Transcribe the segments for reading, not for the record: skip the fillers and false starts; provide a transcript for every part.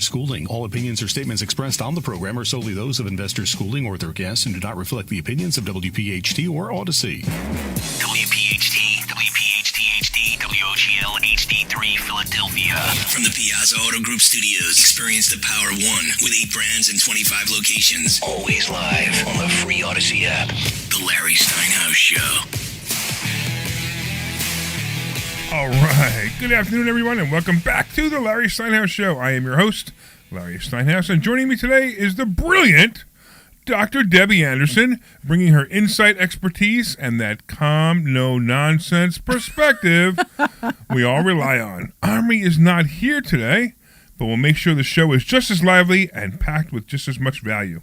Schooling. All opinions or statements expressed on the program are solely those of Investors Schooling or their guests and do not reflect the opinions of WPHT or Odyssey. WPHT, WPHT-HD, WOGL HD3 Philadelphia. From the Piazza Auto Group Studios, experience the Power of One with 8 brands and 25 locations. Always live on the free Odyssey app. The Larry Steinhouse Show. All right. Good afternoon, everyone, and welcome back to the Larry Steinhouse Show. I am your host, Larry Steinhouse, and joining me today is the brilliant Dr. Debbie Anderson, bringing her insight, expertise, and that calm, no-nonsense perspective we all rely on. Omri is not here today, but we'll make sure the show is just as lively and packed with just as much value.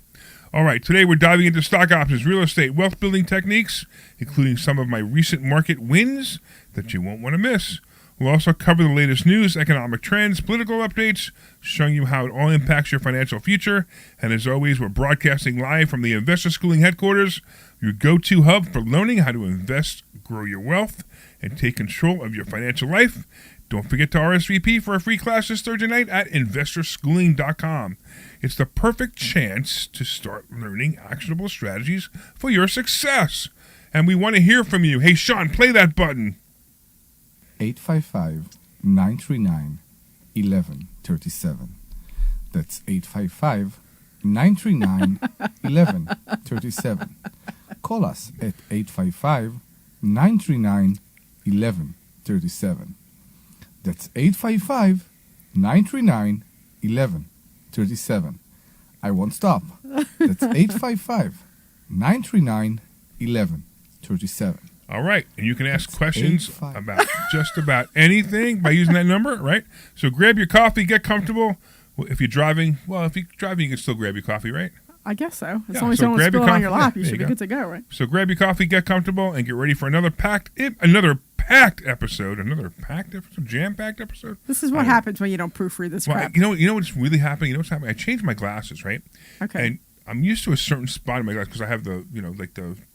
All right, today we're diving into stock options, real estate, wealth building techniques, including some of my recent market wins that you won't want to miss. We'll also cover the latest news, economic trends, political updates, showing you how it all impacts your financial future. And as always, we're broadcasting live from the Investor Schooling headquarters, your go-to hub for learning how to invest, grow your wealth, and take control of your financial life. Don't forget to RSVP for a free class this Thursday night at investorschooling.com. It's the perfect chance to start learning actionable strategies for your success. And we want to hear from you. Hey, Sean, play that button. 855-939-1137. That's 855-939-1137. Call us at 855-939-1137. That's 855-939-1137. I won't stop. That's 855-939-1137. All right, and you can ask questions about just about anything by using that number, right? So grab your coffee, get comfortable. If you're driving, you can still grab your coffee, right? I guess so. As Yeah, long as so you don't grab your spill it on your coffee. lap, Yeah, you should there be you good to go, right? So grab your coffee, get comfortable, and get ready for another packed episode, jam-packed episode. This is what happens when you don't proofread this crap. You know what's really happening? You know what's happening? I changed my glasses, right? Okay. And I'm used to a certain spot in my glasses because I have the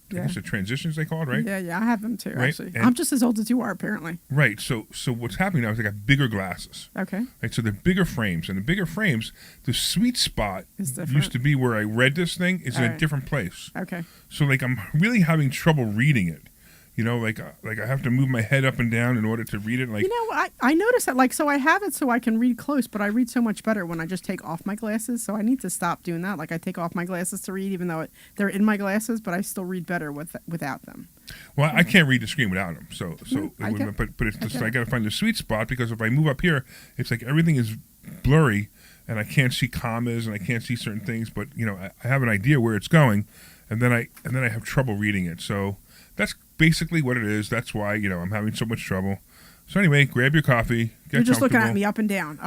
I guess the transitions they call it, right? Yeah, I have them too, Right, actually. and- I'm just as old as you are, apparently. Right. So what's happening now is I got bigger glasses. Okay. Right. So they're bigger frames, and the bigger frames, the sweet spot It's different. used to be where I read this thing is in a Alright. different place. Okay. So I'm really having trouble reading it. You know, I have to move my head up and down in order to read it. You know, I noticed that, so I have it so I can read close, but I read so much better when I just take off my glasses, so I need to stop doing that. I take off my glasses to read, even though they're in my glasses, but I still read better without them. Well, I can't read the screen without them. But it's just I got to find the sweet spot because if I move up here, it's like everything is blurry and I can't see commas and I can't see certain things. But I have an idea where it's going, and then I have trouble reading it. So that's basically what it is. That's why I'm having so much trouble. So anyway, grab your coffee. Get You're just looking comfortable. at me up and down,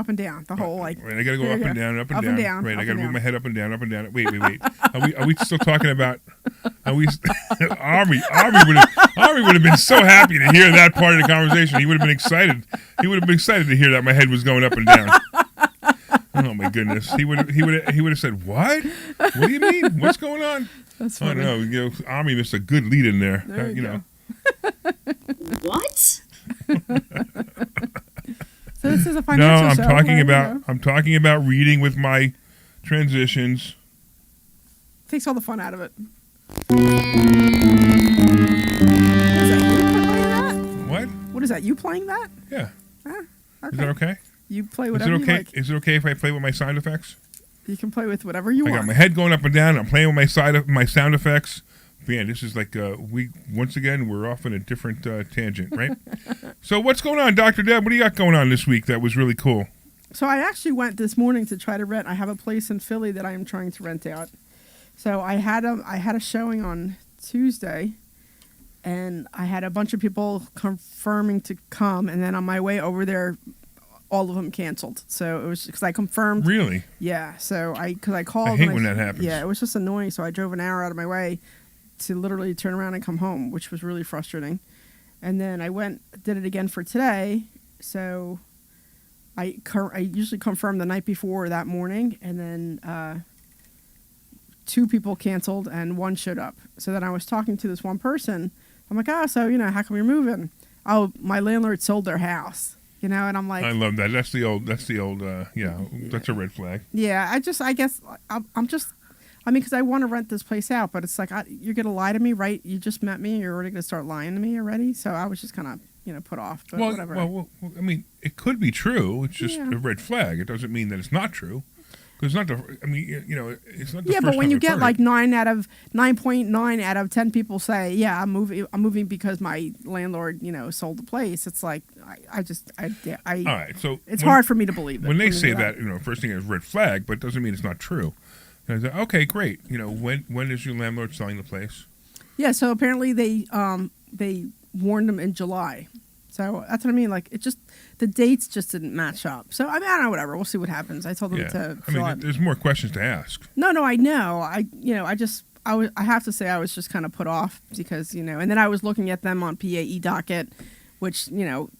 the whole Right, I got to go There up you and go. down, up and Up down. and down, Right, up I got to and move down. my head up and down, up and down. Wait. Are we still talking about? Omri would have been so happy to hear that part of the conversation. He would have been excited. He would have been excited to hear that my head was going up and down. Oh my goodness. He would have said, "What? What do you mean? What's going on?" That's funny. Oh no, Omri missed a good lead in there. There you go. What? So this is a financial No, show. I'm talking about reading with my transitions. Takes all the fun out of it. What is that, you playing that? Yeah. Okay. Is that okay? You play Is whatever it okay? you like. Is it okay if I play with my sound effects? You can play with whatever you I want. got my head going up and down. I'm playing with my sound effects. Man, this is once again we're off in a different tangent, right? So what's going on, Dr. Deb? What do you got going on this week that was really cool? So I actually went this morning to try to rent. I have a place in Philly that I am trying to rent out. So I had a showing on Tuesday, and I had a bunch of people confirming to come, and then on my way over there, all of them canceled. So it was because I confirmed. Really? Yeah. So because I called. I hate when that happens. Yeah, it was just annoying. So I drove an hour out of my way to literally turn around and come home, which was really frustrating. And then I did it again for today. So I usually confirm the night before that morning, and then 2 people canceled and 1 showed up. So then I was talking to this one person. I'm like, so how come you're moving? Oh, my landlord sold their house. And I'm like, I love that. That's the old. That's a red flag. yeah. I guess I'm just. I mean, because I want to rent this place out, but it's like you're gonna lie to me, right? You just met me, you're already gonna start lying to me already. So I was just kind of put off. But whatever. Well, I mean, it could be true. It's just a red flag. It doesn't mean that it's not true. Because it's not the. I mean, it's not the first but when time you I've get heard like it. 9.9 out of 10 people say, yeah, I'm moving because my landlord, sold the place. It's like I All right, so it's hard for me to believe it. When they say that, first thing is red flag, but it doesn't mean it's not true. And I say, okay, great. When is your landlord selling the place? Yeah, so apparently they warned them in July. So that's what I mean. Like the dates just didn't match up. So I mean, I don't know, whatever. We'll see what happens. I told them to. I mean, there's more questions to ask. No, I know. I have to say I was just kind of put off because and then I was looking at them on PAE docket, which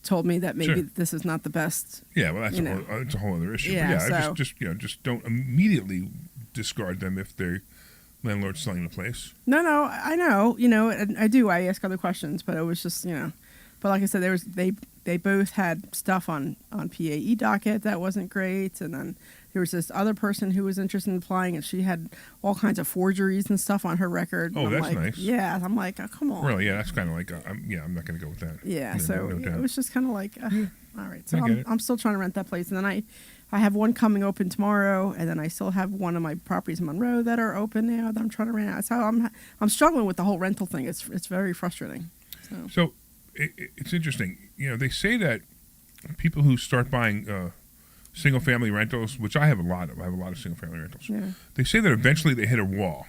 told me that maybe this is not the best. Yeah, well, that's a whole other issue. Yeah, but just don't immediately discard them if their landlord's selling the place. No, I know. And I do. I ask other questions, but it was just But like I said, they both had stuff on PAE docket that wasn't great, and then there was this other person who was interested in applying, and she had all kinds of forgeries and stuff on her record. Oh, that's nice. Yeah, I'm like, oh, come on. Really? Yeah, that's kind of like, I'm not going to go with that. Yeah, no it doubt. was just kind of like, all right. So I get it. I'm still trying to rent that place, and then I have one coming open tomorrow, and then I still have one of my properties in Monroe that are open now that I'm trying to rent out. So I'm struggling with the whole rental thing. It's very frustrating. So it's interesting. They say that people who start buying single-family rentals, which I have a lot of single-family rentals, they say that eventually they hit a wall,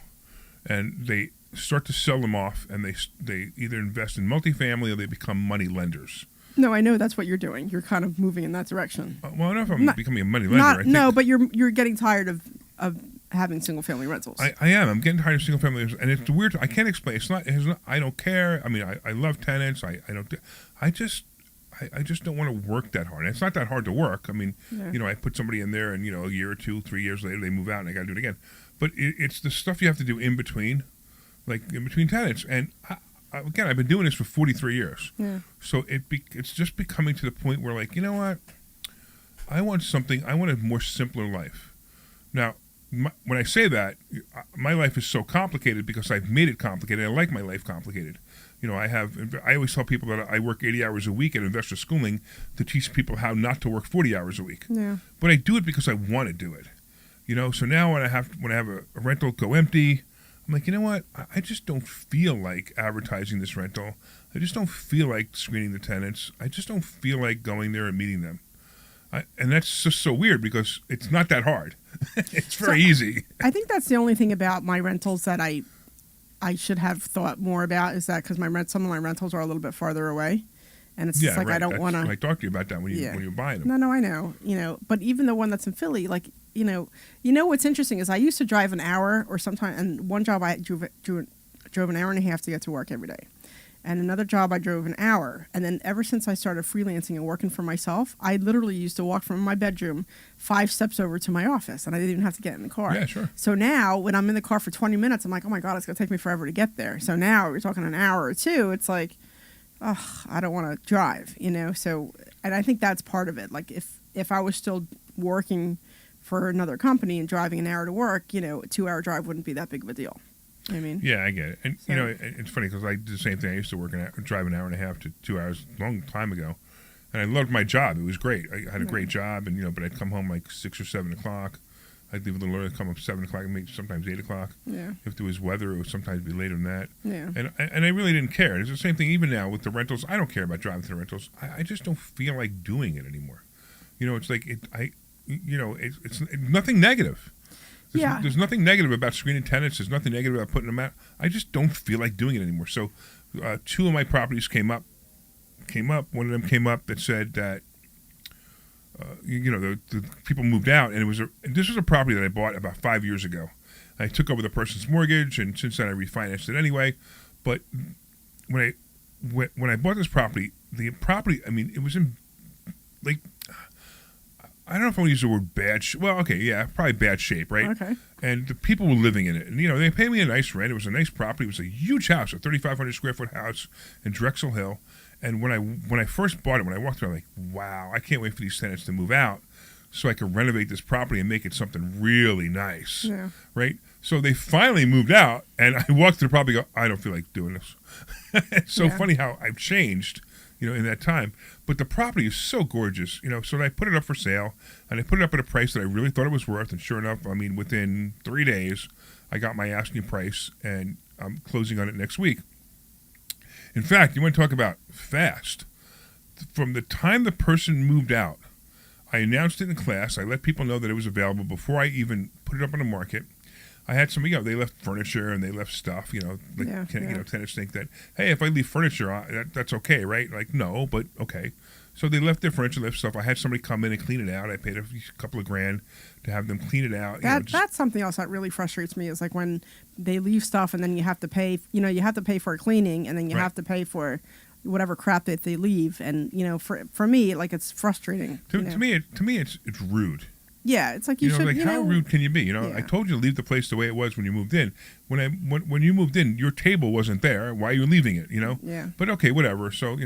and they start to sell them off, and they either invest in multifamily or they become money lenders. No, I know that's what you're doing. You're kind of moving in that direction. Well, I don't know if I'm becoming a money lender. But you're getting tired of having single-family rentals. I am. I'm getting tired of single-family rentals, and it's weird. I can't explain. It's not. I don't care. I mean, I love tenants. I just don't want to work that hard. And it's not that hard to work. I mean, I put somebody in there, and a year or 2, 3 years later, they move out, and I got to do it again. But it's the stuff you have to do in between, like in between tenants. And again, I've been doing this for 43 years. Yeah. So it's just becoming to the point where, like, you know what? I want a more simpler life. Now, when I say that, my life is so complicated because I've made it complicated. I like my life complicated. I always tell people that I work 80 hours a week at Investor Schooling to teach people how not to work 40 hours a week. Yeah. But I do it because I want to do it. So now when I have a rental go empty, I'm like, you know what? I just don't feel like advertising this rental. I just don't feel like screening the tenants. I just don't feel like going there and meeting them. And that's just so weird because it's not that hard. It's very easy. I think that's the only thing about my rentals that I should have thought more about is that because some of my rentals are a little bit farther away, and it's just like right. I don't want to. I talked to you about that when you're buying them. No, I know. But even the one that's in Philly, like what's interesting is I used to drive an hour or sometime, and one job I drove an hour and a half to get to work every day. And another job I drove an hour. And then ever since I started freelancing and working for myself, I literally used to walk from my bedroom 5 steps over to my office. And I didn't even have to get in the car. Yeah, sure. So now when I'm in the car for 20 minutes, I'm like, oh my God, it's going to take me forever to get there. So now we're talking an hour or two. It's like, I don't want to drive, So, and I think that's part of it. Like if I was still working for another company and driving an hour to work, a 2-hour drive wouldn't be that big of a deal. I mean, yeah, I get it. And, it's funny because I did the same thing. I used to drive an hour and a half to 2 hours a long time ago. And I loved my job. It was great. I had a great job. And, but I'd come home like 6 or 7 o'clock. I'd leave a little early, come up 7 o'clock, and sometimes 8 o'clock. Yeah. If there was weather, it would sometimes be later than that. Yeah. And I really didn't care. It's the same thing even now with the rentals. I don't care about driving to the rentals. I just don't feel like doing it anymore. It's like, it's nothing negative. There's nothing negative about screening tenants. There's nothing negative about putting them out. I just don't feel like doing it anymore. So 2 of my properties came up. One of them came up that said that, the people moved out, and this was a property that I bought about 5 years ago. I took over the person's mortgage, and since then I refinanced it anyway. But when I bought this property, I mean, it was in, like, I don't know if I want to use the word bad well, okay, yeah, probably bad shape, right? Okay. And the people were living in it. And, they paid me a nice rent. It was a nice property. It was a huge house, a 3,500 square foot house in Drexel Hill. And when I first bought it, when I walked through, I'm like, wow, I can't wait for these tenants to move out so I can renovate this property and make it something really nice, right? So they finally moved out, and I walked through the property and go, I don't feel like doing this. It's so funny how I've changed, in that time. But the property is so gorgeous, so I put it up for sale, and I put it up at a price that I really thought it was worth, and sure enough, I mean, within 3 days, I got my asking price, and I'm closing on it next week. In fact, you want to talk about fast. From the time the person moved out, I announced it in class. I let people know that it was available before I even put it up on the market. I had some, they left furniture and they left stuff, tenants think that, hey, if I leave furniture, that's okay, right? Like, no, but okay. So they left their furniture, left stuff. I had somebody come in and clean it out. I paid a couple of grand to have them clean it out. That's something else that really frustrates me is like when they leave stuff and then you have to pay, you have to pay for a cleaning and then you have to pay for whatever crap that they leave. And, for me, like it's frustrating. To me, it's rude. Yeah, it's like you should. Like how rude can you be? I told you to leave the place the way it was when you moved in. When you moved in, your table wasn't there. Why are you leaving it? Yeah. But okay, whatever. So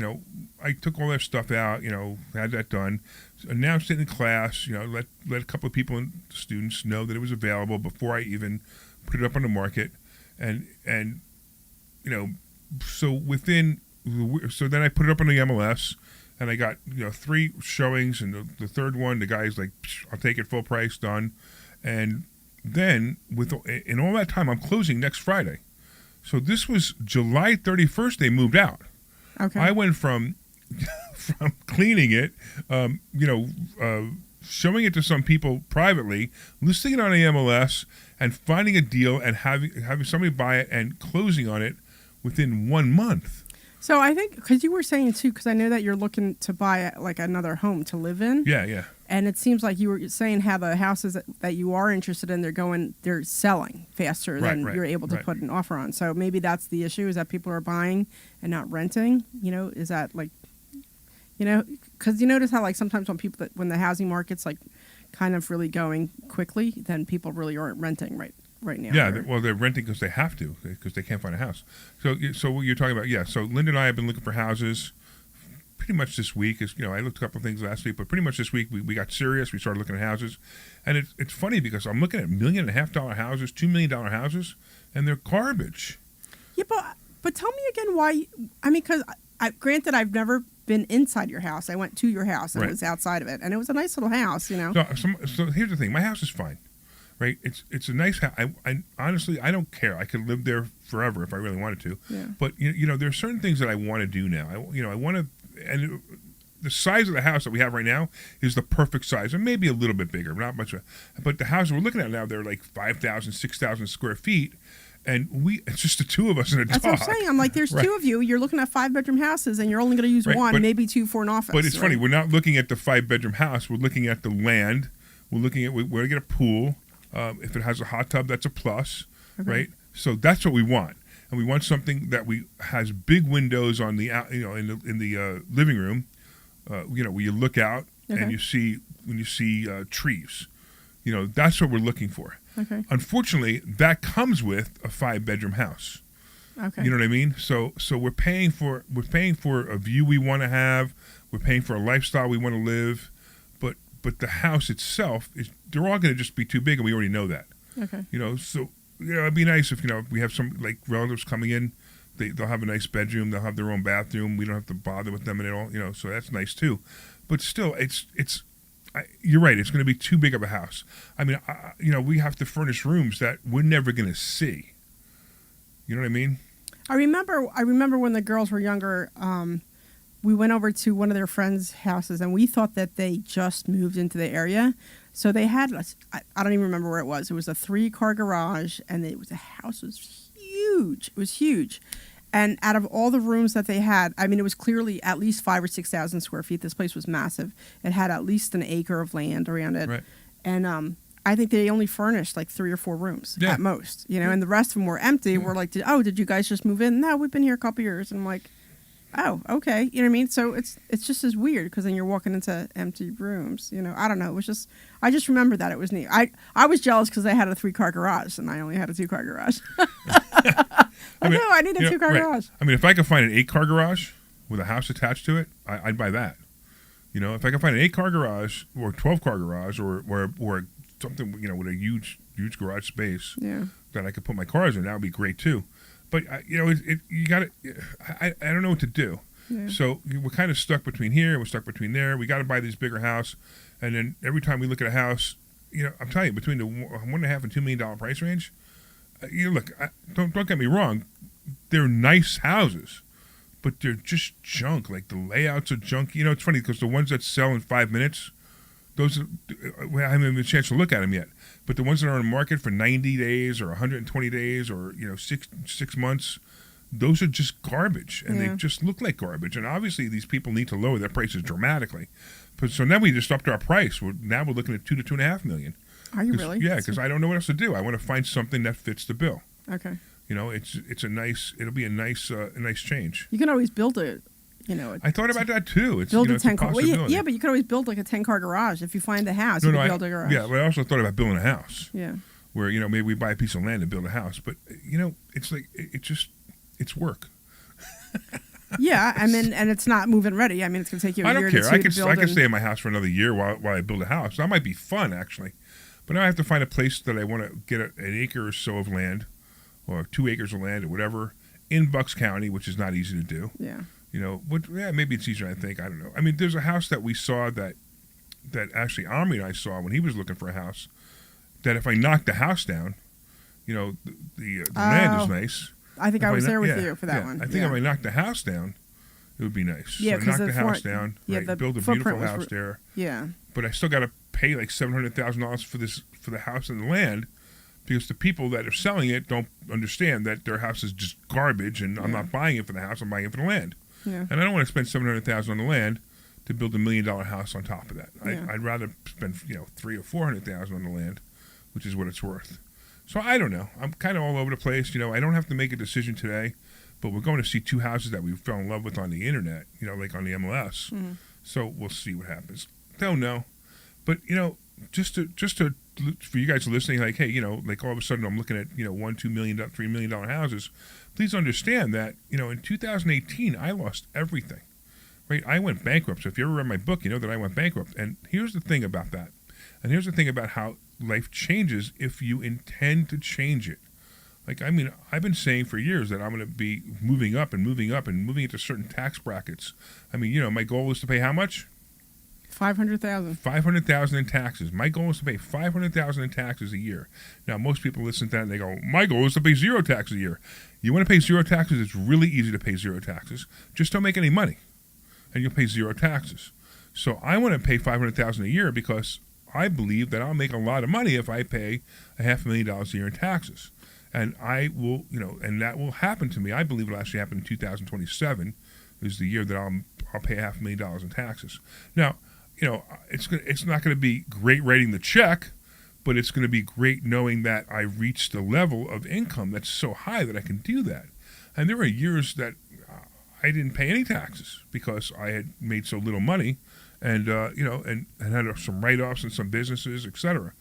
I took all that stuff out. Had that done. Announced it in class. Let a couple of people and students know that it was available before I even put it up on the market. And so so then I put it up on the MLS. And I got 3 showings, and the third one, the guy's like, "I'll take it full price, done." And then in all that time, I'm closing next Friday. So this was July 31st. They moved out. Okay. I went from cleaning it, showing it to some people privately, listing it on the MLS, and finding a deal and having somebody buy it and closing on it within 1 month. So I think, because you were saying too, because I know that you're looking to buy like another home to live in. Yeah. And it seems like you were saying how the houses that you are interested in, they're selling faster than you're able to put an offer on. So maybe that's the issue, is that people are buying and not renting. Is that like, because you notice how like sometimes when the housing market's like kind of really going quickly, then people really aren't renting right now. Yeah, they're renting because they have to, because they can't find a house. So what you're talking about, so Linda and I have been looking for houses pretty much this week. I looked at a couple of things last week, but pretty much this week we got serious. We started looking at houses. And it's funny because I'm looking at $1.5 million houses, $2 million houses, and they're garbage. Yeah, but tell me again why, because granted I've never been inside your house. I went to your house and it was outside of it. And it was a nice little house, So here's the thing. My house is fine. Right, it's a nice house. I honestly, I don't care. I could live there forever if I really wanted to. Yeah. But there are certain things that I want to do now. I want to, and the size of the house that we have right now is the perfect size, and maybe a little bit bigger, not much. But the house we're looking at now, they're like 5,000, 6,000 square feet, and it's just the two of us and a dog. That's what I'm saying. I'm like, there's two of you. You're looking at 5-bedroom houses, and you're only going to use one, maybe 2 for an office. But it's funny. We're not looking at the 5-bedroom house. We're looking at the land. We're looking at where to get a pool. If it has a hot tub, that's a plus, right? So that's what we want, and we want something that has big windows on the in the living room, where you look out and you see trees, that's what we're looking for. Okay. Unfortunately, that comes with a 5-bedroom house. Okay. You know what I mean? So we're paying for a view we want to have. We're paying for a lifestyle we want to live, but the house itself they're all going to just be too big, and we already know that. Okay. So it'd be nice if we have some like relatives coming in, they'll have a nice bedroom, they'll have their own bathroom, we don't have to bother with them at all. So that's nice too. But still, you're right. It's going to be too big of a house. We have to furnish rooms that we're never going to see. You know what I mean? I remember when the girls were younger. We went over to one of their friends' houses, and we thought that they just moved into the area. So they had, I don't even remember where it was. It was a 3-car garage, and the house was huge. It was huge. And out of all the rooms that they had, it was clearly at least 5,000 or 6,000 square feet. This place was massive. It had at least an acre of land around it. Right. And I think they only furnished like 3 or 4 rooms at most, and the rest of them were empty. Yeah. We're like, did you guys just move in? No, we've been here a couple years. And I'm like, oh, okay. You know what I mean? So it's just as weird because then you're walking into empty rooms. I don't know. It was just, I just remember that it was neat. I was jealous because I had a 3-car garage and I only had a 2-car garage. I need a 2-car garage. If I could find an 8-car garage, with a house attached to it, I'd buy that. You know, if I can find an 8-car garage or 12-car garage or something, you know, with a huge garage space that I could put my cars in, that would be great too. But you know, you got to. I don't know what to do. Yeah. So we're kind of stuck between here. We're stuck between there. We got to buy this bigger house, and then every time we look at a house, you know, I'm telling you, between the $1.5 and $2 million price range, you look. Don't get me wrong, they're nice houses, but they're just junk. Like the layouts are junk. You know, it's funny because the ones that sell in 5 minutes, those I haven't had a chance to look at them yet. But the ones that are on the market for 90 days or 120 days or, you know, six months, those are just garbage, and they just look like garbage. And obviously, these people need to lower their prices dramatically. But so now we just upped our price. Now we're looking at $2 to $2.5 million. Are you really? Yeah, because I don't know what else to do. I want to find something that fits the bill. Okay. You know, it'll be a nice change. You can always build it. You know, I thought about that too. It's build a 10-car. Well, yeah, but you could always build like a 10-car garage if you find the house. You could build a garage. Yeah, but I also thought about building a house. Yeah. Where, you know, maybe we buy a piece of land and build a house, but you know, it's like it's work. Yeah, I mean, and it's not move-in ready. I mean, it's going to take you a year to build. I don't care. I can stay in my house for another year while I build a house. That might be fun, actually. But now I have to find a place that I want to get an acre or so of land, or 2 acres of land, or whatever, in Bucks County, which is not easy to do. Yeah. You know, maybe it's easier than I think. I don't know. I mean, there's a house that we saw that actually Omri and I saw when he was looking for a house, that if I knocked the house down, you know, the land is nice. I think I was there with you for that one. I think if I knocked the house down, it would be nice. Yeah, so knock the house down, build a beautiful house there. Yeah. But I still got to pay like $700,000 for the house and the land, because the people that are selling it don't understand that their house is just garbage, and I'm not buying it for the house, I'm buying it for the land. Yeah. And I don't want to spend $700,000 on the land to build $1 million house on top of that. I'd rather spend $300,000 or $400,000 on the land, which is what it's worth. So I don't know. I'm kind of all over the place. You know, I don't have to make a decision today, but we're going to see 2 houses that we fell in love with on the internet. You know, like on the MLS. Mm-hmm. So we'll see what happens. Don't know, but you know, just to for you guys listening, like, hey, you know, like all of a sudden I'm looking at, you know, $1, $2 million, $3 million houses. Please understand that, you know, in 2018 I lost everything. Right? I went bankrupt. So if you ever read my book, you know that I went bankrupt. And here's the thing about that. And here's the thing about how life changes if you intend to change it. Like, I mean, I've been saying for years that I'm going to be moving up and moving into certain tax brackets. I mean, you know, my goal is to pay how much? $500,000. $500,000 in taxes. My goal is to pay $500,000 in taxes a year. Now, most people listen to that and they go, my goal is to pay 0 taxes a year. You want to pay 0 taxes? It's really easy to pay 0 taxes. Just don't make any money, and you'll pay 0 taxes. So I want to pay $500,000 a year because I believe that I'll make a lot of money if I pay $500,000 a year in taxes. And I will, you know, and that will happen to me. I believe it'll actually happen in 2027 is the year that I'll pay $500,000 in taxes. Now, you know, it's not going to be great writing the check, but it's going to be great knowing that I reached a level of income that's so high that I can do that. And there were years that I didn't pay any taxes because I had made so little money, and you know, and had some write-offs in some businesses, etc.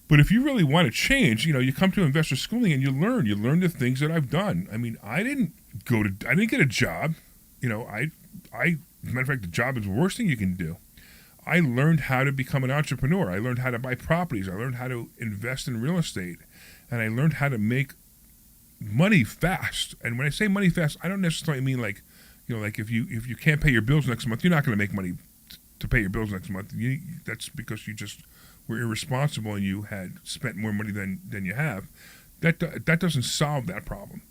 But if you really want to change, you know, you come to investor schooling and you learn the things that I've done. I mean, I didn't get a job. You know, as a matter of fact, the job is the worst thing you can do. I learned how to become an entrepreneur. I learned how to buy properties. I learned how to invest in real estate, and I learned how to make money fast. And when I say money fast, I don't necessarily mean like, you know, like if you can't pay your bills next month, you're not going to make money to pay your bills next month. That's because you just were irresponsible and you had spent more money than you have. That doesn't solve that problem.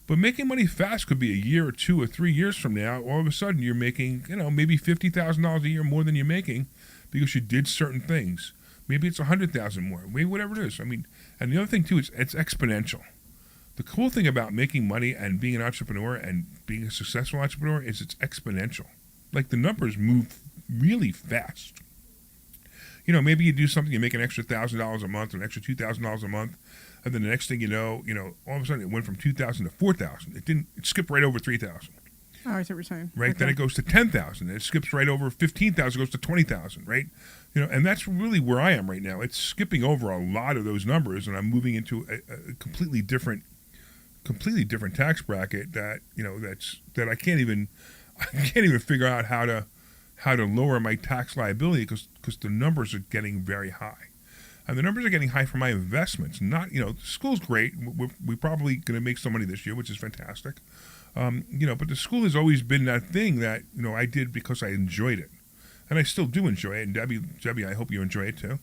But making money fast could be a year or 2 or 3 years from now. All of a sudden, you're making, you know, maybe $50,000 a year more than you're making because you did certain things. Maybe it's $100,000 more. Maybe whatever it is. I mean, and the other thing too is it's exponential. The cool thing about making money and being an entrepreneur and being a successful entrepreneur is it's exponential. Like the numbers move really fast. You know, maybe you do something, you make an extra $1,000 a month or an extra $2,000 a month. And then the next thing you know, all of a sudden it went from 2,000 to 4,000. It skipped right over 3,000. Oh, I see what you're saying. Right, okay. Then it goes to 10,000. It skips right over 15,000. Goes to 20,000. Right, you know, and that's really where I am right now. It's skipping over a lot of those numbers, and I'm moving into a completely different completely different tax bracket that that I can't even figure out how to lower my tax liability because the numbers are getting very high. And the numbers are getting high for my investments. Not, school's great. We're probably going to make some money this year, which is fantastic. But the school has always been that thing that, I did because I enjoyed it. And I still do enjoy it. And Debbie, I hope you enjoy it too.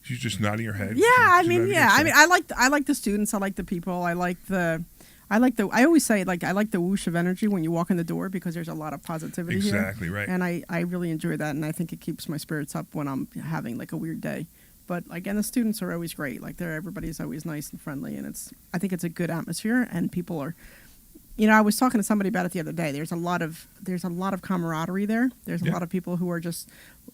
She's just nodding her head. Yeah, I like the students. I like the people. I always say, I like the whoosh of energy when you walk in the door because there's a lot of positivity here. Exactly, right. And I really enjoy that, and I think it keeps my spirits up when I'm having a weird day. But again, the students are always great. Everybody's always nice and friendly, and I think it's a good atmosphere, and people are. I was talking to somebody about it the other day. There's a lot of camaraderie there. There's a lot of people who are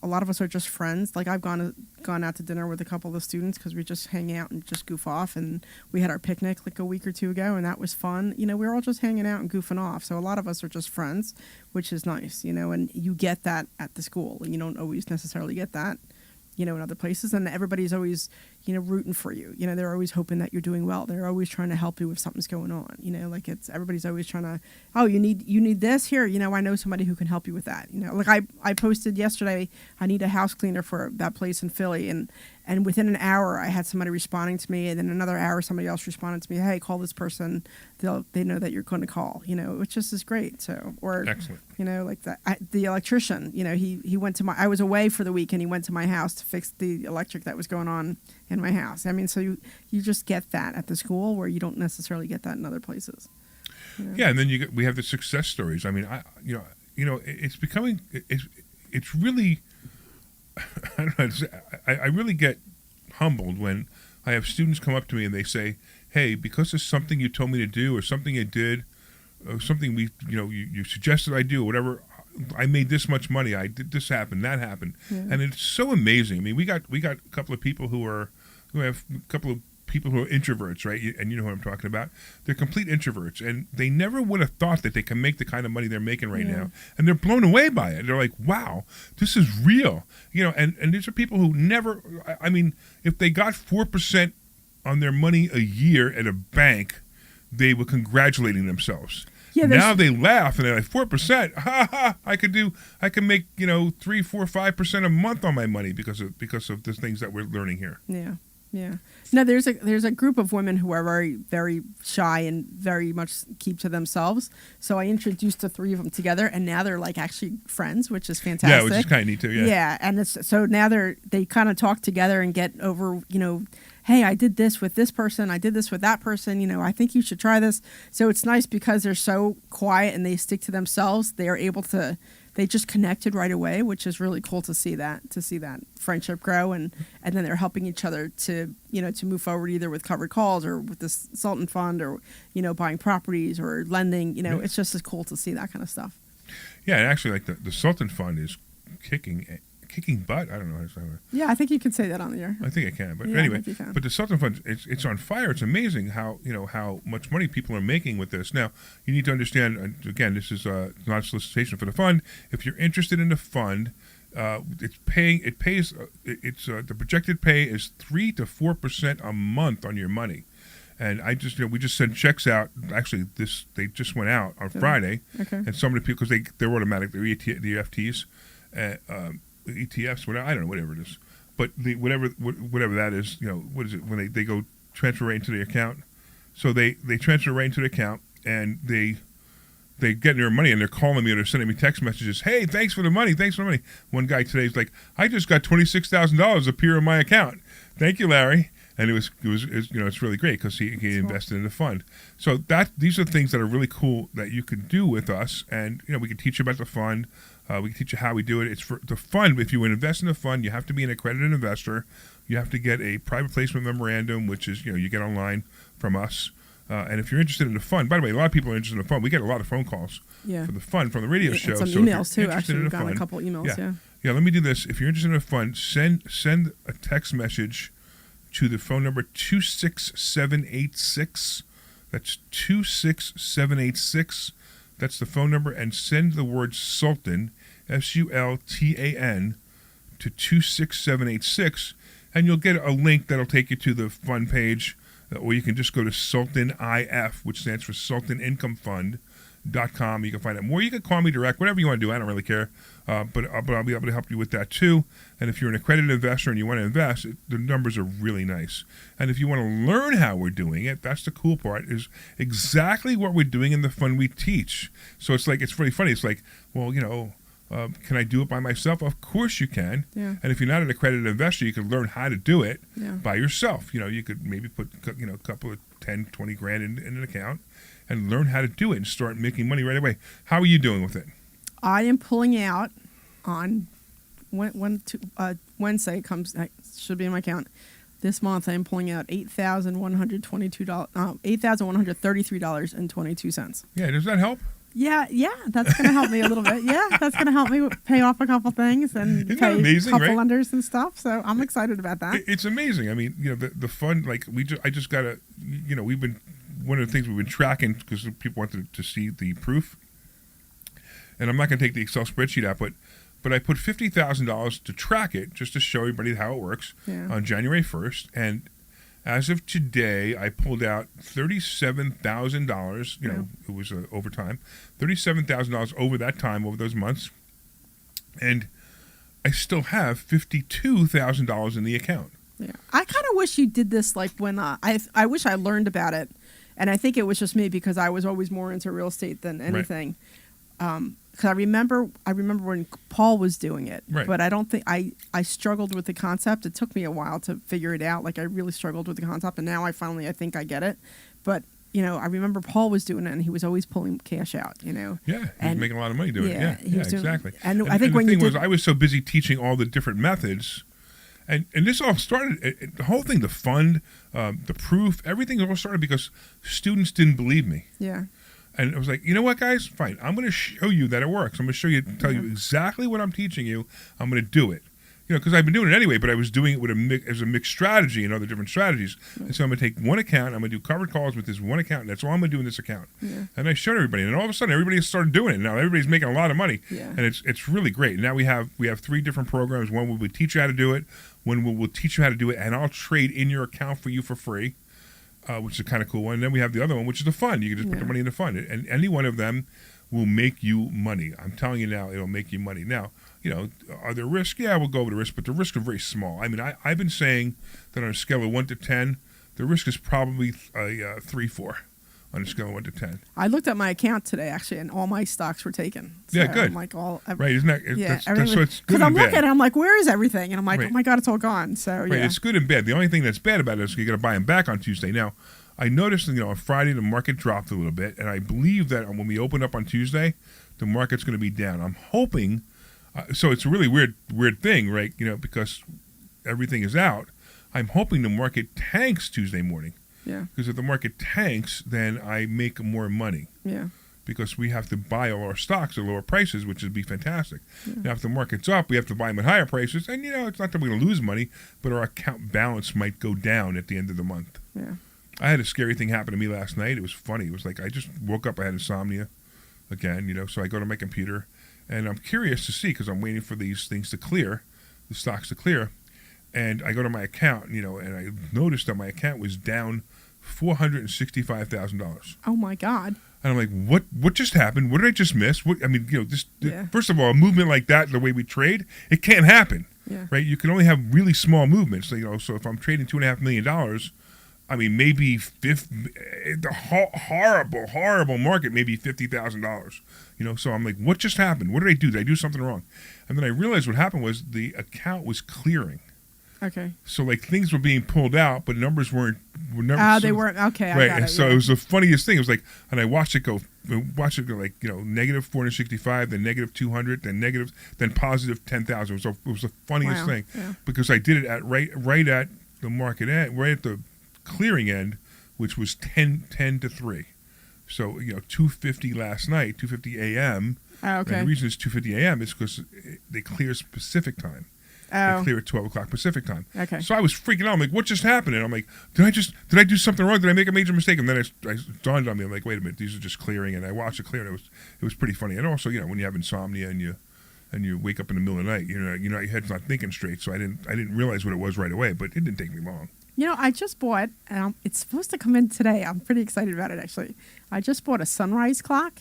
a lot of us are just friends. I've gone out to dinner with a couple of the students because we just hang out and just goof off. And we had our picnic a week or two ago, and that was fun. We were all just hanging out and goofing off. So a lot of us are just friends, which is nice. And you get that at the school, and you don't always necessarily get that, in other places. And everybody's always, rooting for you. They're always hoping that you're doing well. They're always trying to help you if something's going on. Everybody's always trying to, oh, you need this here. I know somebody who can help you with that. I posted yesterday, I need a house cleaner for that place in Philly, and within an hour I had somebody responding to me, and then another hour somebody else responded to me, hey, call this person. They know that you're going to call. Which just is great. So Excellent. The electrician. He went to I was away for the week, and he went to my house to fix the electric that was going on in my house. So you just get that at the school where you don't necessarily get that in other places. Yeah, and then we have the success stories. It's becoming it's really I don't know. I really get humbled when I have students come up to me and they say, "Hey, because of something you told me to do, or something I did, or something you suggested I do, or whatever, I made this much money. I did this happen, that happened," and it's so amazing. We got a couple of people who have a couple of people who are introverts, right? And you know who I'm talking about. They're complete introverts, and they never would have thought that they can make the kind of money they're making right now, and they're blown away by it. They're like, "Wow, this is real," And these are people who never. If they got 4% on their money a year at a bank, they were congratulating themselves. Yeah, now they laugh and they're like, 4%, ha ha! I can make 3, 4, 5% a month on my money because of the things that we're learning here. Yeah. Yeah. No, there's a group of women who are very, very shy and very much keep to themselves. So I introduced the three of them together, and now they're actually friends, which is fantastic. Yeah, which is kind of neat too. Yeah. Yeah, and so now they kind of talk together and get over, hey, I did this with this person, I did this with that person, I think you should try this. So it's nice because they're so quiet and they stick to themselves. They are able to. They just connected right away, which is really cool to see that friendship grow, and then they're helping each other to move forward either with covered calls or with this Sultan Fund or buying properties or lending. It's just as cool to see that kind of stuff. Yeah, and actually, the Sultan Fund is kicking butt. I don't know how to say that. Yeah, I think you can say that on the air. I think I can, but anyway. But the Sultan Fund, it's on fire. It's amazing how much money people are making with this. Now, you need to understand. Again, this is not a solicitation for the fund. If you're interested in the fund, the projected pay is 3 to 4% a month on your money. And we just sent checks out. Actually, they just went out on Friday. Okay. And some of the people, because they're automatic, they're the EFTs. ETFs, whatever, I don't know, whatever it is, but whatever that is, what is it when they go transfer right into the account? So they transfer right into the account, and they get their money, and they're calling me or they're sending me text messages. Hey, thanks for the money. One guy today is like, I just got $26,000 appear in my account. Thank you, Larry. And it was it's really great because he invested in the fund. So these are things that are really cool that you can do with us, and we can teach you about the fund. We can teach you how we do it. It's for the fund. If you invest in a fund, you have to be an accredited investor. You have to get a private placement memorandum, which is you get online from us. And if you're interested in the fund, by the way, a lot of people are interested in the fund. We get a lot of phone calls for the fund from the radio show. And some emails too. Actually, we've gotten a couple emails. Yeah. Let me do this. If you're interested in a fund, send a text message to the phone number 26786. That's 26786. That's the phone number, and send the word Sultan, SULTAN, to 26786, and you'll get a link that'll take you to the fund page, or you can just go to SultanIF, which stands for SultanIncomeFund.com. You can find out more. You can call me direct, whatever you want to do. I don't really care, but I'll be able to help you with that too. And if you're an accredited investor and you want to invest, the numbers are really nice. And if you want to learn how we're doing it, that's the cool part, is exactly what we're doing in the fund we teach. So it's really funny. It's like, well, can I do it by myself? Of course you can. Yeah. And if you're not an accredited investor, you can learn how to do it Yeah. by yourself. You could maybe put a couple of 10, 20 grand in an account and learn how to do it and start making money right away. How are you doing with it? I am pulling out on Wednesday should be in my account. This month I am pulling out $8,133.22. Yeah, does that help? Yeah, that's going to help me a little bit. Yeah, that's going to help me pay off a couple things and Isn't pay that amazing, a couple right? lenders and stuff. So I'm excited about that. It's amazing. I mean, the fund, like I just got to, we've been, one of the things we've been tracking because people wanted to see the proof. And I'm not going to take the Excel spreadsheet out, but I put $50,000 to track it just to show everybody how it works on January 1st. And as of today, I pulled out $37,000. It was overtime, $37,000 over that time, over those months, and I still have $52,000 in the account. Yeah, I kind of wish you did this like when I wish I learned about it, and I think it was just me because I was always more into real estate than anything. Because I remember when Paul was doing it, but I don't think I struggled with the concept. It took me a while to figure it out. Like I really struggled with the concept, and now I think I get it. But I remember Paul was doing it, and he was always pulling cash out. Yeah, he was making a lot of money doing it. Yeah, exactly. And I think the thing was, I was so busy teaching all the different methods, and this all started. The whole thing, the fund, the proof, everything all started because students didn't believe me. Yeah. And I was like, you know what, guys? Fine. I'm going to show you that it works. I'm going to tell you exactly what I'm teaching you. I'm going to do it. Because I've been doing it anyway, but I was doing it with as a mixed strategy and other different strategies. And so I'm going to take one account. I'm going to do covered calls with this one account. And that's all I'm going to do in this account. Yeah. And I showed everybody. And all of a sudden, everybody started doing it. Now everybody's making a lot of money. Yeah. And it's really great. Now we have 3 different programs. One where we teach you how to do it. One where we'll teach you how to do it. And I'll trade in your account for you for free. Which is a kind of cool one. And then we have the other one, which is the fund. You can just put the money in the fund. And any one of them will make you money. I'm telling you now, it'll make you money. Now, are there risks? Yeah, we'll go over the risk, but the risks are very small. I mean, I've been saying that on a scale of 1 to 10, the risk is probably 3-4 on a scale of 1 to 10. I looked at my account today, actually, and all my stocks were taken. So yeah, good. I'm like, right, isn't that? Yeah, that's so it's good because I'm and bad. looking at it, I'm like, where is everything? And I'm like, oh my God, it's all gone. So, right, it's good and bad. The only thing that's bad about it is you got to buy them back on Tuesday. Now, I noticed, on Friday the market dropped a little bit, and I believe that when we open up on Tuesday, the market's going to be down. I'm hoping. So it's a really weird thing, right? Because everything is out. I'm hoping the market tanks Tuesday morning. Yeah. Because if the market tanks, then I make more money. Yeah. Because we have to buy all our stocks at lower prices, which would be fantastic. Yeah. Now, if the market's up, we have to buy them at higher prices, and it's not that we're going to lose money, but our account balance might go down at the end of the month. Yeah. I had a scary thing happen to me last night. It was funny. It was like I just woke up. I had insomnia again, so I go to my computer, and I'm curious to see because I'm waiting for these things to clear, the stocks to clear, and I go to my account, and I noticed that my account was down $465,000. Oh, my God. And I'm like, what just happened? What did I just miss? First of all, a movement like that, the way we trade, it can't happen, right? You can only have really small movements. So if I'm trading $2.5 million, I mean, maybe the horrible market, maybe $50,000. So I'm like, what just happened? What did I do? Did I do something wrong? And then I realized what happened was the account was clearing. Okay. So things were being pulled out, but numbers weren't. They weren't. Okay, right. I got it. So it was the funniest thing. It was like, and I watched it go like negative 465, then negative 200, then positive 10,000. It was the funniest thing because I did it at right at the market end, right at the clearing end, which was 10 to 3. So 2:50 last night, 2:50 a.m. Oh, okay. And the reason it's 2:50 a.m. is because they clear Pacific time. Oh. They clear at 12 o'clock Pacific time. Okay. So I was freaking out. I'm like, what just happened? And I'm like, did I do something wrong? Did I make a major mistake? And then it dawned on me. I'm like, wait a minute, these are just clearing. And I watched it clear, and it was pretty funny. And also, when you have insomnia and you wake up in the middle of the night, your head's not thinking straight. So I didn't realize what it was right away. But it didn't take me long. I just bought, it's supposed to come in today. I'm pretty excited about it, actually. I just bought a sunrise clock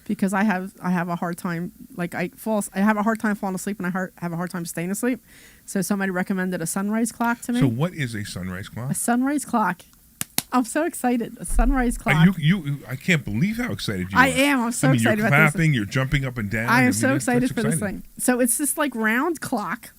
because I have a hard time, I have a hard time falling asleep and I have a hard time staying asleep. So somebody recommended a sunrise clock to me. So what is a sunrise clock? A sunrise clock. I'm so excited. A sunrise clock. I can't believe how excited you are. I am. I'm so excited you're about this. clapping, you're jumping up and down. I am so excited for this thing. So it's this round clock.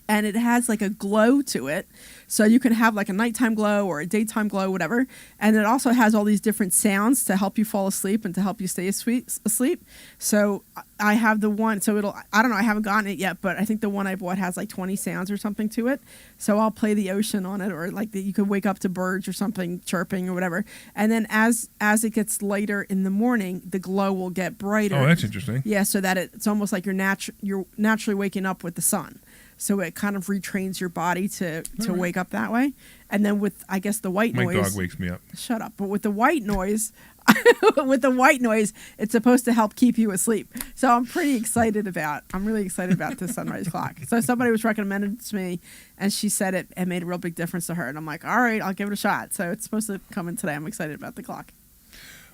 And it has a glow to it. So you can have a nighttime glow or a daytime glow, whatever. And it also has all these different sounds to help you fall asleep and to help you stay asleep. So I have the one, I don't know, I haven't gotten it yet, but I think the one I bought has 20 sounds or something to it. So I'll play the ocean on it, or you could wake up to birds or something chirping or whatever. And then as it gets lighter in the morning, the glow will get brighter. Oh, that's interesting. Yeah, so that it's almost like you're naturally waking up with the sun. So it kind of retrains your body to wake up that way. And then with, I guess, the white noise. My dog wakes me up. Shut up. But with the white noise, it's supposed to help keep you asleep. So I'm really excited about this sunrise clock. So somebody was recommended it to me, and she said it made a real big difference to her. And I'm like, all right, I'll give it a shot. So it's supposed to come in today. I'm excited about the clock.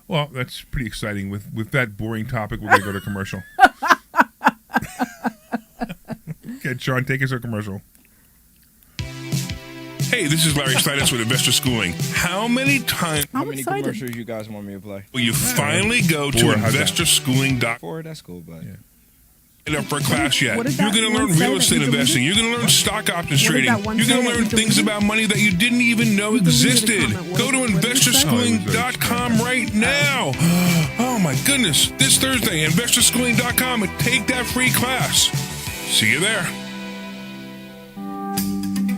Well, that's pretty exciting. With that boring topic, we're going to go to commercial. Okay, Sean, take us to a commercial. Hey, this is Larry Steinhouse with Investor Schooling. How many commercials you guys want me to play? will you finally go to investorschooling.com? 4, that's cool, but Up for a class yet? What did You're that going to learn one say real that estate you investing. deleted? You're going to learn stock options What did trading. that one You're say going to that learn you things deleted? about money that you didn't even know You deleted a existed. comment. Go to What did it say? investorschooling.com right now. Oh my goodness. This Thursday, investorschooling.com, and take that free class. See you there.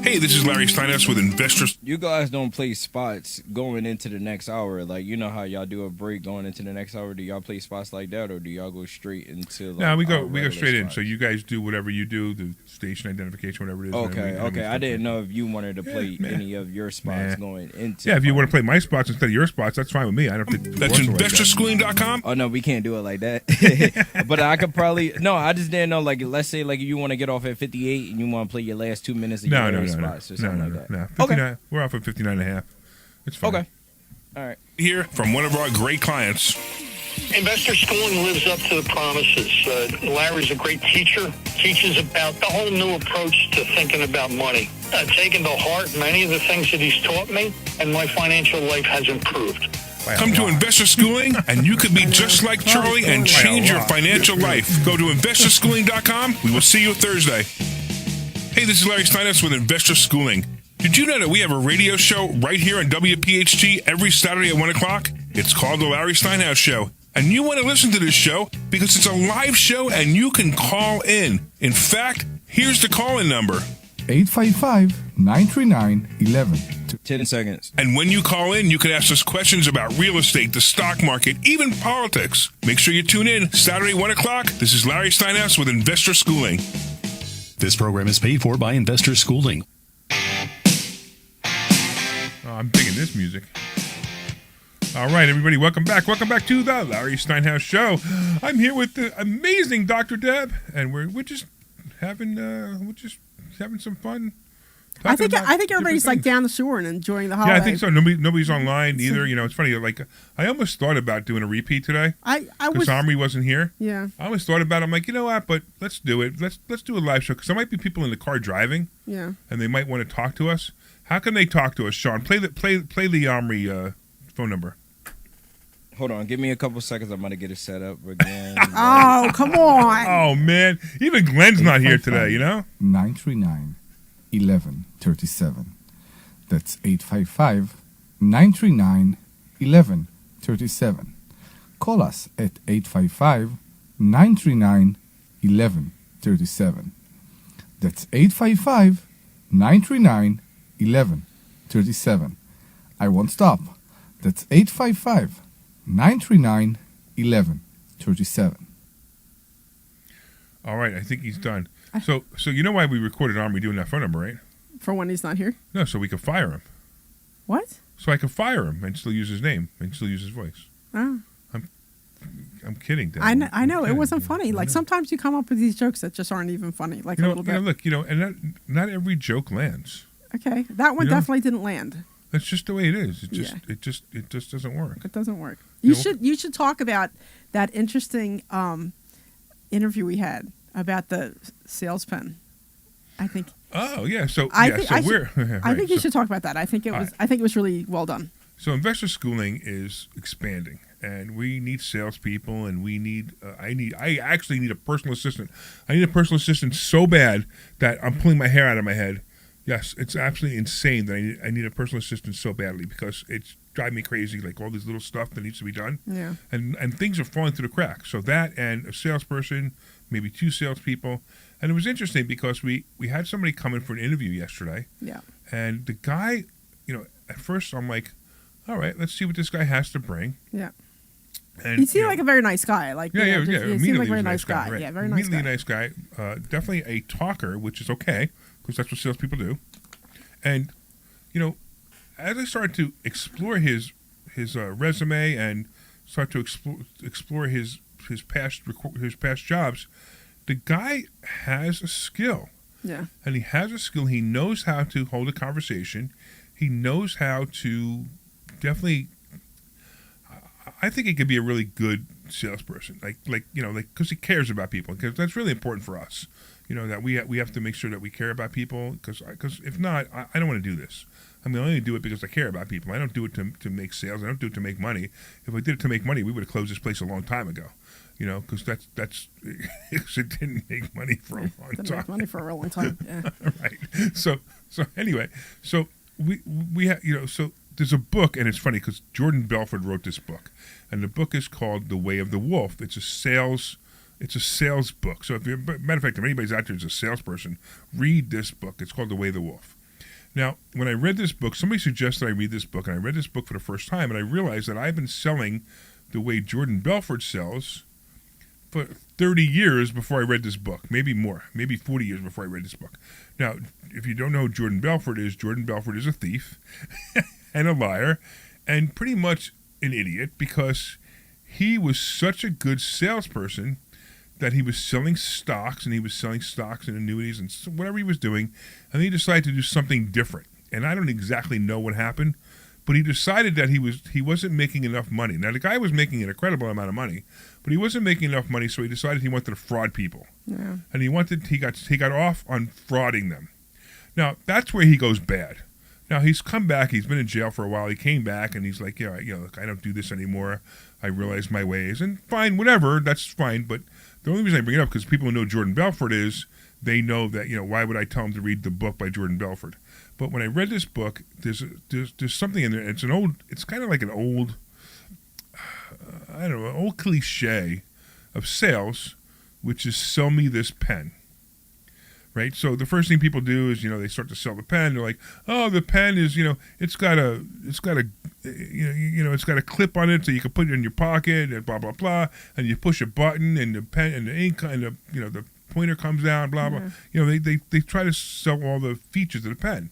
Hey, this is Larry Steinhouse with Investors. you guys don't play spots going into the next hour. Like, you know how y'all do a break going into the next hour? Do y'all play spots like that, or do y'all go straight into No, we go regular straight in. spots? So you guys do whatever you do, the station identification, whatever it is. Okay. I didn't know if you wanted to play any of your spots going into. Yeah, if you want to play my spots instead of your spots, that's fine with me. I don't think That's investorschooling.com. Oh no, we can't do it like that. But I could probably I just didn't know. Like, let's say you want to get off at 58 and you want to play your last 2 minutes of your spots or something like that. No. 59, we're off at 59 and a half. It's fine. Okay. All right. Here from one of our great clients. Investor Schooling lives up to the promises. Larry's a great teacher, teaches about the whole new approach to thinking about money. I've taken to heart many of the things that he's taught me, and my financial life has improved. Come to Investor Schooling, and you could be just like Charlie and change your financial life. Go to investorschooling.com. We will see you Thursday. Hey, this is Larry Steinhouse with Investor Schooling. Did you know that we have a radio show right here on WPHT every Saturday at 1 o'clock? It's called The Larry Steinhouse Show. And you want to listen to this show because it's a live show and you can call in. In fact, here's the call-in number. 855-939-11. 10 seconds. And when you call in, you can ask us questions about real estate, the stock market, even politics. Make sure you tune in Saturday, 1 o'clock. This is Larry Steinhouse with Investor Schooling. This program is paid for by Investor Schooling. Oh, I'm digging this music. All right, everybody, welcome back. Welcome back to the Larry Steinhouse Show. I'm here with the amazing Dr. Deb, and we're just having some fun. I think everybody's different like things. down the shore and enjoying the holiday. Yeah, I think so. Nobody's online either. You know, it's funny. Like, I almost thought about doing a repeat today I because was Omri wasn't here. yeah. I always thought about it. I'm like, you know what? But let's do it. Let's do a live show because there might be people in the car driving, Yeah. and they might want to talk to us. How can they talk to us, Sean? Play the Omri phone number. Hold on. Give me a couple seconds. I'm going to get it set up again. Oh, come on. Oh man, even Glenn's not here today. You know. 939-1137. That's 855-939-1137. Call us at 855-939-1137. That's 855-939-1137. I won't stop. That's 855-939-1137. All right, I think he's done. So you know why we recorded Omri doing that phone number, right? For when he's not here. No, so we could fire him. What? So I could fire him and still use his name and still use his voice. Oh. I'm kidding, Dad. I know. I'm It kidding. wasn't funny. Like sometimes you come up with these jokes that just aren't even funny. Like a little bit. Look, and not every joke lands. Okay, that one You know? definitely didn't land. That's just the way it is. It just Yeah. it just doesn't work. It doesn't work. You You know? should talk about that interesting interview we had about the sales pen. I think Oh yeah, so I think I we're should, I right, think you so- should talk about that. I think it All was right. I think it was really well done. So investor schooling is expanding, and we need salespeople, and we need. I actually need a personal assistant. I need a personal assistant so bad that I'm pulling my hair out of my head. Yes, it's absolutely insane that I need a personal assistant so badly because it's driving me crazy. Like all this little stuff that needs to be done, Yeah. and things are falling through the cracks. So that and a salesperson, maybe 2 salespeople, and it was interesting because we had somebody come in for an interview yesterday. Yeah. And the guy, at first I'm like, all right, let's see what this guy has to bring. Yeah. And He seemed like a very nice guy. Like yeah, you know, yeah, just- yeah. He seemed Immediately like a very he was nice guy. right. Yeah, very nice Immediately guy. a nice guy. Definitely a talker, which is okay because that's what salespeople do. And as I started to explore his resume and start to explore his past jobs, the guy has a skill. Yeah. And he has a skill. He knows how to hold a conversation. He knows how to definitely. I think he could be a really good salesperson. Like because he cares about people. Because that's really important for us. That we have to make sure that we care about people. Because if not, I don't want to do this. I mean, I only do it because I care about people. I don't do it to make sales. I don't do it to make money. If I did it to make money, we would have closed this place a long time ago. Because that's it didn't make money for a long Didn't time. make money for a long time. Yeah. Right. So anyway, so we have so there's a book, and it's funny because Jordan Belfort wrote this book, and the book is called The Way of the Wolf. It's a sales book. So matter of fact, if anybody's out there who's a salesperson, read this book. It's called The Way of the Wolf. Now, when I read this book, somebody suggested I read this book, and I read this book for the first time, and I realized that I've been selling the way Jordan Belfort sells for 30 years before I read this book, maybe more, maybe 40 years before I read this book. Now, if you don't know who Jordan Belfort is a thief and a liar and pretty much an idiot because he was such a good salesperson that he was selling stocks and annuities and whatever he was doing, and he decided to do something different. And I don't exactly know what happened, but he decided that he wasn't making enough money. Now, the guy was making an incredible amount of money, but he wasn't making enough money, so he decided he wanted to fraud people. Yeah. And he got off on frauding them. Now, that's where he goes bad. Now, he's come back. He's been in jail for a while. He came back, and he's like, look, I don't do this anymore. I realize my ways. And fine, whatever, that's fine. But the only reason I bring it up because people who know Jordan Belfort they know that, why would I tell them to read the book by Jordan Belfort? But when I read this book, there's something in there. It's kind of like an old, old cliche of sales, which is sell me this pen. Right? So the first thing people do is, they start to sell the pen. They're like, oh, the pen is, it's got a clip on it so you can put it in your pocket and blah, blah, blah. And you push a button and the pen and the ink and the pointer comes out, blah, blah. They try to sell all the features of the pen.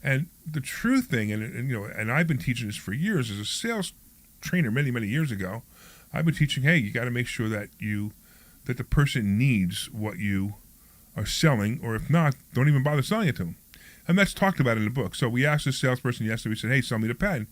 And the true thing, and I've been teaching this for years as a sales trainer many, many years ago, I've been teaching, hey, you got to make sure that the person needs what you are selling, or if not, don't even bother selling it to them. And that's talked about in the book. So we asked this salesperson yesterday, we said, hey, sell me the pen.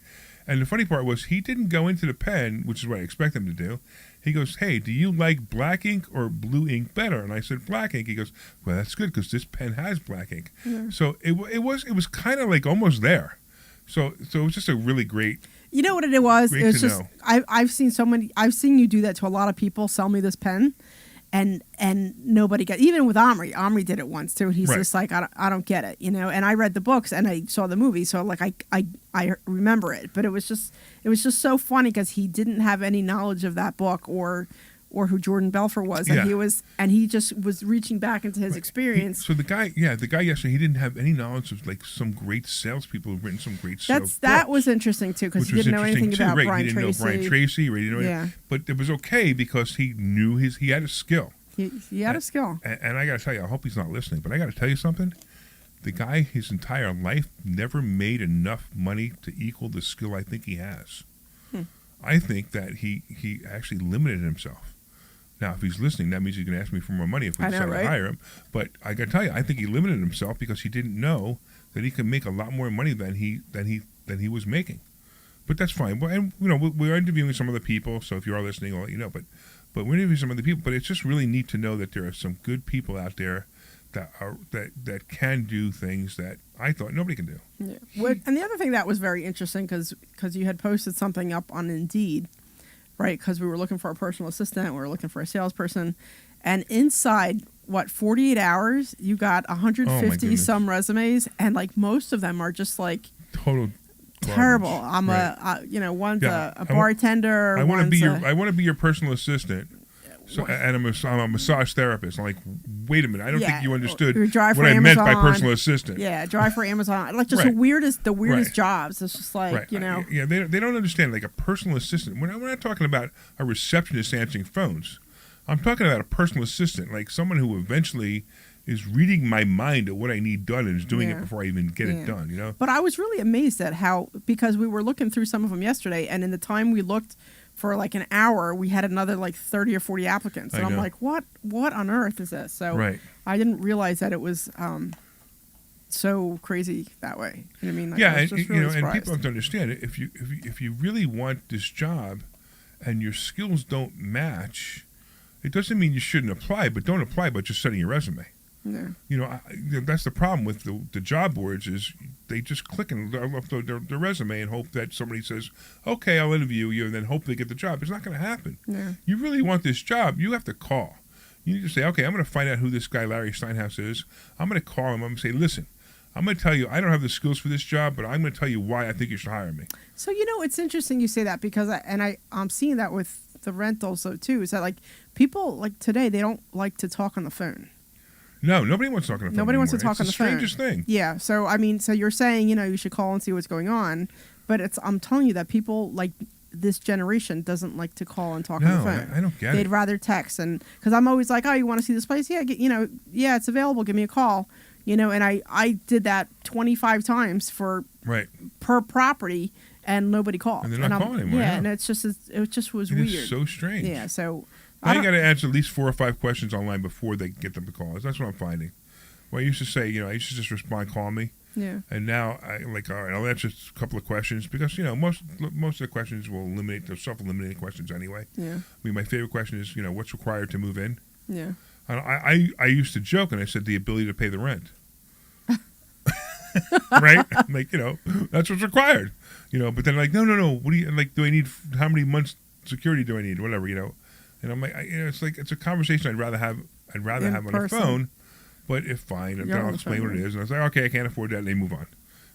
And the funny part was he didn't go into the pen, which is what I expect him to do. He goes, hey, do you like black ink or blue ink better? And I said, black ink. He goes, well, that's good because this pen has black ink. Yeah. So it was kind of like almost there. So it was just a really great. You know what it was? It was just know. I've seen you do that to a lot of people. Sell me this pen. And nobody got, even with Omri. Omri did it once too. He's right. just like, I don't get it, And I read the books and I saw the movie, so like I remember it. But it was just so funny because he didn't have any knowledge of that book or who Jordan Belfort was, and he just was reaching back into his experience. So the guy yesterday, he didn't have any knowledge of like some great salespeople who've written some great sales That books, was interesting too because he didn't know anything about right. Brian He didn't Tracy. know Brian Tracy, right? Yeah. But it was okay because he knew he had a skill. He had a skill. And I got to tell you, I hope he's not listening, but I got to tell you something. The guy, his entire life, never made enough money to equal the skill I think he has. I think that he actually limited himself. Now, if he's listening, that means he's going to ask me for more money if we decide to hire him. But I got to tell you, I think he limited himself because he didn't know that he could make a lot more money than he was making. But that's fine. Well, and we're interviewing some other people, so if you are listening, I'll let you know. But we're interviewing some other people. But it's just really neat to know that there are some good people out there that can do things that I thought nobody can do. Yeah. And the other thing that was very interesting because you had posted something up on Indeed, right? Because we were looking for a personal assistant, we were looking for a salesperson, and inside 48 hours, you got 150 some resumes, and like most of them are just like total terrible. Garbage. I'm one's a bartender. I want to be your personal assistant. So, and I'm a massage therapist. I'm like, wait a minute, I don't think you understood what I meant by personal assistant. Yeah, drive for Amazon. Like just the weirdest jobs. It's just like, Yeah, they don't understand like a personal assistant. We're not talking about a receptionist answering phones. I'm talking about a personal assistant, like someone who eventually is reading my mind at what I need done and is doing it before I even get it done, But I was really amazed at how, because we were looking through some of them yesterday, and in the time we looked for like an hour, we had another like 30 or 40 applicants. And I'm like, what on earth is this? So I didn't realize that it was so crazy that way. You know what I mean? Like, yeah, and people have to understand it. If you really want this job and your skills don't match, it doesn't mean you shouldn't apply, but don't apply by just sending your resume. Yeah. That's the problem with the job boards is they just click and upload their resume and hope that somebody says, okay, I'll interview you, and then hope they get the job. It's not going to happen. Yeah. You really want this job, you have to call. You need to say, okay, I'm going to find out who this guy Larry Steinhouse is. I'm going to call him. I'm going to say, listen, I'm going to tell you, I don't have the skills for this job, but I'm going to tell you why I think you should hire me. So, it's interesting you say that because I'm seeing that with the rentals, though, too, is that, like, people, like, today, they don't like to talk on the phone. No, nobody wants to talk on the phone. Nobody wants to talk on the phone. It's the strangest thing. Yeah, so, so you're saying, you should call and see what's going on, but I'm telling you that people, like, this generation doesn't like to call and talk on the phone. I don't get it. They'd rather text, and, because I'm always like, oh, you want to see this place? Yeah, yeah, it's available, give me a call. And I did that 25 times per property, and nobody called. And they're not calling anymore. Yeah, and it just was weird. It's so strange. Yeah, so now you got to answer at least 4 or 5 questions online before they get them to call us. That's what I'm finding. Well, I used to say, I used to just respond, call me. Yeah. And now all right, I'll answer a couple of questions because most of the questions will eliminate the self-eliminating questions anyway. Yeah. I mean, my favorite question is, what's required to move in? Yeah. I used to joke and I said the ability to pay the rent. Right? Like, that's what's required. But then like, no. What do you like? Do I need, how many months security do I need? Whatever, And I'm like, it's like, it's a conversation I'd rather have on the phone, but if fine, then I'll explain what it is. And I was like, okay, I can't afford that, and they move on.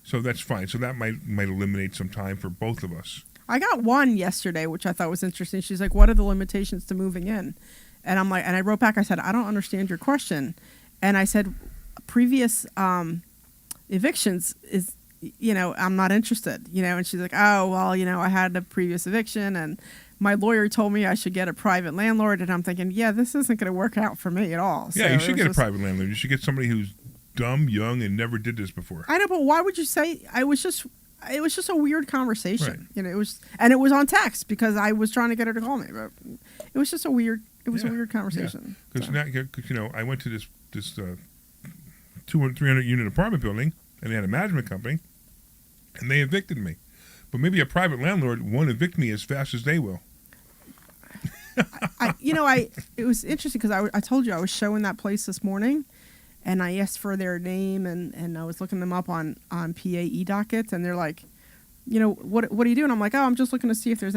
So that's fine. So that might eliminate some time for both of us. I got one yesterday, which I thought was interesting. She's like, what are the limitations to moving in? And I'm like, and I wrote back, I said, I don't understand your question. And I said, previous evictions is, I'm not interested, and she's like, oh, well, I had a previous eviction and my lawyer told me I should get a private landlord. And I'm thinking, yeah, this isn't going to work out for me at all. Yeah, you should get a private landlord. You should get somebody who's dumb, young, and never did this before. I know, but why would you say, it was just a weird conversation. Right. It was on text because I was trying to get her to call me, but it was just a weird conversation. Because now, I went to this 200, 300 unit apartment building, and they had a management company, and they evicted me. But maybe a private landlord won't evict me as fast as they will. It was interesting because I told you I was showing that place this morning, and I asked for their name, and I was looking them up on PAE dockets, and they're like, what are you doing? I'm like, oh, I'm just looking to see if there's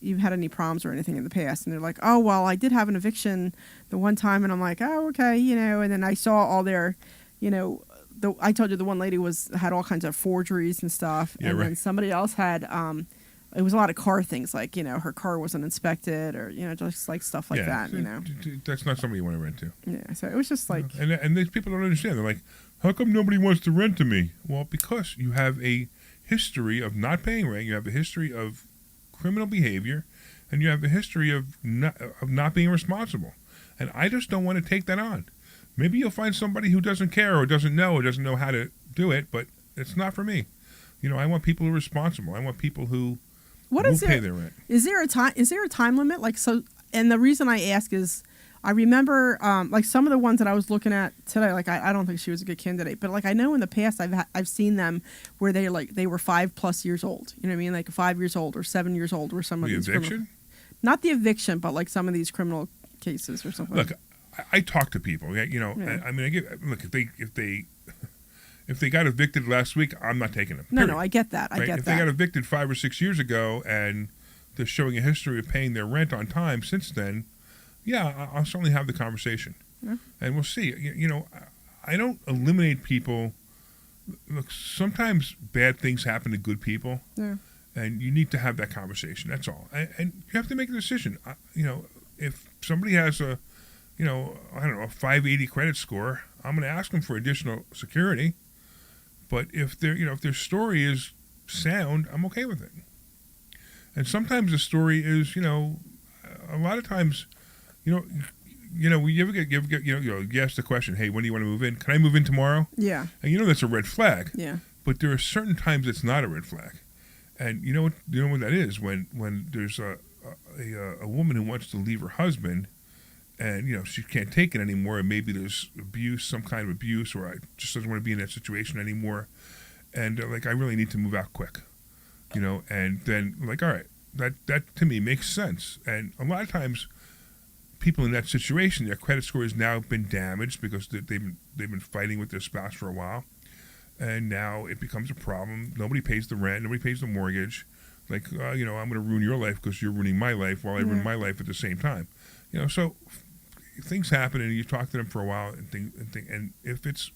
you've had any problems or anything in the past. And they're like, oh, well, I did have an eviction the one time, and I'm like, oh, okay, and then I saw all their, I told you the one lady had all kinds of forgeries and stuff, and then somebody else had it was a lot of car things, like her car wasn't inspected, or just like stuff like that. That's not somebody you want to rent to. Yeah, so it was just like, and these people don't understand. They're like, how come nobody wants to rent to me? Well, because you have a history of not paying rent, you have a history of criminal behavior, and you have a history of not being responsible. And I just don't want to take that on. Maybe you'll find somebody who doesn't care or doesn't know how to do it, but it's not for me. I want people who are responsible. I want people who will pay their rent. Is there a time limit? Like, so and the reason I ask is I remember like some of the ones that I was looking at today. Like I don't think she was a good candidate, but like I know in the past I've seen them where they were 5+ years old. You know what I mean? Like 5 years old or 7 years old, or some of these eviction. Not the eviction, but like some of these criminal cases or something. Look, I talk to people. You know, Yeah. I mean, look if they got evicted last week, I'm not taking them. No, I get that. I right? get if that. they got evicted 5 or 6 years ago and they're showing a history of paying their rent on time since then, yeah, I'll certainly have the conversation, and we'll see. You know, I don't eliminate people. Look, sometimes bad things happen to good people, and you need to have that conversation. That's all, and you have to make a decision. You know, if somebody has a 580 credit score, I'm going to ask them for additional security. But if their story is sound, I'm okay with it. And sometimes the story is, a lot of times, you ever get you ask the question, hey, when do you want to move in? Can I move in tomorrow? Yeah. And that's a red flag. Yeah. But there are certain times it's not a red flag. And you know what that is? When there's a woman who wants to leave her husband, and she can't take it anymore, and maybe there's abuse, some kind of abuse, or I just doesn't want to be in that situation anymore, and I really need to move out quick, and then all right, that to me makes sense. And a lot of times, people in that situation, their credit score has now been damaged because they've been fighting with their spouse for a while, and now it becomes a problem. Nobody pays the rent, nobody pays the mortgage. I'm going to ruin your life because you're ruining my life while I ruin my life at the same time. So things happen, and you talk to them for a while, and if it's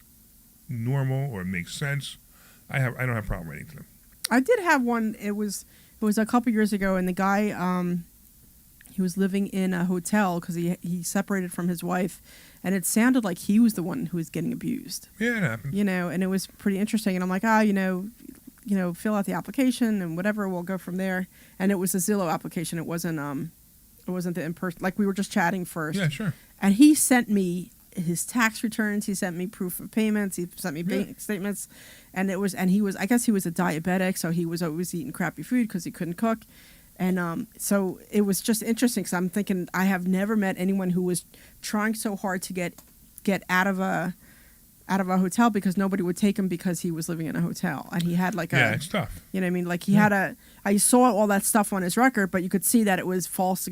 normal or it makes sense, I don't have a problem writing to them. I did have one. It was a couple years ago, and the guy he was living in a hotel because he separated from his wife, and it sounded like he was the one who was getting abused. Yeah, it happens. And it was pretty interesting. And I'm like, fill out the application and whatever, we'll go from there. And it was a Zillow application. It wasn't the in-person. Like, we were just chatting first. Yeah, sure. And he sent me his tax returns. He sent me proof of payments. He sent me bank statements. And he was a diabetic, so he was always eating crappy food because he couldn't cook. And so it was just interesting because I'm thinking I have never met anyone who was trying so hard to get out of a hotel because nobody would take him because he was living in a hotel, and he had it's tough. You know what I mean? Like he had I saw all that stuff on his record, but you could see that it was false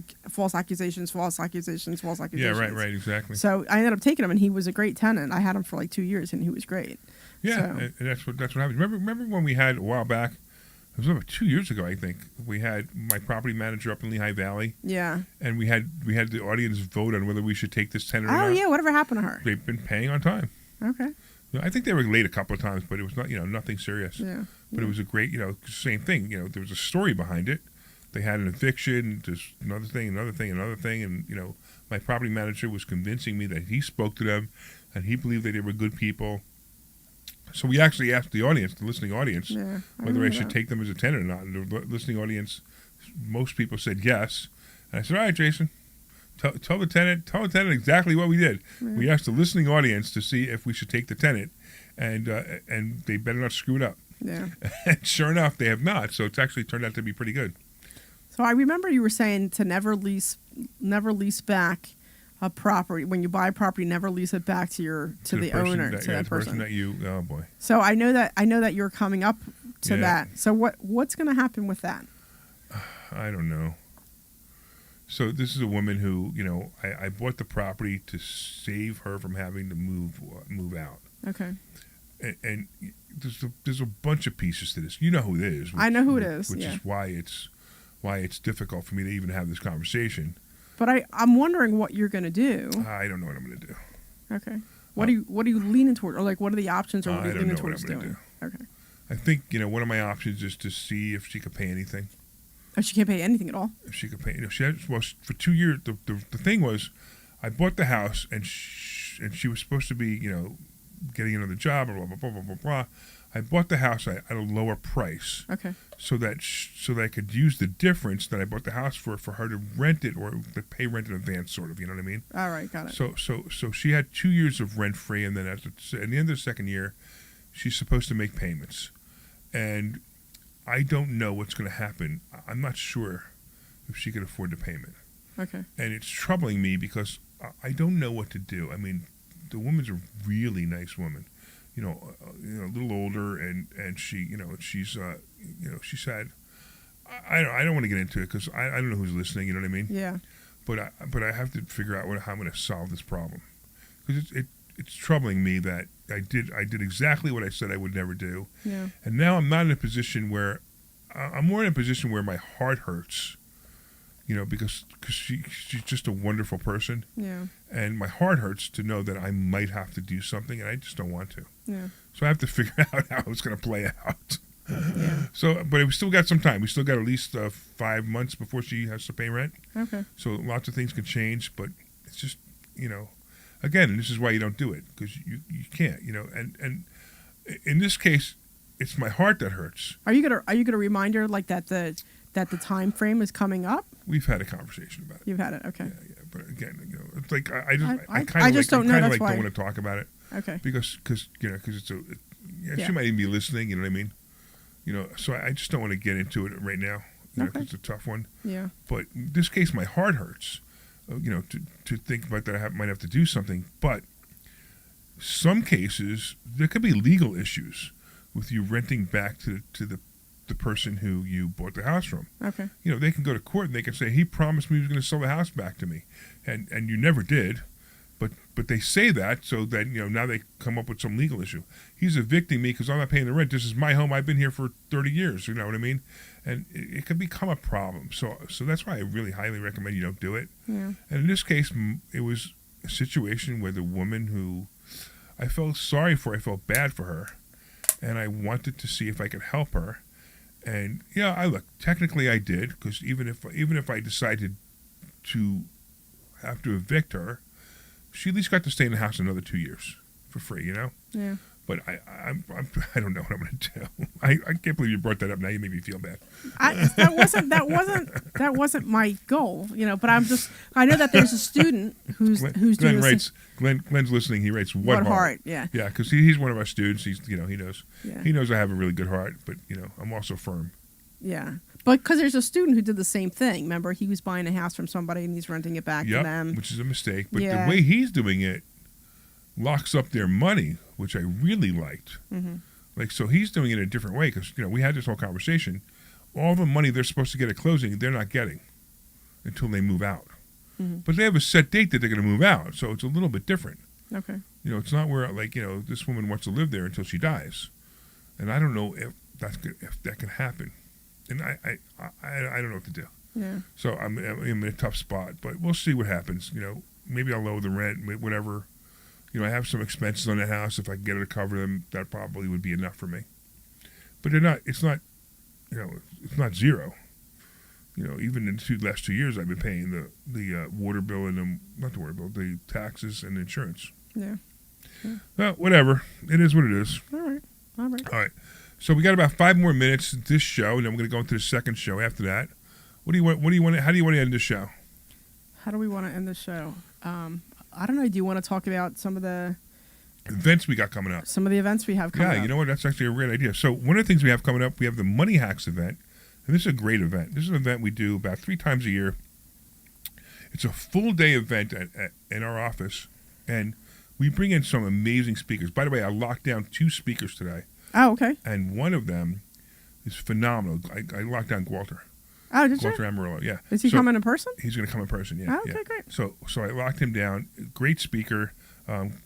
accusations. Yeah, right, exactly. So I ended up taking him, and he was a great tenant. I had him for 2 years, and he was great. Yeah, so. and that's what happened. Remember when we had a while back? It was about 2 years ago, I think. We had my property manager up in Lehigh Valley. Yeah. And we had the audience vote on whether we should take this tenant or not. Oh yeah, whatever happened to her? They've been paying on time. Okay. I think they were late a couple of times, but it was not, nothing serious. Yeah. But it was a great, same thing. There was a story behind it. They had an eviction, just another thing, and my property manager was convincing me that he spoke to them, and he believed that they were good people. So we actually asked the listening audience, whether I should take them as a tenant or not. And the listening audience, most people said yes. And I said, all right, Jason. Tell the tenant exactly what we did. Yeah. We asked the listening audience to see if we should take the tenant, and they better not screw it up. Yeah. And sure enough, they have not. So it's actually turned out to be pretty good. So I remember you were saying to never lease back a property. When you buy a property, never lease it back to the owner, to that person. That you. Oh boy. So I know that you're coming up to that. So what's going to happen with that? I don't know. So this is a woman who, I bought the property to save her from having to move out. Okay. And there's a bunch of pieces to this. You know who it is. I know who it is. Which is why it's difficult for me to even have this conversation. But I'm wondering what you're going to do. I don't know what I'm going to do. Okay. What are you leaning toward, or what are the options, or what are you leaning towards doing? Okay. I think one of my options is to see if she could pay anything. Oh, she can't pay anything at all? If she could pay, she had, for 2 years. The thing was, I bought the house, and she was supposed to be, getting another job, blah blah blah blah blah blah. I bought the house at a lower price. Okay. So that I could use the difference that I bought the house for her to rent it or to pay rent in advance, sort of. You know what I mean? All right, got it. So she had 2 years of rent free, and then at the end of the second year, she's supposed to make payments, and I don't know what's going to happen. I'm not sure if she could afford the payment. Okay. And it's troubling me because I don't know what to do. I mean, the woman's a really nice woman, a little older, and she, she's had. I don't want to get into it because I don't know who's listening. You know what I mean? Yeah. But I have to figure out how I'm going to solve this problem, because it's troubling me that I did exactly what I said I would never do. Yeah. And now I'm not in a position where I'm more in a position where my heart hurts. Because she's just a wonderful person. Yeah. And my heart hurts to know that I might have to do something, and I just don't want to. Yeah. So I have to figure out how it's going to play out. Yeah. So, but we still got some time. We still got at least 5 months before she has to pay rent. Okay. So lots of things can change, but it's just, again, and this is why you don't do it, because you can't, and in this case, it's my heart that hurts. Are you gonna remind her like that the time frame is coming up? We've had a conversation about it. You've had it, okay. Yeah. But again, it's like I don't know. That's why don't want to talk about it. Okay. Because it's Yeah. she might even be listening. You know what I mean? So I just don't want to get into it right now. Okay. 'Cause it's a tough one. Yeah. But in this case, my heart hurts. To think about that, I might have to do something. But some cases there could be legal issues with you renting back to the person who you bought the house from. Okay. They can go to court and they can say, he promised me he was going to sell the house back to me, and you never did. But they say that so that now they come up with some legal issue. He's evicting me because I'm not paying the rent. This is my home. I've been here for 30 years. You know what I mean? And it can become a problem. So that's why I really highly recommend you don't do it. Yeah. And in this case, it was a situation where the woman who I felt sorry for, I felt bad for her, and I wanted to see if I could help her. And technically I did, because even if I decided to have to evict her, she at least got to stay in the house another 2 years for free, Yeah. But I don't know what I'm going to do. I can't believe you brought that up. Now you make me feel bad. That wasn't my goal, But I know that there's a student who's Glenn doing writes. Glenn's listening. He writes what heart. Yeah. Yeah, because he's one of our students. He knows. Yeah. He knows I have a really good heart, but I'm also firm. Yeah. But because there's a student who did the same thing. Remember, he was buying a house from somebody and he's renting it back to them. Which is a mistake. But Yeah. the way he's doing it locks up their money, which I really liked. Mm-hmm. So he's doing it a different way, because we had this whole conversation. All the money they're supposed to get at closing, they're not getting until they move out. Mm-hmm. But they have a set date that they're going to move out, so it's a little bit different. Okay. It's not where this woman wants to live there until she dies, and I don't know if that can happen, and I don't know what to do. Yeah. So I'm in a tough spot, but we'll see what happens. Maybe I'll lower the rent, whatever. I have some expenses on the house. If I can get her to cover them, that probably would be enough for me. But it's not it's not zero. Even in the last 2 years, I've been paying the water bill and not the water bill, the taxes and the insurance. Yeah. Well, whatever. It is what it is. All right. So we got about 5 more minutes of this show, and then we're going to go into the second show after that. How do you want to end this show? How do we want to end the show? I don't know. Do you want to talk about some of the events we got coming up? Some of the events we have coming up. Yeah, you know what? That's actually a great idea. So one of the things we have coming up, we have the Money Hacks event. And this is a great event. This is an event we do about 3 times a year. It's a full-day event in our office. And we bring in some amazing speakers. By the way, I locked down 2 speakers today. Oh, okay. And one of them is phenomenal. I locked down Walter. Oh, did you? Walter Amarillo, yeah. Is he coming in person? He's going to come in person, yeah. Oh, okay, yeah. great. So I locked him down. Great speaker.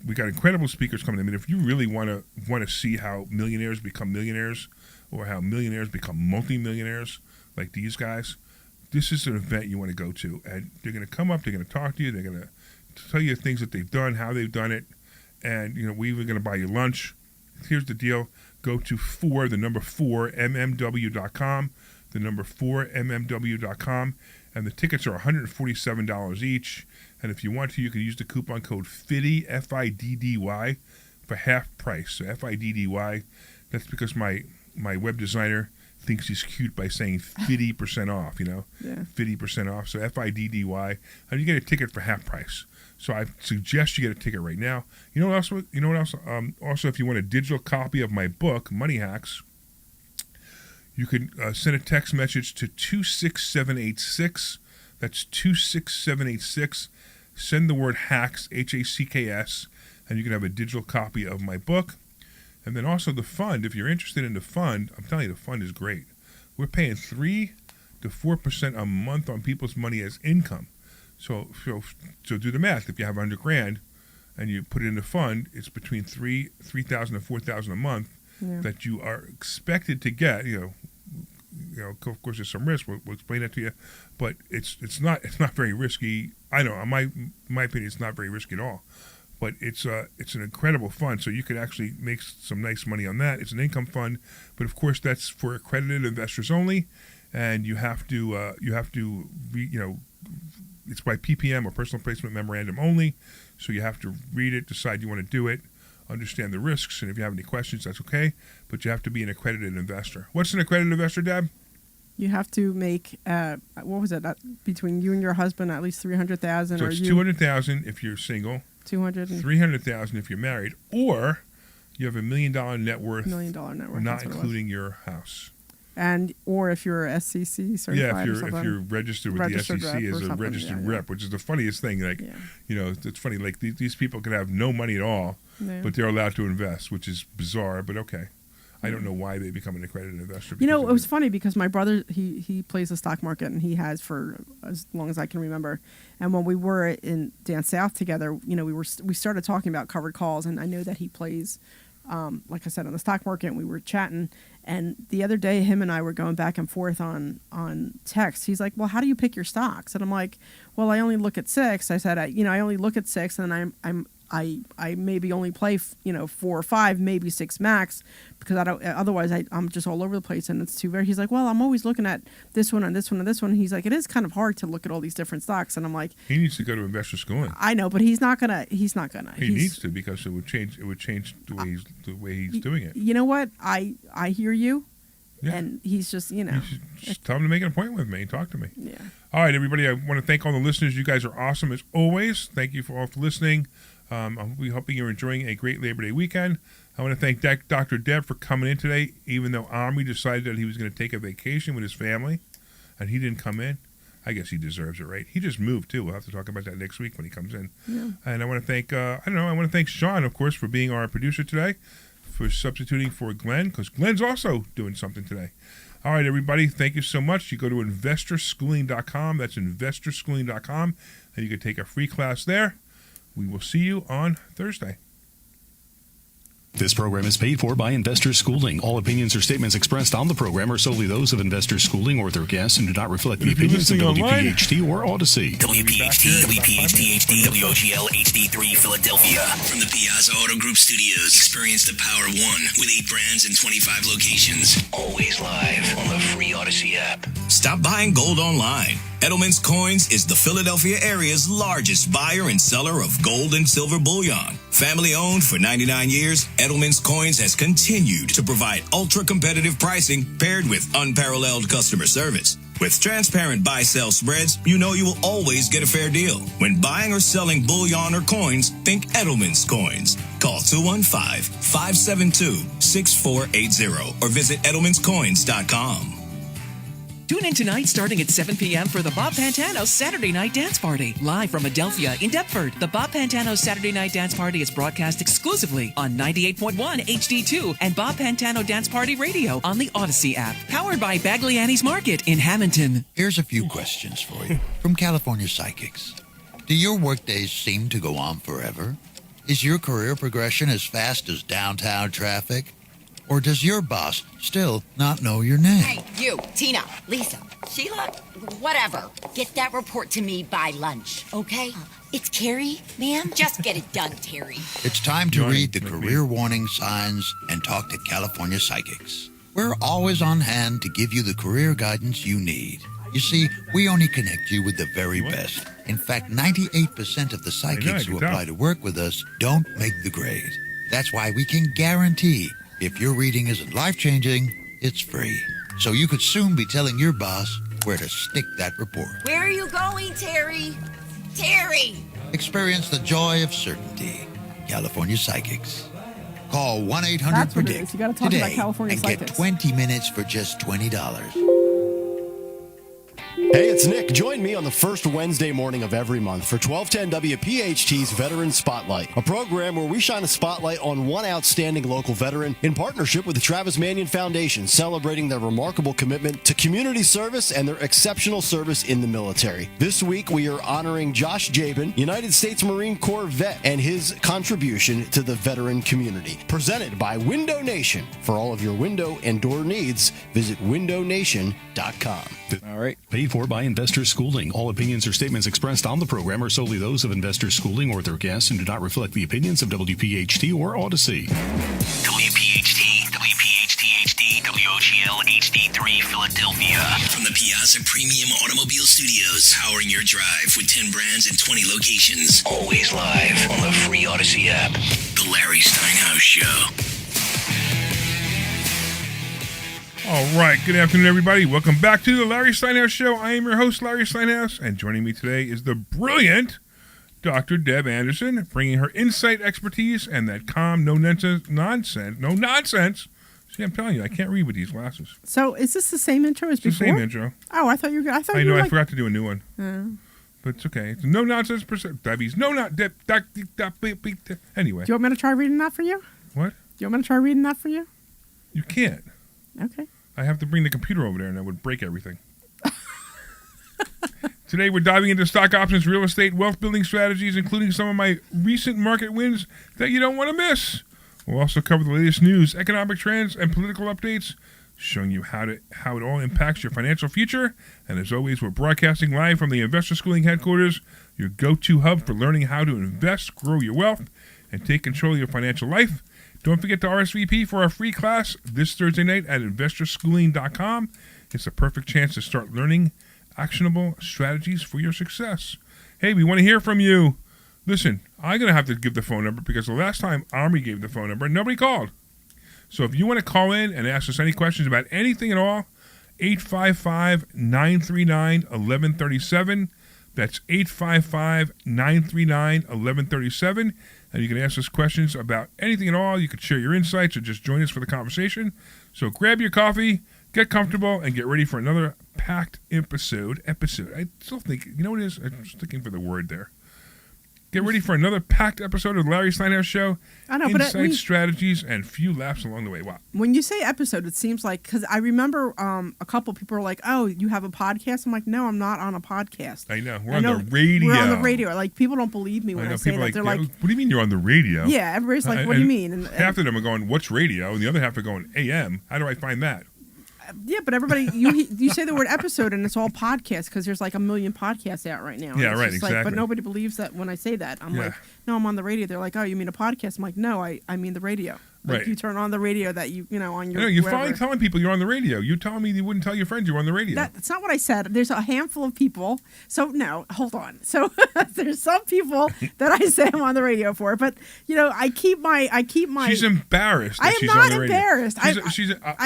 We got incredible speakers coming in. I mean, if you really want to see how millionaires become millionaires, or how millionaires become multimillionaires, like these guys, this is an event you want to go to. And they're going to come up. They're going to talk to you. They're going to tell you things that they've done, how they've done it, and we're even going to buy you lunch. Here's the deal: go to 4mmw.com. The number 4mmw.com, and the tickets are $147 each. And if you want to, you can use the coupon code FIDDY, FIDDY, for half price. So FIDDY, that's because my web designer thinks he's cute by saying 50% off, Yeah. 50% off. So FIDDY, and you get a ticket for half price. So I suggest you get a ticket right now. You know what else? Also, if you want a digital copy of my book, Money Hacks, you can send a text message to 26786. That's 26786. Send the word HACKS, HACKS, and you can have a digital copy of my book. And then also the fund, if you're interested in the fund, I'm telling you, the fund is great. We're paying 3 to 4% a month on people's money as income. So do the math. If you have $100,000 and you put it in the fund, it's between $3,000 and $4,000 a month that you are expected to get. You know, of course, there's some risk. We'll explain that to you, but it's not very risky. I know, in my opinion, it's not very risky at all. But it's an incredible fund, so you could actually make some nice money on that. It's an income fund, but of course that's for accredited investors only, and you have to it's by PPM or personal placement memorandum only, so you have to read it, decide you want to do it, understand the risks, and if you have any questions, that's okay, but you have to be an accredited investor. What's an accredited investor, Deb? You have to make what was it between you and your husband at least $300,000. So it's $200,000 if you're single. $300,000 if you're married, or you have $1 million net worth. $1 million net worth, not including your house. And or if you're SEC certified, if you're registered with the SEC as a registered rep, which is the funniest thing. It's funny. Like these people could have no money at all, but they're allowed to invest, which is bizarre. But okay. I don't know why they become an accredited investor. You know, it was funny because my brother, he plays the stock market, and he has for as long as I can remember. And when we were down south together, you know, we started talking about covered calls, and I know that he plays, like I said, on the stock market, and we were chatting. And the other day, him and I were going back and forth on text. He's like, "Well, how do you pick your stocks?" And I'm like, "Well, I only look at 6." I said, I only look at 6, and I maybe only play 4 or 5, maybe 6 max, because otherwise I'm just all over the place and it's too very. He's like, well, I'm always looking at this one and this one and this one. And he's like, it is kind of hard to look at all these different stocks. And I'm like, he needs to go to investor schooling. I know, but he's not gonna. He needs to, because it would change the way he's doing it. You know what? I hear you. Yeah. And he's just, You should tell him to make an appointment with me and talk to me. Yeah. All right, everybody. I want to thank all the listeners. You guys are awesome as always. Thank you for listening. We hoping you're enjoying a great Labor Day weekend. I want to thank Dr. Deb for coming in today, even though Omri decided that he was going to take a vacation with his family, and he didn't come in. I guess he deserves it, right? He just moved, too. We'll have to talk about that next week when he comes in. Yeah. And I want to thank, I want to thank Sean, of course, for being our producer today, for substituting for Glenn, because Glenn's also doing something today. All right, everybody, thank you so much. You go to investorschooling.com. That's investorschooling.com, and you can take a free class there. We will see you on Thursday. This program is paid for by Investors Schooling. All opinions or statements expressed on the program are solely those of Investors Schooling or their guests and do not reflect the opinions of WPHT or Odyssey. WPHT, WPHT HD, WOGL HD3 Philadelphia. From the Piazza Auto Group Studios, experience the power of one with 8 brands and 25 locations. Always live on the free Odyssey app. Stop buying gold online. Edelman's Coins is the Philadelphia area's largest buyer and seller of gold and silver bullion. Family owned for 99 years, Edelman's Coins has continued to provide ultra-competitive pricing paired with unparalleled customer service. With transparent buy-sell spreads, you know you will always get a fair deal. When buying or selling bullion or coins, think Edelman's Coins. Call 215-572-6480 or visit edelmanscoins.com. Tune in tonight starting at 7 p.m. for the Bob Pantano Saturday Night Dance Party. Live from Adelphia in Deptford, the Bob Pantano Saturday Night Dance Party is broadcast exclusively on 98.1 HD2 and Bob Pantano Dance Party Radio on the Odyssey app. Powered by Bagliani's Market in Hamilton. Here's a few questions for you from California Psychics. Do your workdays seem to go on forever? Is your career progression as fast as downtown traffic? Or does your boss still not know your name? Hey, you, Tina, Lisa, Sheila, whatever. Get that report to me by lunch, okay? It's Carrie, ma'am. Just get it done, Terry. It's time to read the career warning signs and talk to California Psychics. We're always on hand to give you the career guidance you need. You see, we only connect you with the very best. In fact, 98% of the psychics who apply to work with us don't make the grade. That's why we can guarantee if your reading isn't life-changing, it's free. So you could soon be telling your boss where to stick that report. Where are you going, Terry? Terry! Experience the joy of certainty. California Psychics. Call 1-800-PREDICT today and get 20 minutes for just $20. Hey, it's Nick. Join me on the first Wednesday morning of every month for 1210 WPHT's Veteran Spotlight, a program where we shine a spotlight on one outstanding local veteran in partnership with the Travis Manion Foundation, celebrating their remarkable commitment to community service and their exceptional service in the military. This week, we are honoring Josh Jabin, United States Marine Corps vet, and his contribution to the veteran community. Presented by Window Nation. For all of your window and door needs, visit windownation.com. All right. Paid for by Investors Schooling. All opinions or statements expressed on the program are solely those of Investors Schooling or their guests and do not reflect the opinions of WPHT or Odyssey. WPHT, WPHT-HD, WOGL HD3 Philadelphia. From the Piazza Premium Automobile Studios, powering your drive with 10 brands and 20 locations. Always live on the free Odyssey app. The Larry Steinhouse Show. All right, good afternoon, everybody. Welcome back to the Larry Steinhouse Show. I am your host, Larry Steinhouse, and joining me today is the brilliant Dr. Deb Anderson, bringing her insight, expertise, and that calm, no nonsense. See, I'm telling you, I can't read with these glasses. So, is this the same intro as It's the before? same intro. Oh, I thought you were. I forgot to do a new one. But it's okay. It's no nonsense. Debbie's no not Deb. Anyway. Do you want me to try reading that for you? What? Do you want me to try reading that for you? You can't. Okay. I have to bring the computer over there, and that would break everything. Today, we're diving into stock options, real estate, wealth building strategies, including some of my recent market wins that you don't want to miss. We'll also cover the latest news, economic trends, and political updates, showing you how it all impacts your financial future. And as always, we're broadcasting live from the Investor Schooling headquarters, your go-to hub for learning how to invest, grow your wealth, and take control of your financial life. Don't forget to RSVP for our free class this Thursday night at investorschooling.com. It's a perfect chance to start learning actionable strategies for your success. Hey, we want to hear from you. Listen, I'm going to have to give the phone number because the last time Omri gave the phone number, nobody called. So if you want to call in and ask us any questions about anything at all, 855-939-1137. That's 855-939-1137. And you can ask us questions about anything at all. You can share your insights or just join us for the conversation. So grab your coffee, get comfortable, and get ready for another packed episode. I still think, you know what it is? I'm just looking for the word there. Get ready for another packed episode of the Larry Steinhouse Show. I know, Insights, strategies, and few laughs along the way. Wow. When you say episode, it seems like, because I remember a couple people are like, oh, you have a podcast? I'm like, no, I'm not on a podcast. I know. We're on the radio. We're on the radio. Like, people don't believe me when I say that. Like, they're like, what do you mean you're on the radio? Yeah, everybody's like, what do you mean? And half of them are going, what's radio? And the other half are going, AM. How do I find that? Yeah, but everybody, you say the word episode and it's all podcast because there's like a million podcasts out right now. Yeah, right, exactly. But nobody believes that when I say that. I'm like, no, I'm on the radio. They're like, oh, you mean a podcast? I'm like, no, I mean the radio. Like right. You turn on the radio that on your. You're finally telling people you're on the radio. You're telling me you wouldn't tell your friends you're on the radio. That's not what I said. There's a handful of people. So no, hold on. So there's some people that I say I'm on the radio for, but I keep my. She's embarrassed. I am not embarrassed. I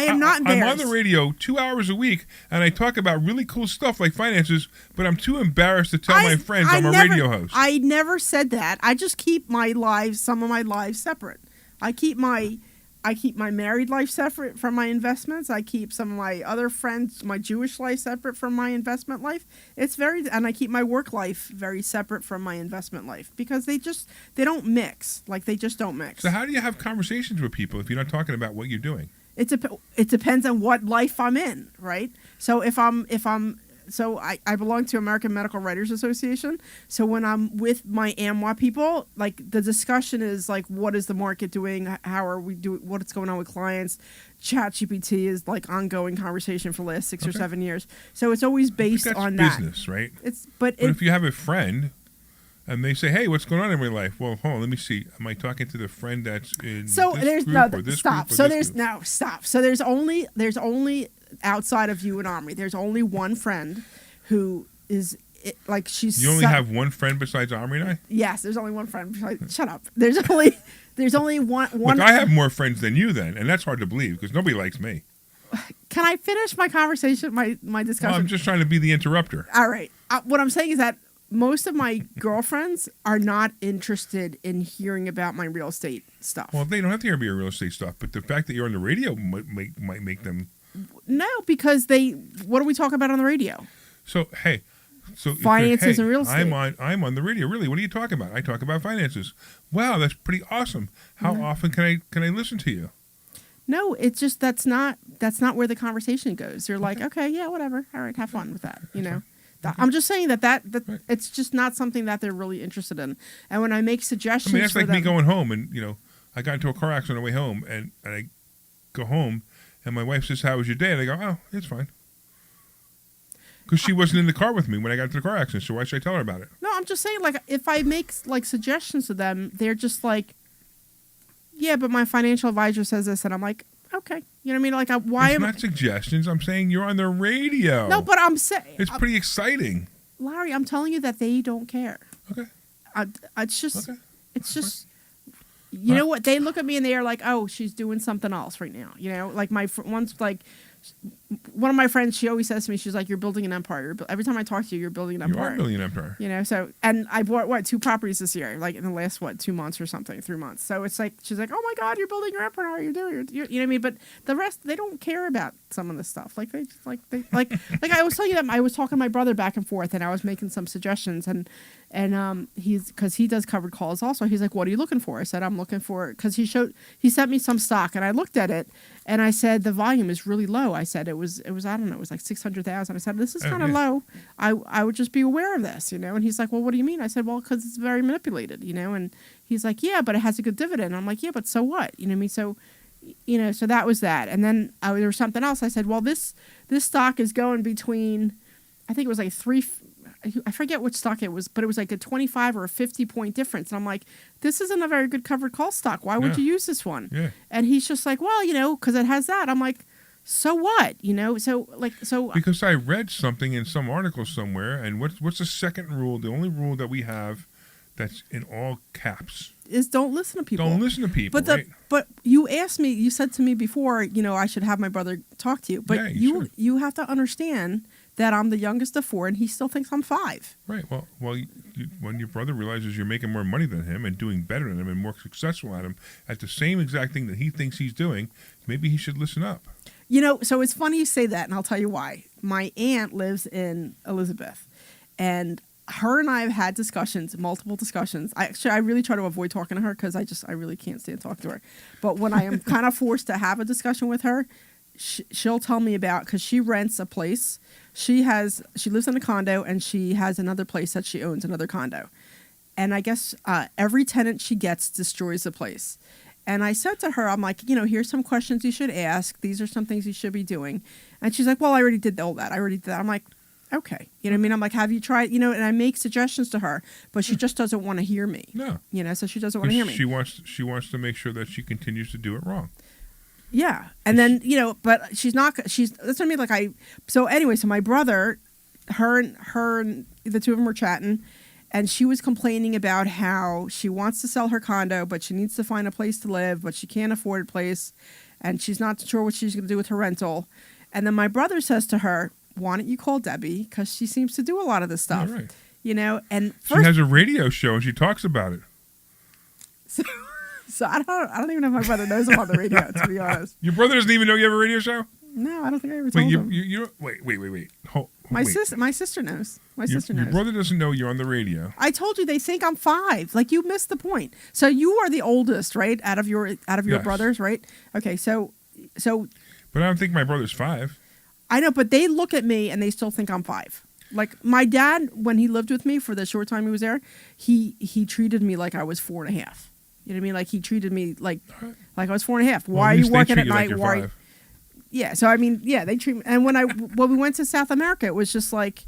am not embarrassed. I'm on the radio 2 hours a week, and I talk about really cool stuff like finances, but I'm too embarrassed to tell my friends I'm a radio host. I never said that. I just keep some of my lives separate. I keep my married life separate from my investments. I keep some of my other friends, my Jewish life separate from my investment life. And I keep my work life very separate from my investment life because they don't mix. Like they just don't mix. So how do you have conversations with people if you're not talking about what you're doing? It depends on what life I'm in, right? So So I belong to American Medical Writers Association. So when I'm with my AMWA people, like the discussion is like, what is the market doing? How are we doing? What's going on with clients? ChatGPT is like ongoing conversation for the last 6 or 7 years. So it's always based on that. Business, right? But if you have a friend and they say, hey, what's going on in my life? Well, hold on, let me see. Am I talking to the friend that's in this group or this stop. group or So this there's group? no stop. So there's only outside of you and Omri, there's only one friend who is like she's. You only have one friend besides Omri and I? Yes, there's only one friend. Shut up. There's only one. Look, I have more friends than you then, and that's hard to believe because nobody likes me. Can I finish my conversation, my discussion? Well, I'm just trying to be the interrupter. All right. What I'm saying is that most of my girlfriends are not interested in hearing about my real estate stuff. Well, they don't have to hear about your real estate stuff, but the fact that you're on the radio might make them. No, because what do we talk about on the radio? So hey, finances and real estate. I'm on the radio. Really, what are you talking about? I talk about finances. Wow, that's pretty awesome. How often can I listen to you? No, it's just that's not where the conversation goes. You're like, okay, yeah, whatever. All right, have fun with that. You know, I'm just saying that right. It's just not something that they're really interested in. And when I make suggestions, that's like me going home, and I got into a car accident on the way home, and I go home, and my wife says, "How was your day?" And I go, "Oh, it's fine." Because she wasn't in the car with me when I got into the car accident, so why should I tell her about it? No, I'm just saying, like, if I make, like, suggestions to them, they're just like, yeah, but my financial advisor says this, and I'm like, okay. You know what I mean? Like, it's not suggestions. I'm saying you're on the radio. No, but I'm saying... It's pretty exciting. Larry, I'm telling you that they don't care. Okay. It's just... Okay. It's just... You know what? They look at me and they are like, oh, she's doing something else right now. You know? Like, one of my friends, she always says to me, she's like, you're building an empire. Every time I talk to you, you're building an empire. You are building an empire. You know, so, and I bought, 2 properties this year, like in the last, 2 months or something, 3 months. So it's like, she's like, oh my God, you're building your empire. You know what I mean? But the rest, they don't care about some of this stuff. Like, they just, like I was telling you that I was talking to my brother back and forth, and I was making some suggestions, and because he does covered calls also. He's like, what are you looking for? I said, I'm looking for, because he sent me some stock, and I looked at it, and I said, the volume is really low. I said, it was I don't know, it was like 600,000. I said, this is kind of low. I would just be aware of this, you know? And he's like, well, what do you mean? I said, well, because it's very manipulated, you know? And he's like, yeah, but it has a good dividend. I'm like, yeah, but so what? You know what I mean? So, you know, so that was that. And then there was something else. I said, well, this stock is going between, I think it was like I forget which stock it was, but it was like a 25 or a 50 point difference. And I'm like, this isn't a very good covered call stock. Why would you use this one? Yeah. And he's just like, well, you know, because it has that. I'm like, so what? You know, so. Because I read something in some article somewhere, and what's the second rule? The only rule that we have that's in all caps is don't listen to people. Don't listen to people. But you asked me, you said to me before, you know, I should have my brother talk to you. But you have to understand that I'm the youngest of 4, and he still thinks I'm 5. Right. Well, when your brother realizes you're making more money than him and doing better than him and more successful at him at the same exact thing that he thinks he's doing, maybe he should listen up. You know, so it's funny you say that, and I'll tell you why. My aunt lives in Elizabeth, and her and I have had discussions, multiple discussions. I really try to avoid talking to her because I really can't stand talking to her. But when I am kind of forced to have a discussion with her, she'll tell me about, because she rents a place. She lives in a condo, and she has another place that she owns, another condo. And I guess every tenant she gets destroys the place. And I said to her, I'm like, you know, here's some questions you should ask. These are some things you should be doing. And she's like, well, I already did all that. I already did that. I'm like, okay. You know what I mean? I'm like, have you tried, you know, and I make suggestions to her, but she just doesn't want to hear me. No. You know, so she doesn't want to hear me. She wants to make sure that she continues to do it wrong. Yeah. And then, you know, but that's what I mean. Like so my brother, her and the two of them were chatting, and she was complaining about how she wants to sell her condo, but she needs to find a place to live, but she can't afford a place, and she's not sure what she's going to do with her rental. And then my brother says to her, why don't you call Debbie? Because she seems to do a lot of this stuff. Yeah, right. You know, and she has a radio show, and she talks about it. So I don't even know if my brother knows I'm on the radio, to be honest. Your brother doesn't even know you have a radio show? No, I don't think I ever told him. Wait. My sister knows. Your brother doesn't know you're on the radio. I told you they think I'm 5. Like, you missed the point. So you are the oldest, right? Out of your Yes. brothers, right? Okay, so. But I don't think my brother's 5. I know, but they look at me and they still think I'm 5. Like, my dad, when he lived with me for the short time he was there, he treated me like I was 4.5. You know what I mean? Like, he treated me like I was 4.5. Why are you working at night? Like yeah. So I mean, yeah, they treat me. And when we went to South America, it was just like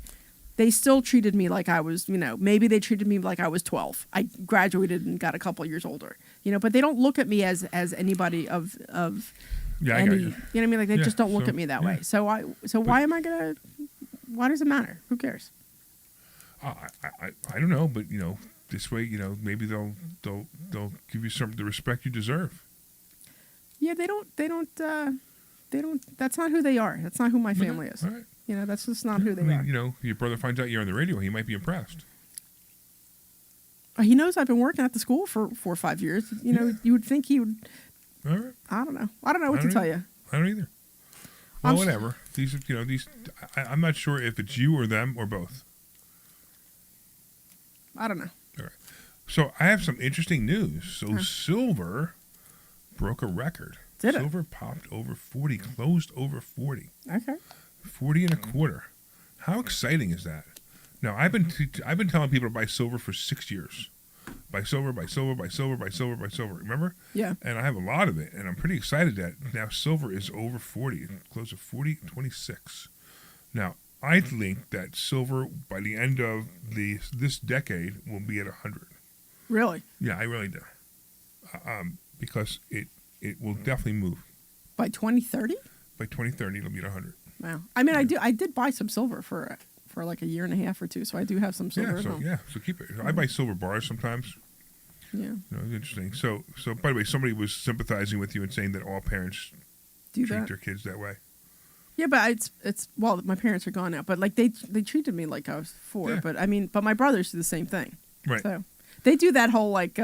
they still treated me like I was, you know, maybe they treated me like I was 12. I graduated and got a couple years older, you know, but they don't look at me as anybody of yeah, any, I got you. You know what I mean? Like, they just don't look at me that way. So why does it matter? Who cares? I don't know, but you know, this way, you know, maybe they'll give you some the respect you deserve. Yeah, they don't. That's not who they are. That's not who my family is. All right. You know, that's just not who they are. You know, your brother finds out you're on the radio, he might be impressed. He knows I've been working at the school for 4 or 5 years. You know, you would think he would. All right. I don't know. I don't know what to tell you. I don't either. Well, whatever. These, I'm not sure if it's you or them or both. I don't know. All right. So I have some interesting news. So silver broke a record. Did Silver popped over 40, closed over 40. Okay. 40 and a quarter. How exciting is that? Now, I've been telling people to buy silver for 6 years. Buy silver, buy silver, buy silver, buy silver, buy silver. Remember? Yeah. And I have a lot of it, and I'm pretty excited that now silver is over 40, close to 40.26. Now, I think that silver by the end of this decade will be at 100. Really? Yeah, I really do. Because it will definitely move. By 2030? By 2030, it'll be at 100. Wow. I mean, I did buy some silver for like a year and a half or two, so I do have some silver at home. So keep it. I buy silver bars sometimes. Yeah. It's interesting. So by the way, somebody was sympathizing with you and saying that all parents treat their kids that way. Yeah, but it's well, my parents are gone now, but like they treated me like I was 4. Yeah. But I mean, but my brothers do the same thing. Right. So they do that whole like.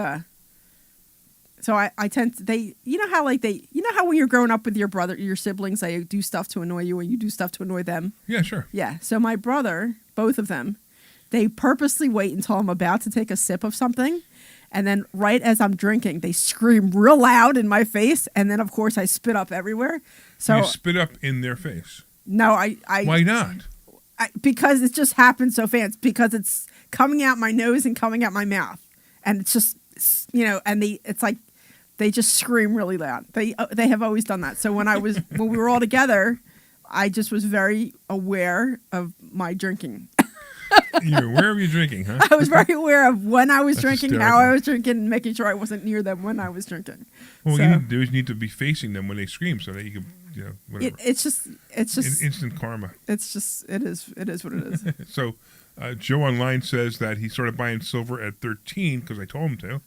So I tend to, you know how when you're growing up with your siblings, they do stuff to annoy you and you do stuff to annoy them. Yeah, sure. Yeah. So my brother, both of them, they purposely wait until I'm about to take a sip of something. And then right as I'm drinking, they scream real loud in my face. And then, of course, I spit up everywhere. So you spit up in their face? No, I Why not? Because it just happens so fast. Because it's coming out my nose and coming out my mouth. And it's just, and it's like they just scream really loud. They have always done that. So when we were all together, I just was very aware of my drinking. You're aware of your drinking, huh? I was very aware of when I was drinking, hysterical. how I was drinking, and making sure I wasn't near them when I was drinking. Well, so, you need to be facing them when they scream so that you can, whatever. It's just instant karma. It is what it is. So, Joe online says that he started buying silver at 13 because I told him to,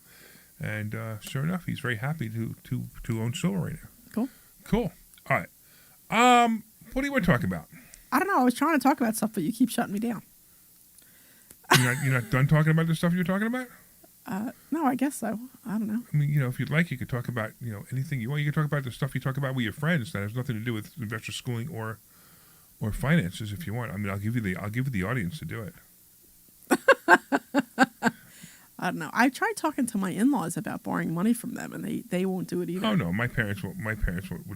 and sure enough, he's very happy to own silver right now. Cool. All right. What do you want to talk about? I don't know. I was trying to talk about stuff, but you keep shutting me down. You're not done talking about the stuff you're talking about? No, I guess so. I don't know. I mean, if you'd like, you could talk about anything you want. You could talk about the stuff you talk about with your friends that has nothing to do with investor schooling or finances, if you want. I mean, I'll give you the audience to do it. I don't know. I tried talking to my in-laws about borrowing money from them, and they won't do it either. Oh no, my parents would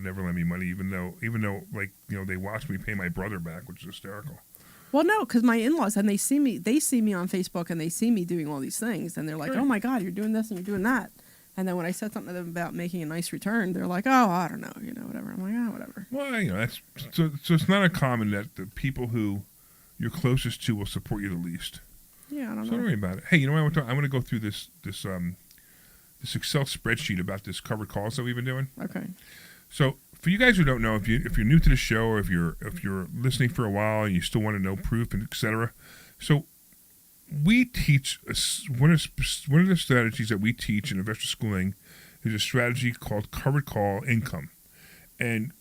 never lend me money, even though they watched me pay my brother back, which is hysterical. Well, no, because my in-laws, and they see me on Facebook, and they see me doing all these things, and they're like, "Oh my God, you're doing this and you're doing that." And then when I said something to them about making a nice return, they're like, "Oh, I don't know, whatever." I'm like, "Oh, whatever." Well, that's so it's not uncommon that the people who you're closest to will support you the least. Yeah, I don't know. So don't worry about it. Hey, you know what? I want to go through this Excel spreadsheet about this covered calls that we've been doing. Okay. So for you guys who don't know, if you're new to the show or if you're listening for a while and you still want to know proof and etc. So we teach one of the strategies that we teach in investor schooling is a strategy called covered call income, and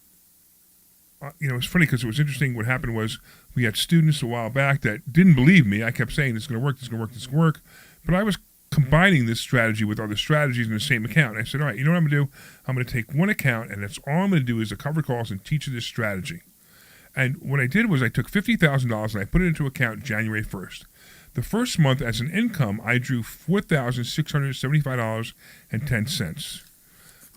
it's funny because it was interesting. What happened was we had students a while back that didn't believe me. I kept saying this is going to work, this is going to work, this is going to work, but I was combining this strategy with other strategies in the same account. And I said, all right, you know what I'm going to do? I'm going to take one account, and that's all I'm going to do is the covered calls and teach you this strategy. And what I did was I took $50,000 and I put it into account January 1st. The first month as an income, I drew $4,675.10.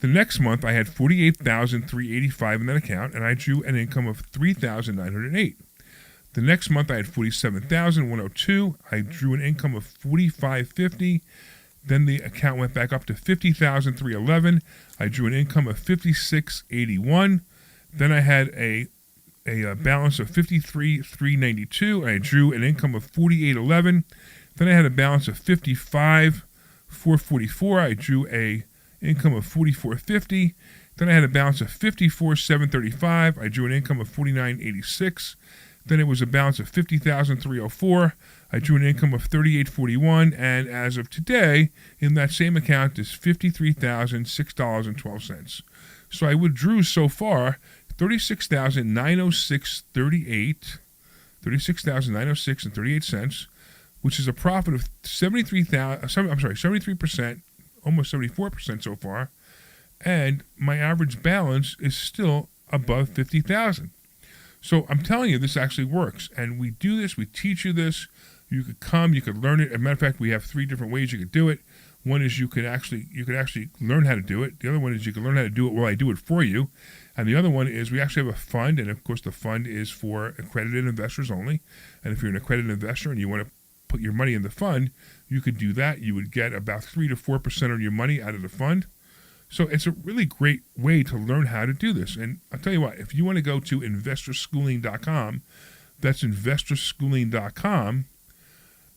The next month, I had $48,385 in that account, and I drew an income of $3,908. The next month, I had $47,102. I drew an income of $45.50. Then the account went back up to $50,311. I drew an income of $56.81. Then I had a balance of $53,392. I drew an income of $48.11. Then I had a balance of $55,444. I drew a income of $44.50. Then I had a balance of $54,735. I drew an income of $49.86. Then it was a balance of $50,304. I drew an income of $38.41. And as of today, in that same account is $53,006.12. So I withdrew so far $36,906.38, $36,906.38, which is a profit of 73%, almost 74% so far, and my average balance is still above $50,000. So I'm telling you, this actually works. And we do this. We teach you this. You could come. You could learn it. As a matter of fact, we have 3 different ways you could do it. One is you could actually learn how to do it. The other one is you can learn how to do it while I do it for you. And the other one is we actually have a fund. And, of course, the fund is for accredited investors only. And if you're an accredited investor and you want to put your money in the fund, you could do that. You would get about 3 to 4% of your money out of the fund. So it's a really great way to learn how to do this. And I'll tell you what, if you want to go to investorschooling.com, that's investorschooling.com,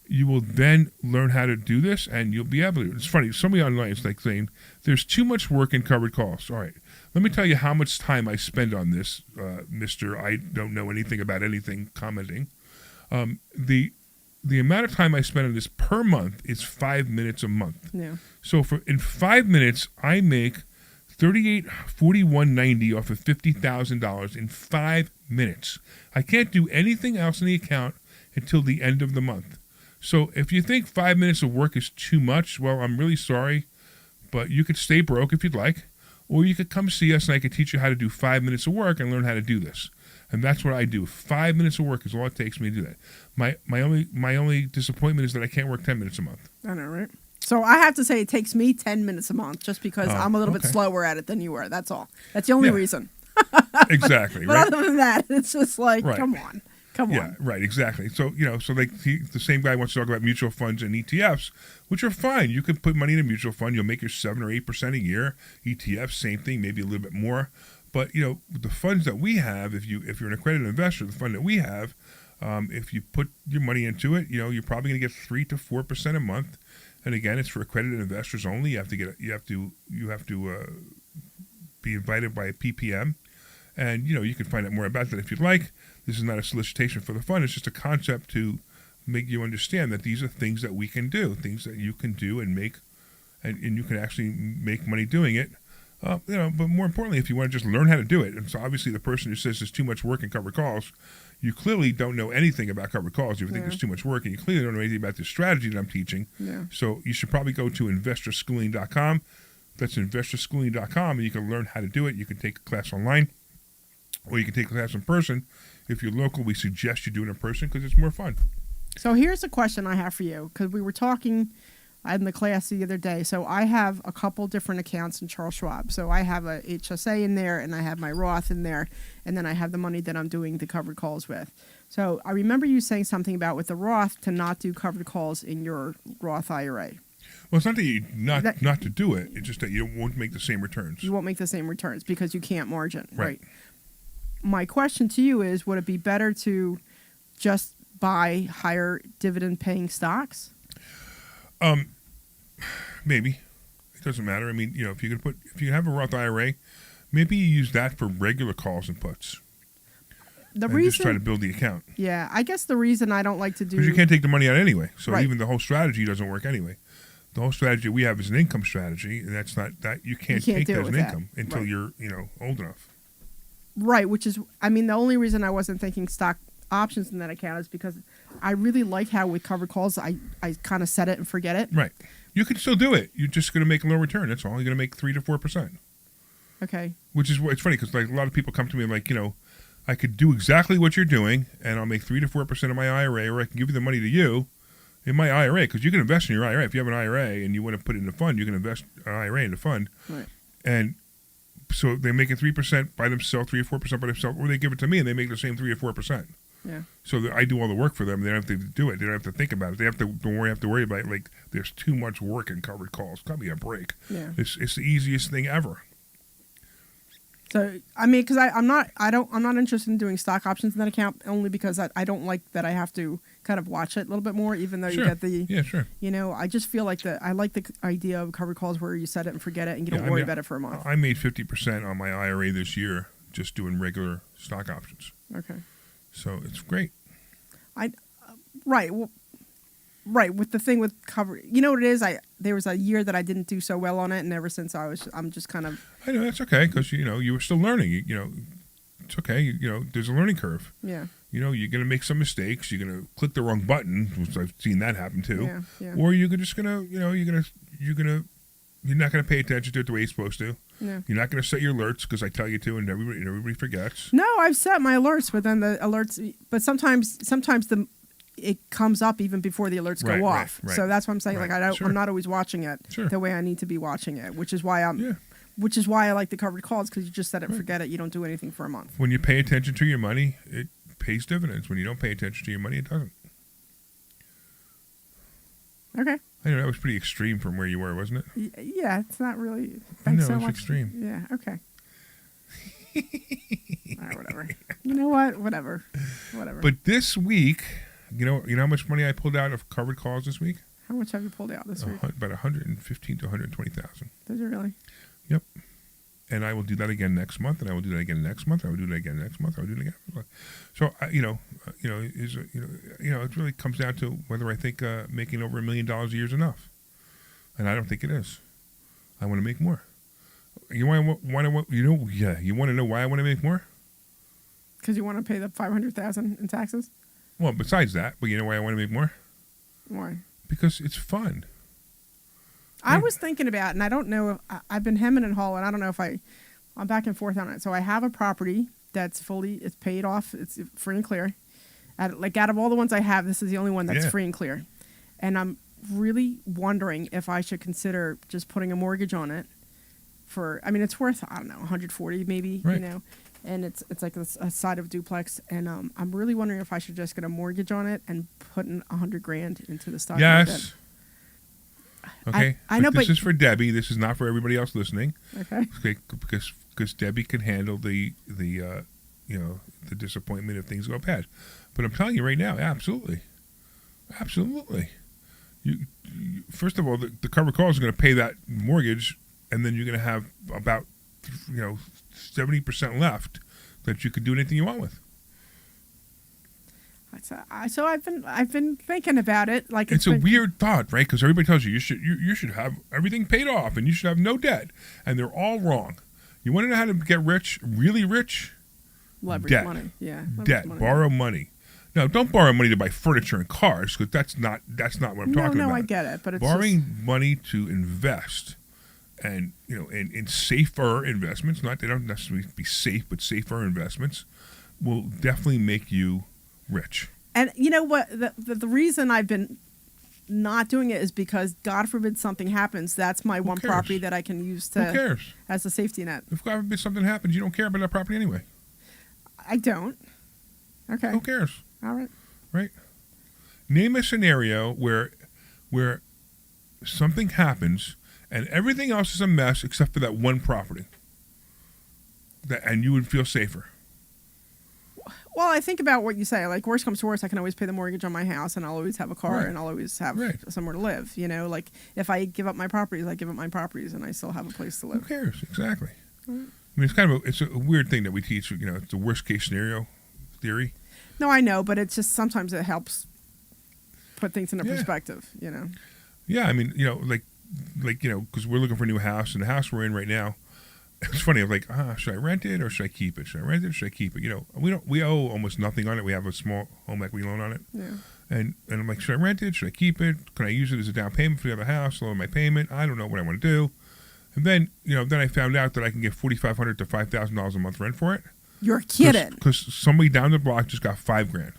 you will then learn how to do this, and you'll be able to. It's funny, somebody online is like saying, there's too much work in covered calls. All right, let me tell you how much time I spend on this, Mr. I don't know anything about anything commenting. The amount of time I spend on this per month is 5 minutes a month. Yeah. So in 5 minutes, I make $38.41.90 off of $50,000 in 5 minutes. I can't do anything else in the account until the end of the month. So if you think 5 minutes of work is too much, well, I'm really sorry, but you could stay broke if you'd like, or you could come see us and I could teach you how to do 5 minutes of work and learn how to do this. And that's what I do. 5 minutes of work is all it takes me to do that. My only disappointment is that I can't work 10 minutes a month. I know, right? So I have to say it takes me 10 minutes a month just because I'm a little bit slower at it than you are. That's all. That's the only reason. Exactly. But right? other than that, it's just like, Right. come on. Yeah, right, exactly. So, the same guy wants to talk about mutual funds and ETFs, which are fine. You can put money in a mutual fund. You'll make your 7 or 8% a year. ETFs, same thing, maybe a little bit more. But, the funds that we have, if you're an accredited investor, the fund that we have, if you put your money into it, you're probably going to get 3 to 4% a month. And again, it's for accredited investors only. You have to be invited by a PPM. And, you can find out more about that if you'd like. This is not a solicitation for the fund. It's just a concept to make you understand that these are things that we can do, things that you can do and make, and you can actually make money doing it. But more importantly, if you want to just learn how to do it, and so obviously the person who says there's too much work in covered calls, you clearly don't know anything about covered calls. You think there's too much work, and you clearly don't know anything about the strategy that I'm teaching. Yeah. So you should probably go to investorschooling.com. That's investorschooling.com, and you can learn how to do it. You can take a class online, or you can take a class in person. If you're local, we suggest you do it in person because it's more fun. So here's a question I have for you, because we were talking in the class the other day. So I have a couple different accounts in Charles Schwab. So I have a HSA in there, and I have my Roth in there, and then I have the money that I'm doing the covered calls with. So I remember you saying something about with the Roth to not do covered calls in your Roth IRA. Well, it's not that you not to do it. It's just that you won't make the same returns. You won't make the same returns because you can't margin. Right. My question to you is, would it be better to just buy higher dividend paying stocks? Maybe. It doesn't matter. I mean, if you have a Roth IRA, maybe you use that for regular calls and puts. Just try to build the account. Yeah, I guess the reason I don't like to do... Because you can't take the money out anyway. So Right. even the whole strategy doesn't work anyway. The whole strategy we have is an income strategy, and that's not that you can't take do that it as an with income that. until Right. you're old enough. Right, which is, the only reason I wasn't thinking stock options in that account is because I really like how with covered calls, I kind of set it and forget it. Right. You can still do it. You're just going to make a low return. That's all. You're going to make 3 to 4%. Okay. Which is it's funny because a lot of people come to me like, I could do exactly what you're doing, and I'll make 3 to 4% of my IRA, or I can give you the money to you in my IRA, because you can invest in your IRA. If you have an IRA and you want to put it in a fund, you can invest an IRA in a fund. Right. And so they make it 3% by themselves, 3 or 4% by themselves, or they give it to me and they make the same 3 or 4%. Yeah. So I do all the work for them. They don't have to do it. They don't have to think about it. They have to worry about it. Like, there's too much work in covered calls. Cut me a break. Yeah. It's the easiest thing ever. So because I'm not interested in doing stock options in that account, only because I don't like that I have to kind of watch it a little bit more, even though Sure. you get the sure. I just feel like I like the idea of covered calls where you set it and forget it and you don't worry about it for a month. I made 50% on my IRA this year just doing regular stock options. Okay. So it's great. Right, with the thing with cover, you know what it is? There was a year that I didn't do so well on it, and ever since I'm just kind of. I know that's okay because you were still learning. It's okay. There's a learning curve. Yeah. You're gonna make some mistakes. You're gonna click the wrong button, which I've seen that happen too. Yeah. Or you're just gonna you're not gonna pay attention to it the way you're supposed to. Yeah. You're not going to set your alerts because I tell you to, and everybody forgets. No, I've set my alerts, but then the alerts. But sometimes it comes up even before the alerts go off. Right. So that's what I'm saying. Right. Like Sure. I'm not always watching it the way I need to be watching it, which is why I like the covered calls, because you just set it, forget it. You don't do anything for a month. When you pay attention to your money, it pays dividends. When you don't pay attention to your money, it doesn't. Okay. I know that was pretty extreme from where you were, wasn't it? Yeah, it's not really. I know, so it's much. extreme. Yeah. Okay. All right, whatever. You know what? Whatever. But this week, you know how much money I pulled out of covered calls this week? How much have you pulled out this week? About 115 to 120,000. Did you really? Yep. And I will do that again next month, and I will do that again next month. I will do that again next month. I will do it again. So it really comes down to whether I think making over $1 million a year is enough, and I don't think it is. I want to make more. You want to know why I want to make more? Because you want to pay the $500,000 in taxes. Well, besides that, but you know why I want to make more? Why? Because it's fun. I was thinking about, and I don't know, I've been hemming and hawing. I don't know if I'm back and forth on it. So I have a property that's it's paid off. It's free and clear. Out of all the ones I have, this is the only one that's free and clear. And I'm really wondering if I should consider just putting a mortgage on it it's worth, I don't know, 140 maybe, right. And it's like a side of duplex. And I'm really wondering if I should just get a mortgage on it and put in $100,000 into the stock market. Yes. Okay, I know, this is for Debbie. This is not for everybody else listening. Okay. Because Debbie can handle the disappointment if things go bad. But I'm telling you right now, absolutely. You first of all, the covered calls are going to pay that mortgage, and then you're going to have about 70% left that you could do anything you want with. So I've been thinking about it. Like it's a weird thought, right? Because everybody tells you you should have everything paid off and you should have no debt, and they're all wrong. You want to know how to get rich, really rich? Leverage money, yeah. Debt, borrow money. No, don't borrow money to buy furniture and cars, because that's not what I'm talking about. No, I get it, but it's borrowing money to invest, and in safer investments. They don't necessarily be safe, but safer investments will definitely make you rich. And you know what? The reason I've been not doing it is because, God forbid something happens, that's my one property that I can use Who cares? As a safety net. If God forbid something happens, you don't care about that property anyway. I don't. Okay. Who cares? All right. Right. Name a scenario where something happens and everything else is a mess except for that one property. And you would feel safer. Well, I think about what you say. Like, worst comes to worst, I can always pay the mortgage on my house, and I'll always have a car, and I'll always have somewhere to live. Like, if I give up my properties, I give up my properties, and I still have a place to live. Who cares? Exactly. Right. I mean, it's a weird thing that we teach. It's the worst case scenario theory. No, I know, but it's just sometimes it helps put things into perspective. Yeah, I mean, because we're looking for a new house, and the house we're in right now. It's funny. I'm like, should I rent it or should I keep it? Should I rent it or should I keep it? We owe almost nothing on it. We have a small home equity loan on it. Yeah. And I'm like, should I rent it? Should I keep it? Can I use it as a down payment for the other house? Lower my payment? I don't know what I want to do. And then, then I found out that I can get $4,500 to $5,000 a month rent for it. You're kidding. Because somebody down the block just got $5,000.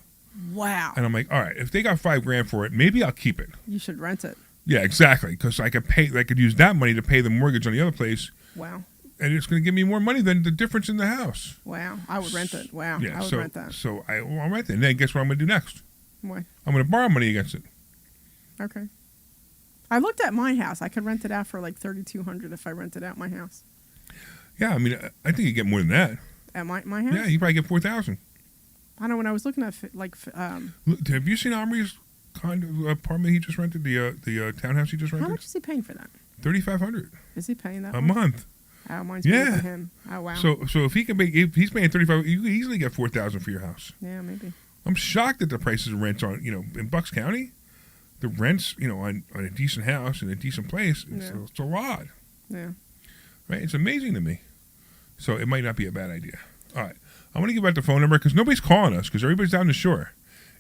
Wow. And I'm like, all right, if they got $5,000 for it, maybe I'll keep it. You should rent it. Yeah, exactly. Because I could use that money to pay the mortgage on the other place. Wow. And it's going to give me more money than the difference in the house. Wow. I would rent it. Wow. Yeah, I would rent that. So I'll rent it. And then guess what I'm going to do next? What? I'm going to borrow money against it. Okay. I looked at my house. I could rent it out for like $3,200 if I rented out my house. Yeah, I mean, I think you get more than that. At my house? Yeah, you probably get $4,000. I know when I was looking at Look, have you seen Omri's condo apartment he just rented? The townhouse he just rented? How much is he paying for that? $3,500. Is he paying that a month? Oh, mine's bigger than him. Oh, wow. So if he can if he's paying $3,500, you could easily get $4,000 for your house. Yeah, maybe. I'm shocked at the prices of rents on in Bucks County. The rents on a decent house in a decent place, it's a lot. Yeah. Right? It's amazing to me. So it might not be a bad idea. All right. I want to give out the phone number because nobody's calling us because everybody's down the shore.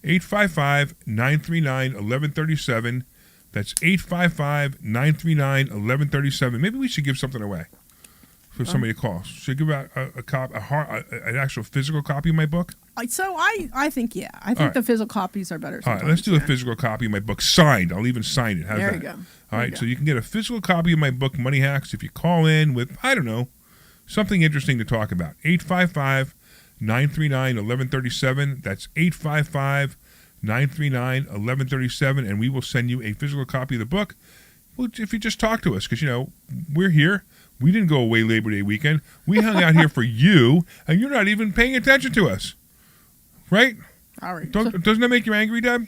855-939-1137. That's 855-939-1137. Maybe we should give something away. for somebody to call. Should I give out an actual physical copy of my book? So I think, yeah. I think the physical copies are better. All right, let's do a physical copy of my book, signed. I'll even sign it. How's there that? You go. All right, so you can get a physical copy of my book, Money Hacks, if you call in with, I don't know, something interesting to talk about. 855-939-1137. That's 855-939-1137, and we will send you a physical copy of the book. Well, if you just talk to us, because, we're here. We didn't go away Labor Day weekend. We hung out here for you, and you're not even paying attention to us. Right? All right. Doesn't that make you angry, Deb?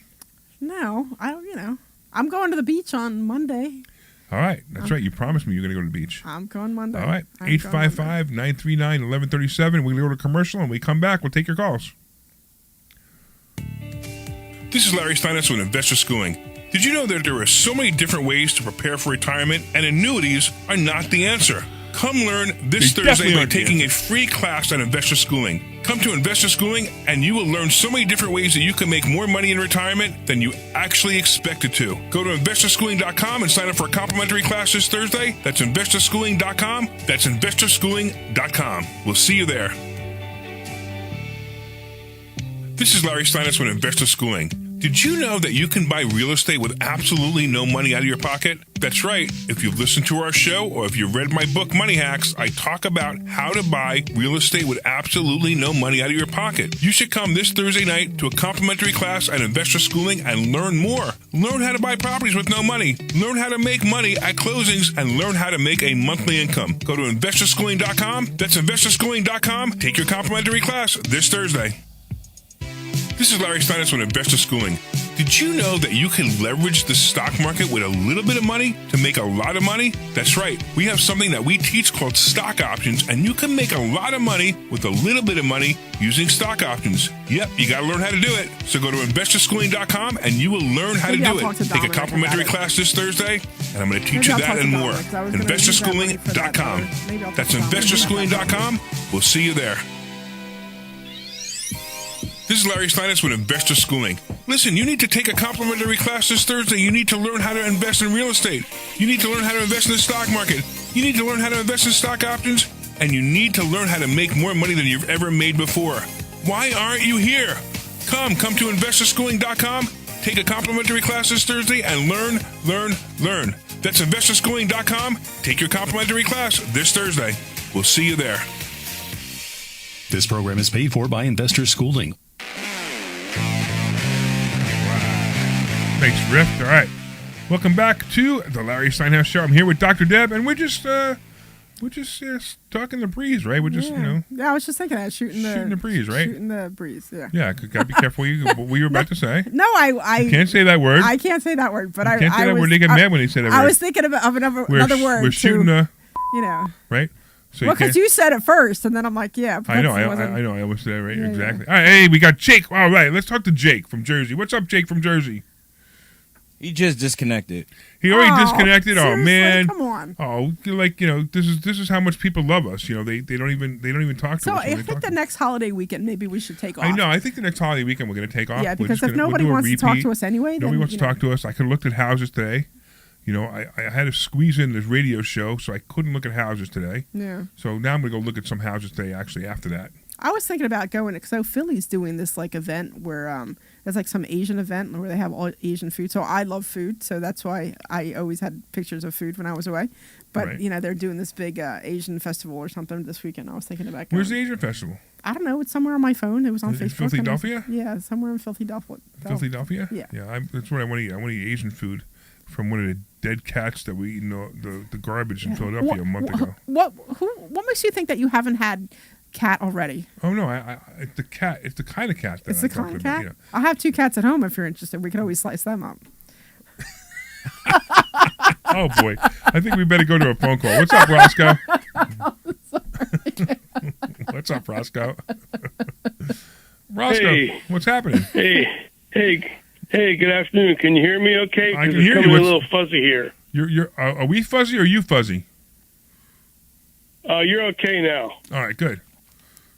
No, I'm going to the beach on Monday. All right. That's right. You promised me you're going to go to the beach. I'm going Monday. All right. 855-939-1137. We're going to go to commercial, and when we come back, we'll take your calls. This is Larry Steinhouse with Investor Schooling. Did you know that there are so many different ways to prepare for retirement, and annuities are not the answer? Come learn this Thursday by taking a free class on Investor Schooling. Come to Investor Schooling and you will learn so many different ways that you can make more money in retirement than you actually expected to. Go to investorschooling.com and sign up for a complimentary class this Thursday. That's investorschooling.com. That's investorschooling.com. We'll see you there. This is Larry Steinhouse with Investor Schooling. Did you know that you can buy real estate with absolutely no money out of your pocket? That's right. If you've listened to our show or if you've read my book, Money Hacks, I talk about how to buy real estate with absolutely no money out of your pocket. You should come this Thursday night to a complimentary class at Investor Schooling and learn more. Learn how to buy properties with no money. Learn how to make money at closings and learn how to make a monthly income. Go to investorschooling.com. That's investorschooling.com. Take your complimentary class this Thursday. This is Larry Steinhouse with Investor Schooling. Did you know that you can leverage the stock market with a little bit of money to make a lot of money? That's right. We have something that we teach called stock options, and you can make a lot of money with a little bit of money using stock options. Yep, you got to learn how to do it. So go to investorschooling.com and you will learn how to do it. Take a complimentary class this Thursday, and I'm going to teach you that and more. Investorschooling.com. That's investorschooling.com. We'll see you there. This is Larry Steinhouse with Investor Schooling. Listen, you need to take a complimentary class this Thursday. You need to learn how to invest in real estate. You need to learn how to invest in the stock market. You need to learn how to invest in stock options. And you need to learn how to make more money than you've ever made before. Why aren't you here? Come to investorschooling.com. Take a complimentary class this Thursday and learn. That's investorschooling.com. Take your complimentary class this Thursday. We'll see you there. This program is paid for by Investor Schooling. Thanks, Riff. All right. Welcome back to the Larry Steinhouse Show. I'm here with Dr. Deb, and we're just talking the breeze, right? We're just, Yeah, I was just thinking that, shooting the breeze, right? Shooting the breeze, yeah. Yeah, gotta be careful what you were about to say. No, you can't say that word. I can't say that word, but you can't say that word. They get mad when they say that word. I was thinking of another word. We're shooting right? So because you said it first, and then I'm like, yeah. I know. I almost said it right. Yeah, exactly. Yeah. All right, hey, we got Jake. All right, let's talk to Jake from Jersey. What's up, Jake from Jersey? He just disconnected. He already disconnected. Seriously? Oh man! Come on. Oh, this is how much people love us. They don't even talk to us. So I think the next holiday weekend, maybe we should take off. I know. I think the next holiday weekend we're going to take off. Yeah, because if nobody wants to talk to us anyway, nobody wants to talk to us. I could have looked at houses today. I had to squeeze in this radio show, so I couldn't look at houses today. Yeah. So now I'm going to go look at some houses today, actually, after that. I was thinking about going, so Philly's doing this event where there's some Asian event where they have all Asian food. So I love food, so that's why I always had pictures of food when I was away. But right. they're doing this big Asian festival or something this weekend. I was thinking about going. Where's the Asian festival? I don't know. It's somewhere on my phone. It was on Facebook. Philadelphia? Yeah, somewhere in Philadelphia. Philadelphia? Yeah. Yeah, that's what I want to eat. I want to eat Asian food from one of the dead cats that we eat in the garbage in Philadelphia a month ago. What makes you think that you haven't had cat already? Oh no, it's the cat. It's the kind of cat that it's I'm the kind talking of cat. About, yeah. I have 2 cats at home. If you're interested, we can always slice them up. Oh boy, I think we better go to a phone call. What's up, Roscoe? What's up, Roscoe? Roscoe, hey. What's happening? Hey, good afternoon. Can you hear me okay? I can hear you. It's a little fuzzy here. Are we fuzzy or are you fuzzy? You're okay now. All right, good.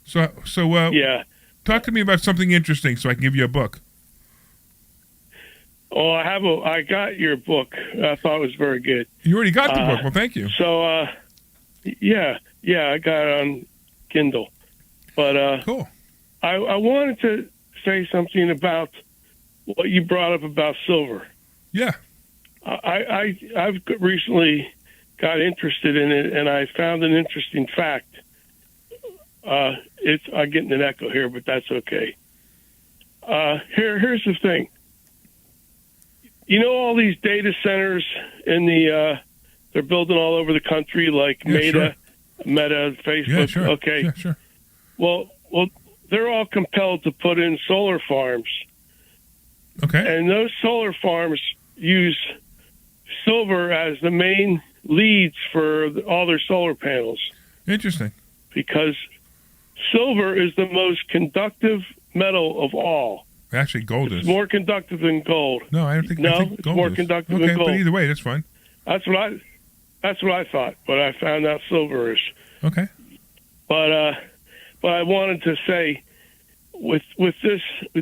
So yeah. Talk to me about something interesting so I can give you a book. Oh, I got your book. I thought it was very good. You already got the book. Well, thank you. So, yeah. Yeah, I got it on Kindle. But cool. I wanted to say something about what you brought up about silver. Yeah. I've recently got interested in it, and I found an interesting fact. I'm getting an echo here, but that's okay. Here's the thing. You know all these data centers in they're building all over the country, like Meta, Facebook. Yeah, sure. Okay. Yeah, sure. Well, they're all compelled to put in solar farms. Okay. And those solar farms use silver as the main leads for all their solar panels. Interesting. Because silver is the most conductive metal of all. Actually, gold is more conductive than gold. No, I don't think. No, I think it's gold more is. conductive okay, than gold. But either way, that's fine. That's what I thought. But I found out silver is. Okay. But I wanted to say, with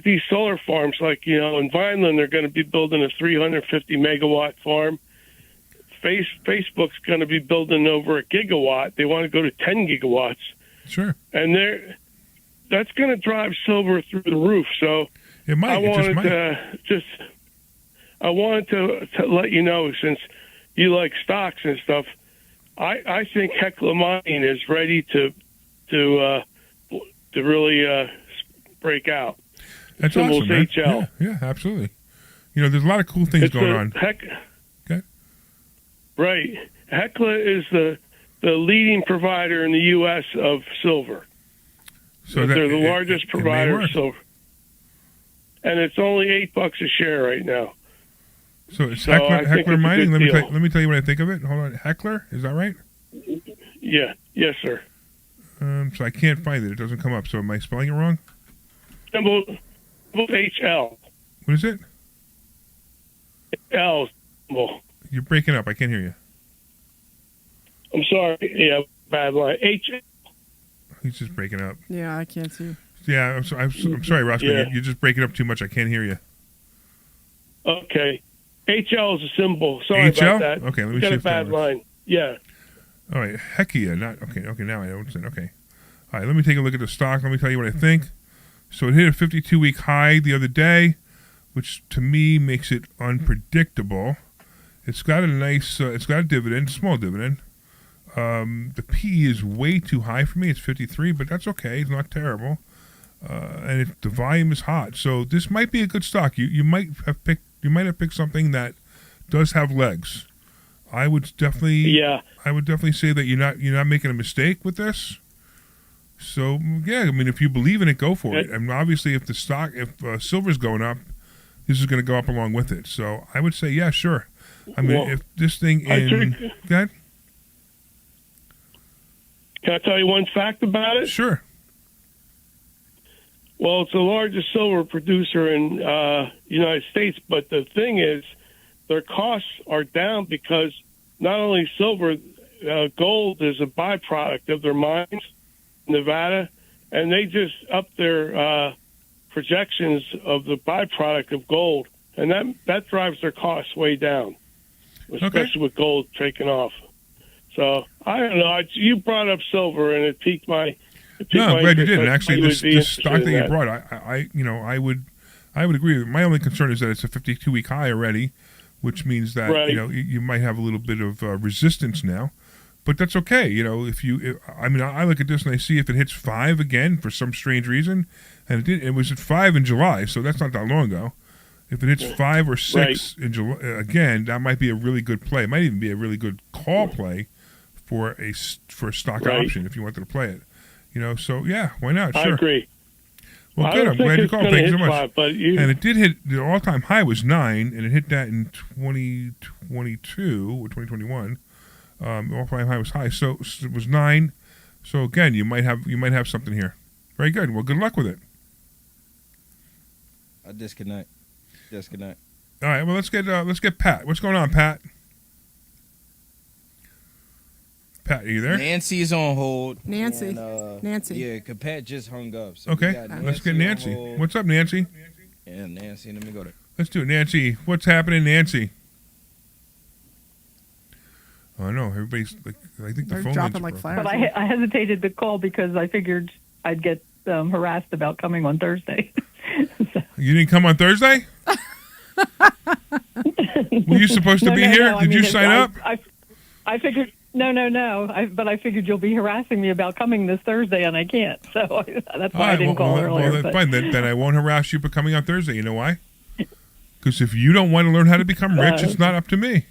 these solar farms, like in Vineland, they're going to be building a 350 megawatt farm. Facebook's going to be building over a gigawatt. They want to go to 10 gigawatts. Sure. And that's going to drive silver through the roof. So it might. I wanted to let you know, since you like stocks and stuff, I think Hecla Mining is ready to really break out. That's Symbol's awesome, man. HL. Yeah, absolutely. There's a lot of cool things going on. Okay. Right. Hecla is the leading provider in the U.S. of silver. So they're the largest provider of silver. And it's only $8 a share right now. So it's Heckler Mining. Let me tell you what I think of it. Hold on, Heckler, is that right? Yeah. Yes, sir. So I can't find it. It doesn't come up. So am I spelling it wrong? Symbol HL. What is it? L symbol. You're breaking up. I can't hear you. I'm sorry. Yeah, bad line. HL. He's just breaking up. Yeah, I can't see. Yeah, I'm sorry, Roscoe. Yeah. You're just breaking up too much. I can't hear you. Okay. HL is a symbol. Sorry HL? about that. Okay, let me got see a if that bad works. line. Yeah. All right, Heckia, not okay. Now I don't say okay. All right, let me take a look at the stock. Let me tell you what I think. So it hit a 52-week high the other day, which to me makes it unpredictable. It's got a nice, it's got a dividend, small dividend. The PE is way too high for me. It's 53, but that's okay. It's not terrible. And the volume is hot, so this might be a good stock. You might have picked something that does have legs. I would definitely say that you're not making a mistake with this. So yeah, I mean, if you believe in it, go for it. And obviously, if silver's going up, this is going to go up along with it. So I would say, yeah, sure. I mean, if this thing go ahead. Can I tell you one fact about it? Sure. Well, it's the largest silver producer in United States, but the thing is, their costs are down because not only silver, gold is a byproduct of their mines in Nevada, and they just upped their projections of the byproduct of gold, and that drives their costs way down, especially with gold taking off. So I don't know. You brought up silver, and it piqued my. No, I'm glad you did. And actually, this stock that you brought, I would agree. My only concern is that it's a 52-week high already, which means that you might have a little bit of resistance now, but that's okay. I look at this and I see if it hits 5 again for some strange reason, and it did. It was at 5 in July, so that's not that long ago. If it hits 5 or 6 in July again, that might be a really good play. It might even be a really good call play for a stock option if you wanted to play it. So yeah, why not? Sure. I agree. Well, good. I'm glad you called. Thank you so much. 5, and it did hit, the all-time high was 9, and it hit that in 2022 or 2021. All-time high was high, so it was 9. So again, you might have something here. Very good. Well, good luck with it. I disconnect. All right. Well, let's get Pat. What's going on, Pat? Pat, are you there? Nancy's on hold. Nancy. Yeah, because Pat just hung up. So okay, let's get Nancy. What's up, Nancy? Yeah, Nancy. Let me go there. Let's do it, Nancy. What's happening, Nancy? Oh, no, everybody's like, I think the They're phone dropping lines like are flies. But I hesitated to call because I figured I'd get harassed about coming on Thursday. You didn't come on Thursday? Were you supposed to be here? No. Did you sign up? I figured no. But I figured you'll be harassing me about coming this Thursday, and I can't. So that's why I didn't call earlier. Well, that's fine. Then I won't harass you for coming on Thursday. You know why? Because if you don't want to learn how to become rich, it's not up to me.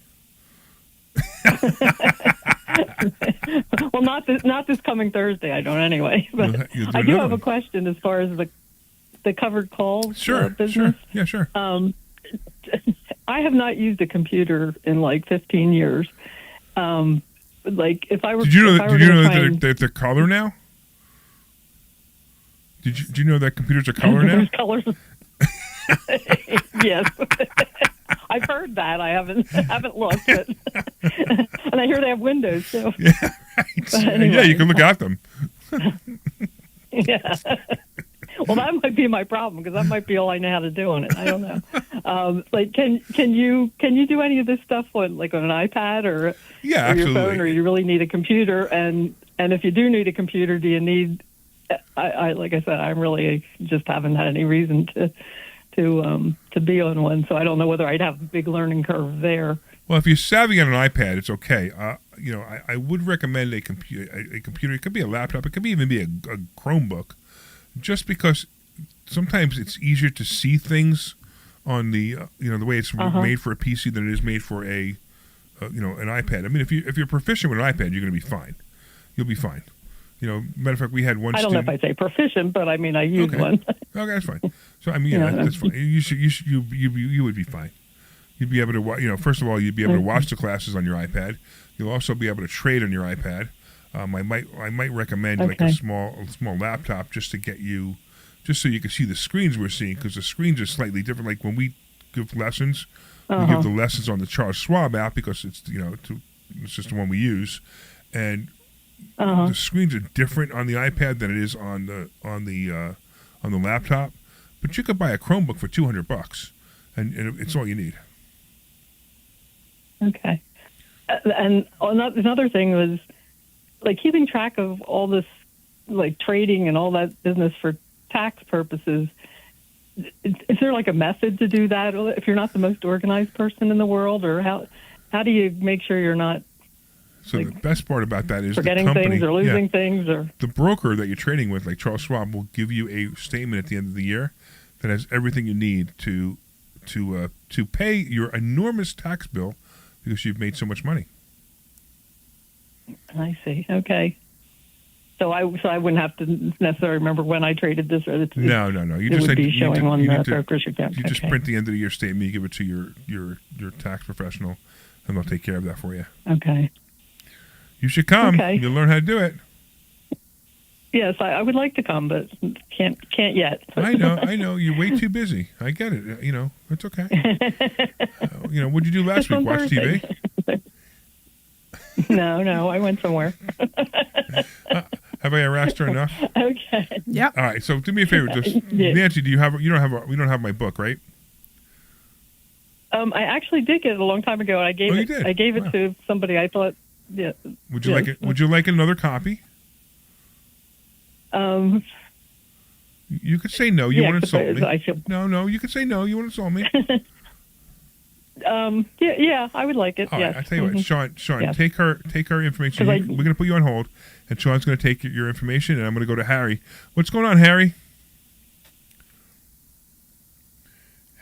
Well, not this coming Thursday. I don't anyway. But I do have a question as far as the covered calls business. Sure. Yeah, sure. I have not used a computer in like 15 years. Like if I were, did you know that they're color now? Did you know that computers are color now? There's colors. Yes. I've heard that. I haven't looked, but and I hear they have windows too. Yeah, right. Anyway. Yeah, you can look at them. Yeah. Well, that might be my problem because that might be all I know how to do on it. I don't know. Like, can you do any of this stuff on an iPad or or your phone, or you really need a computer? And if you do need a computer, do you need? I like I said, I'm really just haven't had any reason to be on one, so I don't know whether I'd have a big learning curve there. Well, if you're savvy on an iPad, it's okay. I would recommend a computer. It could be a laptop. It could even be a Chromebook, just because sometimes it's easier to see things on the the way it's made for a PC than it is made for an iPad. I mean, if you're proficient with an iPad, you're going to be fine. You'll be fine. Matter of fact, we had one. I don't know if I'd say proficient, but I mean, I use one. Okay, that's fine. So I mean, that's fine. You would be fine. You'd be able to, first of all, you'd be able to watch the classes on your iPad. You'll also be able to trade on your iPad. I might recommend like a small laptop just so you can see the screens we're seeing, because the screens are slightly different. Like when we give lessons, we give the lessons on the Charles Schwab app because it's it's just the one we use, and the screens are different on the iPad than it is on the laptop. But you could buy a Chromebook for $200, and it's all you need. Okay. And another thing was like keeping track of all this, like trading and all that business for tax purposes. Is there like a method to do that if you're not the most organized person in the world, or how do you make sure you're not? So the best part about that is forgetting the company, things or losing things, or the broker that you're trading with, like Charles Schwab, will give you a statement at the end of the year that has everything you need to pay your enormous tax bill because you've made so much money. I see. Okay. So I wouldn't have to necessarily remember when I traded this, or no. You just would be showing on the broker's account. You just print the end of the year statement. You give it to your tax professional, and they'll take care of that for you. Okay. You should come. Okay. You'll learn how to do it. Yes, I would like to come, but can't yet. I know. You're way too busy. I get it. It's okay. What'd you do last week? Watch Thursday. TV? No, I went somewhere. Have I harassed her enough? Okay. Yep. All right. So do me a favor, Nancy. We don't have my book, right? I actually did get it a long time ago, and I gave it to somebody. I thought. Yeah. Would you like it? Would you like another copy? You could say no. You want to insult me? No. You could say no. You want to insult me? Yeah, I would like it. All right, yes. I tell you what, Sean, yes. take her information. We're going to put you on hold, and Sean's going to take your information, and I'm going to go to Harry. What's going on, Harry?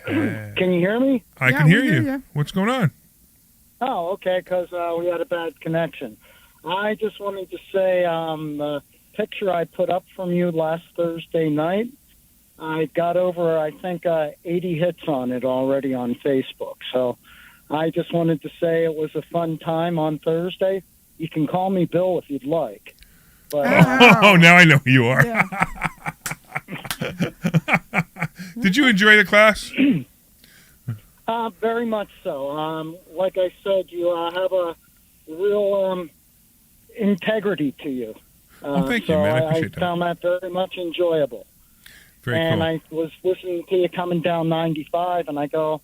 Can you hear me? I can hear you. What's going on? Oh, okay, because we had a bad connection. I just wanted to say the picture I put up from you last Thursday night, I got over, I think, 80 hits on it already on Facebook. So I just wanted to say it was a fun time on Thursday. You can call me Bill if you'd like. But, now I know who you are. Yeah. Did you enjoy the class? Very much so. Like I said, you have a real integrity to you. Thank you, man. I appreciate that. I found that very much enjoyable. Very cool. I was listening to you coming down 95, and I go,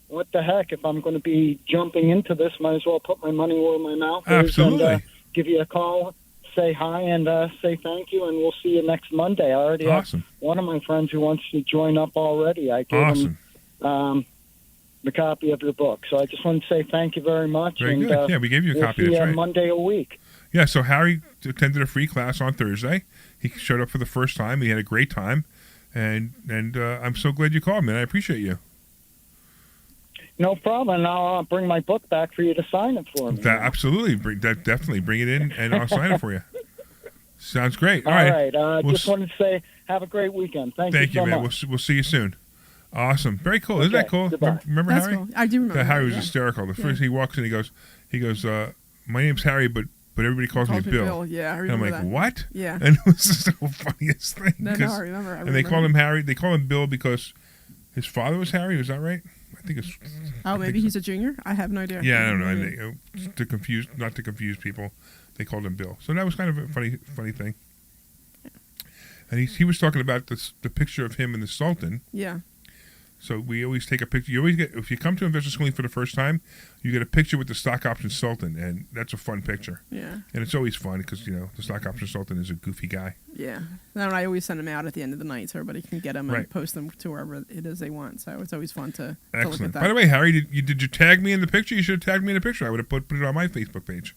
what the heck? If I'm going to be jumping into this, might as well put my money where my mouth Absolutely. is and give you a call, say hi, and say thank you, and we'll see you next Monday. I already have one of my friends who wants to join up already. I gave him the copy of your book. So I just want to say thank you very much. Very good. We gave you a copy. We'll see That's you right. Monday a week. Yeah, so Harry attended a free class on Thursday. He showed up for the first time. He had a great time. And I'm so glad you called, man. I appreciate you. No problem. And I'll bring my book back for you to sign it for me. Absolutely. Definitely. Bring it in, and I'll sign it for you. Sounds great. All right. Just wanted to say have a great weekend. Thank you so man. much. We'll see you soon. Awesome. Very cool. Isn't that cool? Goodbye. Remember That's Harry? cool. I do remember. Harry was yeah. hysterical. The first he walks in, he goes, my name's Harry, but everybody calls me Bill. Yeah, I and remember I'm like, that. what? Yeah. And it was just the funniest thing. No, I remember. And they call him Harry. They call him Bill because his father was Harry. Was that right? I think it's. Maybe he's a junior. I have no idea. Yeah, I don't know. And not to confuse people, they called him Bill. So that was kind of a funny thing. And he was talking about the picture of him and the Sultan. Yeah. So we always take a picture. You always get, if you come to investor schooling for the first time, you get a picture with the stock option Sultan, and that's a fun picture. Yeah. And it's always fun because the stock option Sultan is a goofy guy. Yeah. And I always send them out at the end of the night so everybody can get them and post them to wherever it is they want. So it's always fun to look at that. By the way, Harry, did you tag me in the picture? You should have tagged me in the picture. I would have put it on my Facebook page.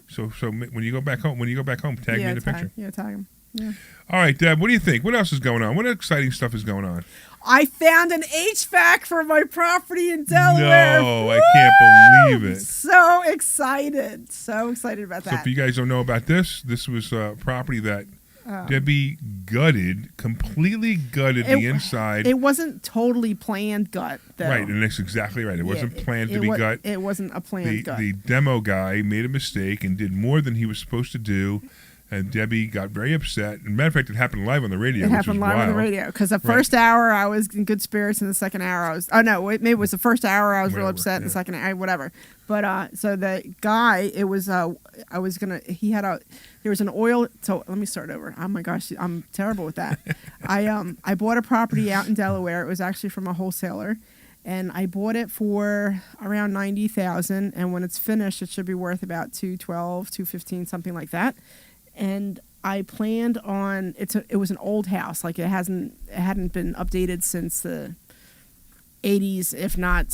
So when you go back home, tag me in the picture. Yeah, tag them. Yeah. All right, Deb, what do you think? What else is going on? What exciting stuff is going on? I found an HVAC for my property in Delaware. No, I can't believe it. So excited. So excited about that. So if you guys don't know about this was a property that Debbie completely gutted the inside. It wasn't totally planned gut, though. Right, and that's exactly right. It wasn't planned to be gut. It wasn't a planned gut. The demo guy made a mistake and did more than he was supposed to do. And Debbie got very upset. As a matter of fact, it happened live on the radio. It happened live on the radio because the first hour I was in good spirits, and the second hour I was. Oh no, maybe it was the first hour I was real upset, and the second hour whatever. But so the guy, it was there was an oil. So let me start over. Oh my gosh, I'm terrible with that. I bought a property out in Delaware. It was actually from a wholesaler. And I bought it for around $90,000, and when it's finished, it should be worth about $212,000, $215,000, something like that. And I planned on it was an old house, like it hadn't been updated since the 80s, if not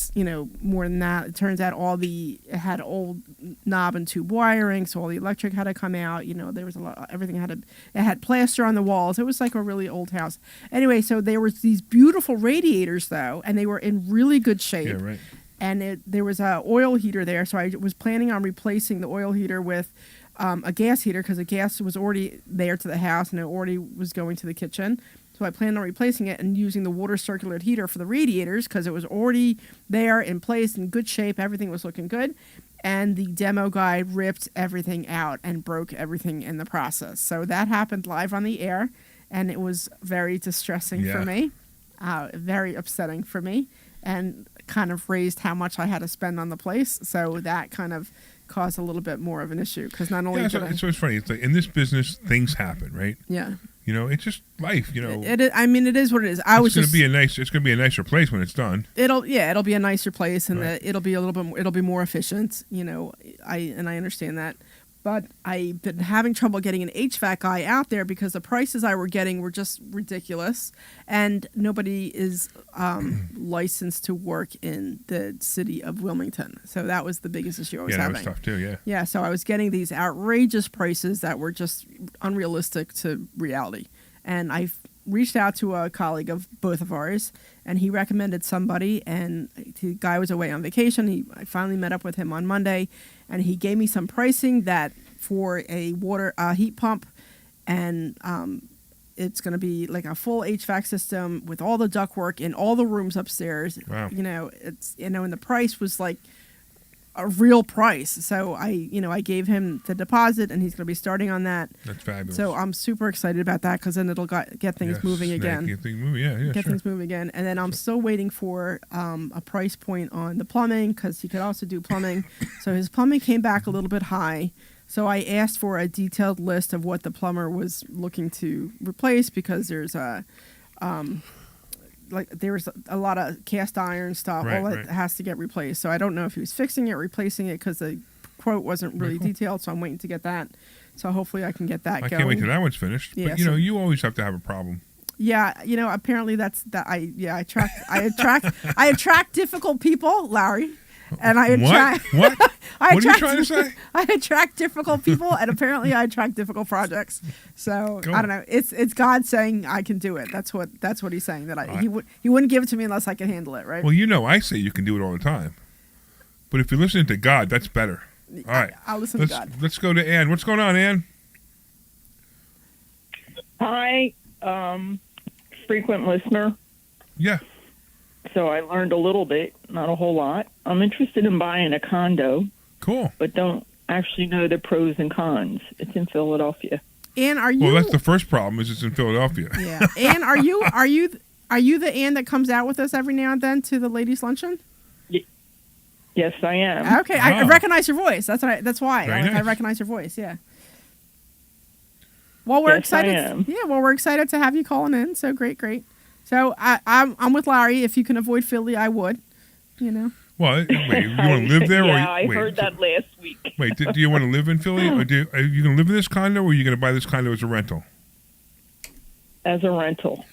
more than that. It turns out it had old knob and tube wiring, so all the electric had to come out. There was it had plaster on the walls. It was like a really old house. Anyway, so there was these beautiful radiators though, and they were in really good shape. Yeah, right. And there was a oil heater there, so I was planning on replacing the oil heater with a gas heater because the gas was already there to the house and it already was going to the kitchen. So I planned on replacing it and using the water circular heater for the radiators because it was already there in place in good shape. Everything was looking good. And the demo guy ripped everything out and broke everything in the process. So that happened live on the air, and it was very distressing for me, very upsetting for me, and kind of raised how much I had to spend on the place. So that kind of caused a little bit more of an issue because not only it's funny. It's like in this business, things happen, right? Yeah. It's just life. It is, it is what it is. It's going to be a nicer place when it's done. It'll be a nicer place, and it'll be it'll be more efficient. I understand that, but I've been having trouble getting an HVAC guy out there because the prices I were getting were just ridiculous, and nobody is licensed to work in the city of Wilmington. So that was the biggest issue I was having. Yeah, that was tough too. Yeah. Yeah, so I was getting these outrageous prices that were just unrealistic to reality, and I reached out to a colleague of both of ours, and he recommended somebody, and the guy was away on vacation. I finally met up with him on Monday, and he gave me some pricing that for a water heat pump, and it's going to be like a full HVAC system with all the ductwork in all the rooms upstairs. Wow. It's and the price was like a real price. So I gave him the deposit, and he's going to be starting on that. That's fabulous. So I'm super excited about that because then it'll get things moving again. Get things moving, things moving again. And then I'm still waiting for a price point on the plumbing because he could also do plumbing. So his plumbing came back a little bit high. So I asked for a detailed list of what the plumber was looking to replace because there's like there was a lot of cast iron stuff. Right, all that has to get replaced. So I don't know if he was fixing it, replacing it, because the quote wasn't really detailed. So I'm waiting to get that. So hopefully I can get that going. I can't wait till that one's finished. Yeah, but you always have to have a problem. Yeah, apparently that's that. I attract difficult people, Larry. And I attract what? What are you trying to say? I attract difficult people, and apparently I attract difficult projects. So I don't know. It's God saying I can do it. That's what he's saying, that he wouldn't give it to me unless I could handle it, right? Well, I say you can do it all the time, but if you're listening to God, that's better. All right, I'll listen to God. Let's go to Ann. What's going on, Ann? Hi, frequent listener. Yeah. So I learned a little bit, not a whole lot. I'm interested in buying a condo. Cool. But don't actually know the pros and cons. It's in Philadelphia. Ann, are you? Well, that's the first problem. Is it's in Philadelphia. Yeah. Ann, are you the Ann that comes out with us every now and then to the ladies' luncheon? Yes, I am. Okay, I recognize your voice. That's why Very nice. I recognize your voice. Yeah. Well, we're Yes, excited. I am. Yeah. Well, we're excited to have you calling in. So great. So I'm with Larry. If you can avoid Philly, I would. Well, wait, you want to live there? I heard that last week. Wait, do you want to live in Philly? Or are you going to live in this condo, or are you going to buy this condo as a rental? As a rental.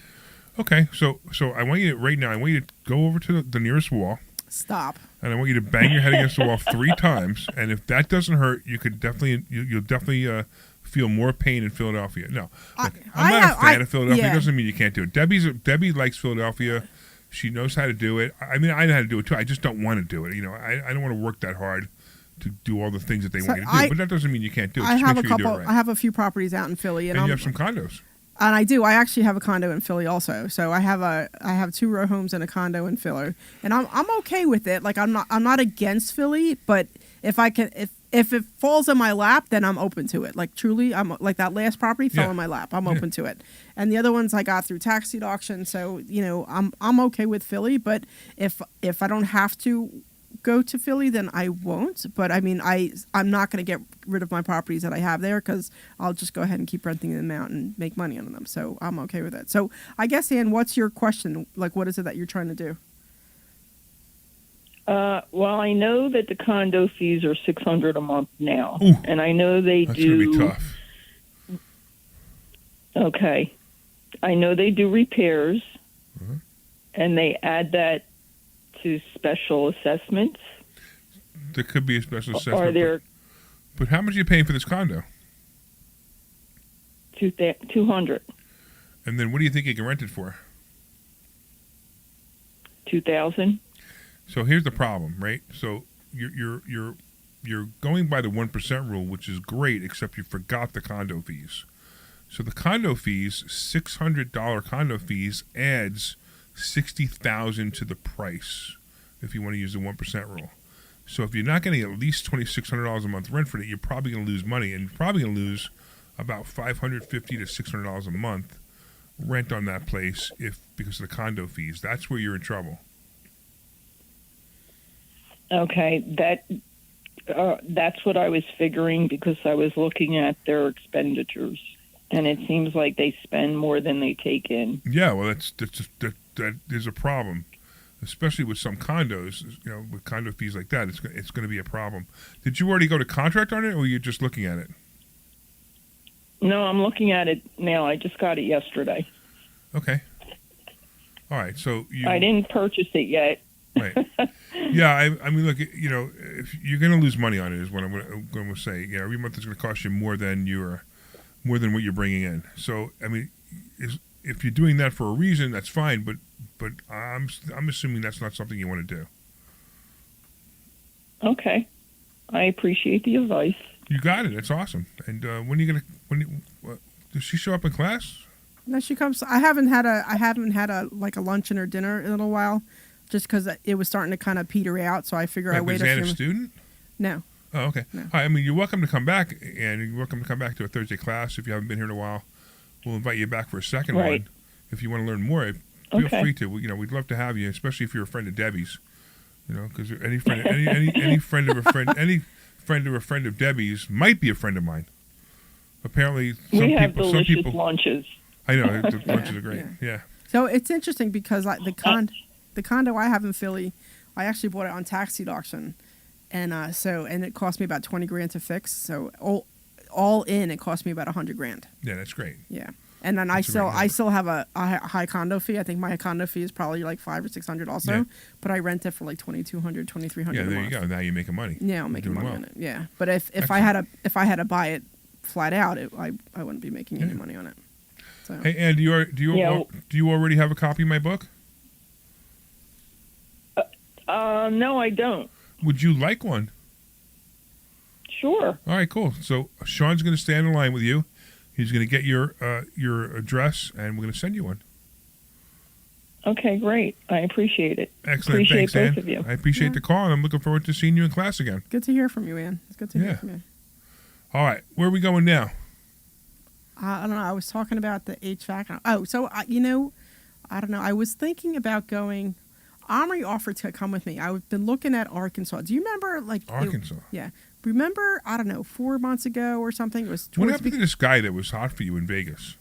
Okay, so I want you to, right now, I want you to go over to the nearest wall. Stop. And I want you to bang your head against the wall 3 times. And if that doesn't hurt, you'll definitely feel more pain in Philadelphia. No, look, I'm not a fan of Philadelphia. yeah. It doesn't mean you can't do it. Debbie likes Philadelphia. She knows how to do it. I mean, I know how to do it too. I just don't want to do it. I don't want to work that hard to do all the things that they want you to do. But that doesn't mean you can't do it. I Just have make a sure you couple. do it right. I have a few properties out in Philly, And you have some condos. And I do. I actually have a condo in Philly also. So I have 2 row homes and a condo in Philly, and I'm okay with it. Like I'm not against Philly, but if it falls in my lap, then I'm open to it. Like truly, I'm like that last property fell in my lap. I'm open to it, and the other ones I got through tax deed auction. So I'm okay with Philly, but if I don't have to go to Philly, then I won't. But I mean, I'm not going to get rid of my properties that I have there, because I'll just go ahead and keep renting them out and make money on them. So I'm okay with it. So I guess, Ann, what's your question? Like, what is it that you're trying to do? Well, I know that the condo fees are $600 a month now, Ooh, and I know that's gonna be tough. Okay, I know they do repairs, Mm-hmm. and they add that to special assessments. There could be a special assessment. Are there? But how much are you paying for this condo? $200. And then what do you think you can rent it for? $2,000. So here's the problem, right? So you're going by the 1% rule, which is great, except you forgot the condo fees. So the condo fees, $600 condo fees, adds $60,000 to the price if you want to use the 1% rule. So if you're not getting at least $2,600 a month rent for it, you're probably going to lose money, and you're probably going to lose about $550 to $600 a month rent on that place because of the condo fees. That's where you're in trouble. Okay, that's what I was figuring, because I was looking at their expenditures, and it seems like they spend more than they take in. Yeah, well, that is a problem, especially with some condos. With condo fees like that, it's going to be a problem. Did you already go to contract on it, or you're just looking at it? No, I'm looking at it now. I just got it yesterday. Okay. All right. So I didn't purchase it yet. Right. Yeah. I mean, look. If you're going to lose money on it, is what I'm going to say. Every month it's going to cost you more than what you're bringing in. So I mean, if you're doing that for a reason, that's fine. But I'm assuming that's not something you want to do. Okay. I appreciate the advice. You got it. That's awesome. And when are you gonna? Does she show up in class? No, she comes. I haven't had a luncheon or dinner in a little while, just because it was starting to kind of peter out. So I figure I wait. Is Ann a student? No. Oh, okay. No. All right, I mean, you're welcome to come back, and you're welcome to come back to a Thursday class if you haven't been here in a while. We'll invite you back for a second one if you want to learn more. Feel free to. We'd love to have you, especially if you're a friend of Debbie's. Because any friend of a friend of Debbie's might be a friend of mine. Apparently, we have delicious lunches. I know the lunches are great. Yeah. So it's interesting because the condo I have in Philly, I actually bought it on tax deed auction, and it cost me about $20,000 to fix. So all in, it cost me about $100,000. Yeah, that's great. Yeah, and then I still have a high condo fee. I think my condo fee is probably like $500 or $600 also, Yeah. but I rent it for like $2,200, $2,300. Yeah, a there month. you go. Now you're making money. Yeah, I'm making Doing money well. on it. Yeah, but if I had to buy it flat out, I wouldn't be making any money on it. So. Hey, Ann, do you already have a copy of my book? No, I don't. Would you like one? Sure. All right, cool. So Sean's going to stand in line with you. He's going to get your address, and we're going to send you one. Okay, great. I appreciate it. Excellent. Appreciate Thanks, both Ann. of you. I appreciate the call, and I'm looking forward to seeing you in class again. Good to hear from you, Ann. It's good to hear from you. All right, where are we going now? I don't know. I was talking about the HVAC. Oh, so I don't know. I was thinking about going. Omri offered to come with me. I've been looking at Arkansas. Do you remember, Arkansas? Yeah. Remember, I don't know, 4 months ago or something? It was. What happened to this guy that was hot for you in Vegas?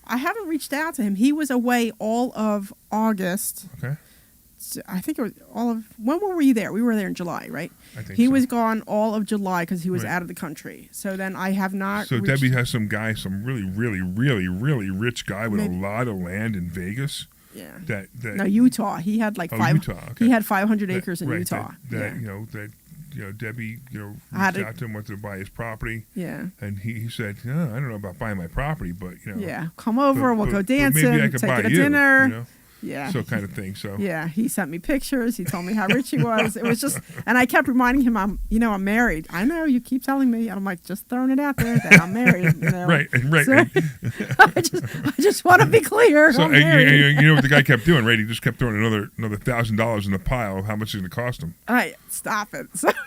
I haven't reached out to him. He was away all of August. Okay. I think it was all of. When were we there? We were there in July, right? I think he so. was gone all of July because he was Right. out of the country. So then I have not. So reached, Debbie has some really, really, really, really rich guy with Maybe. a lot of land in Vegas. Yeah. That No, Utah. He had like Utah. Okay. He had 500 acres in right, Utah. That Yeah. Debbie I had reached out to him, wanted to buy his property. Yeah. And he said, I don't know about buying my property, but Yeah, come over. We'll go dancing. Maybe I could take buy you to you, dinner. you know? Yeah. So kind of thing. So Yeah, he sent me pictures. He told me how rich he was. It was just, and I kept reminding him, I'm married. I know you keep telling me. I'm like, just throwing it out there that I'm married. You know? Right. So, I just want to be clear. So I'm married. you know what the guy kept doing, right? He just kept throwing another $1,000 in the pile of how much it's going to cost him. All right, stop it. Stop.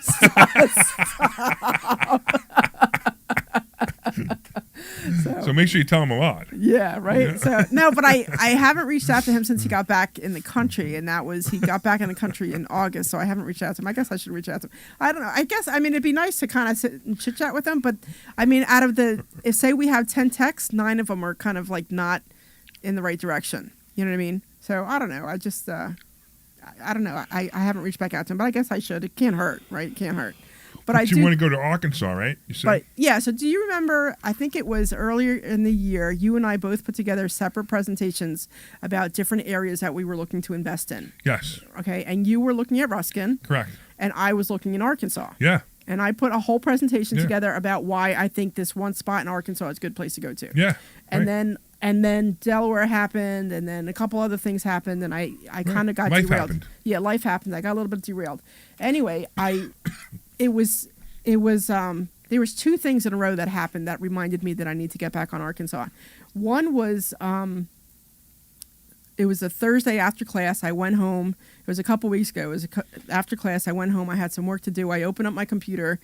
So make sure you tell him a lot. Yeah, right. Yeah. So no, but I haven't reached out to him since he got back in the country, and he got back in the country in August. So I haven't reached out to him. I guess I should reach out to him. I don't know. It'd be nice to kind of sit and chit chat with him, but out of say we have 10 texts, 9 of them are kind of like not in the right direction. You know what I mean? So I don't know. I just I don't know. I haven't reached back out to him, but I guess I should. It can't hurt, right? It can't hurt. But you want to go to Arkansas, right? You said. But yeah, so do you remember, I think it was earlier in the year, you and I both put together separate presentations about different areas that we were looking to invest in. Yes. Okay, and you were looking at Ruskin. Correct. And I was looking in Arkansas. Yeah. And I put a whole presentation together about why I think this one spot in Arkansas is a good place to go to. Yeah. And then Delaware happened, and then a couple other things happened, and I kind of got Life derailed. happened. Yeah, life happened. I got a little bit derailed. Anyway, there was 2 things in a row that happened that reminded me that I need to get back on Arkansas. One was it was a Thursday after class. I went home. It was a couple weeks ago. It was after class. I went home. I had some work to do. I opened up my computer,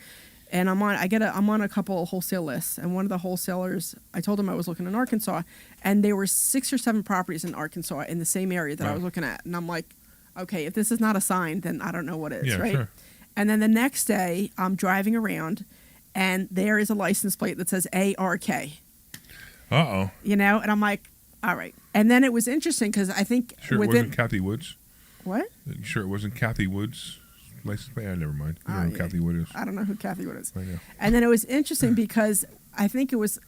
and I'm on a couple of wholesale lists. And one of the wholesalers, I told him I was looking in Arkansas, and there were 6 or 7 properties in Arkansas in the same area that I was looking at. And I'm like, okay, if this is not a sign, then I don't know what is, right? Sure. And then the next day, I'm driving around, and there is a license plate that says ARK. Uh-oh. And I'm like, all right. And then it was interesting because I think Sure it wasn't Kathy Woods? What? You sure it wasn't Kathy Woods' license plate? Never mind. You know who Kathy Wood is. I don't know who Kathy Wood is. I know. And then it was interesting because I think it was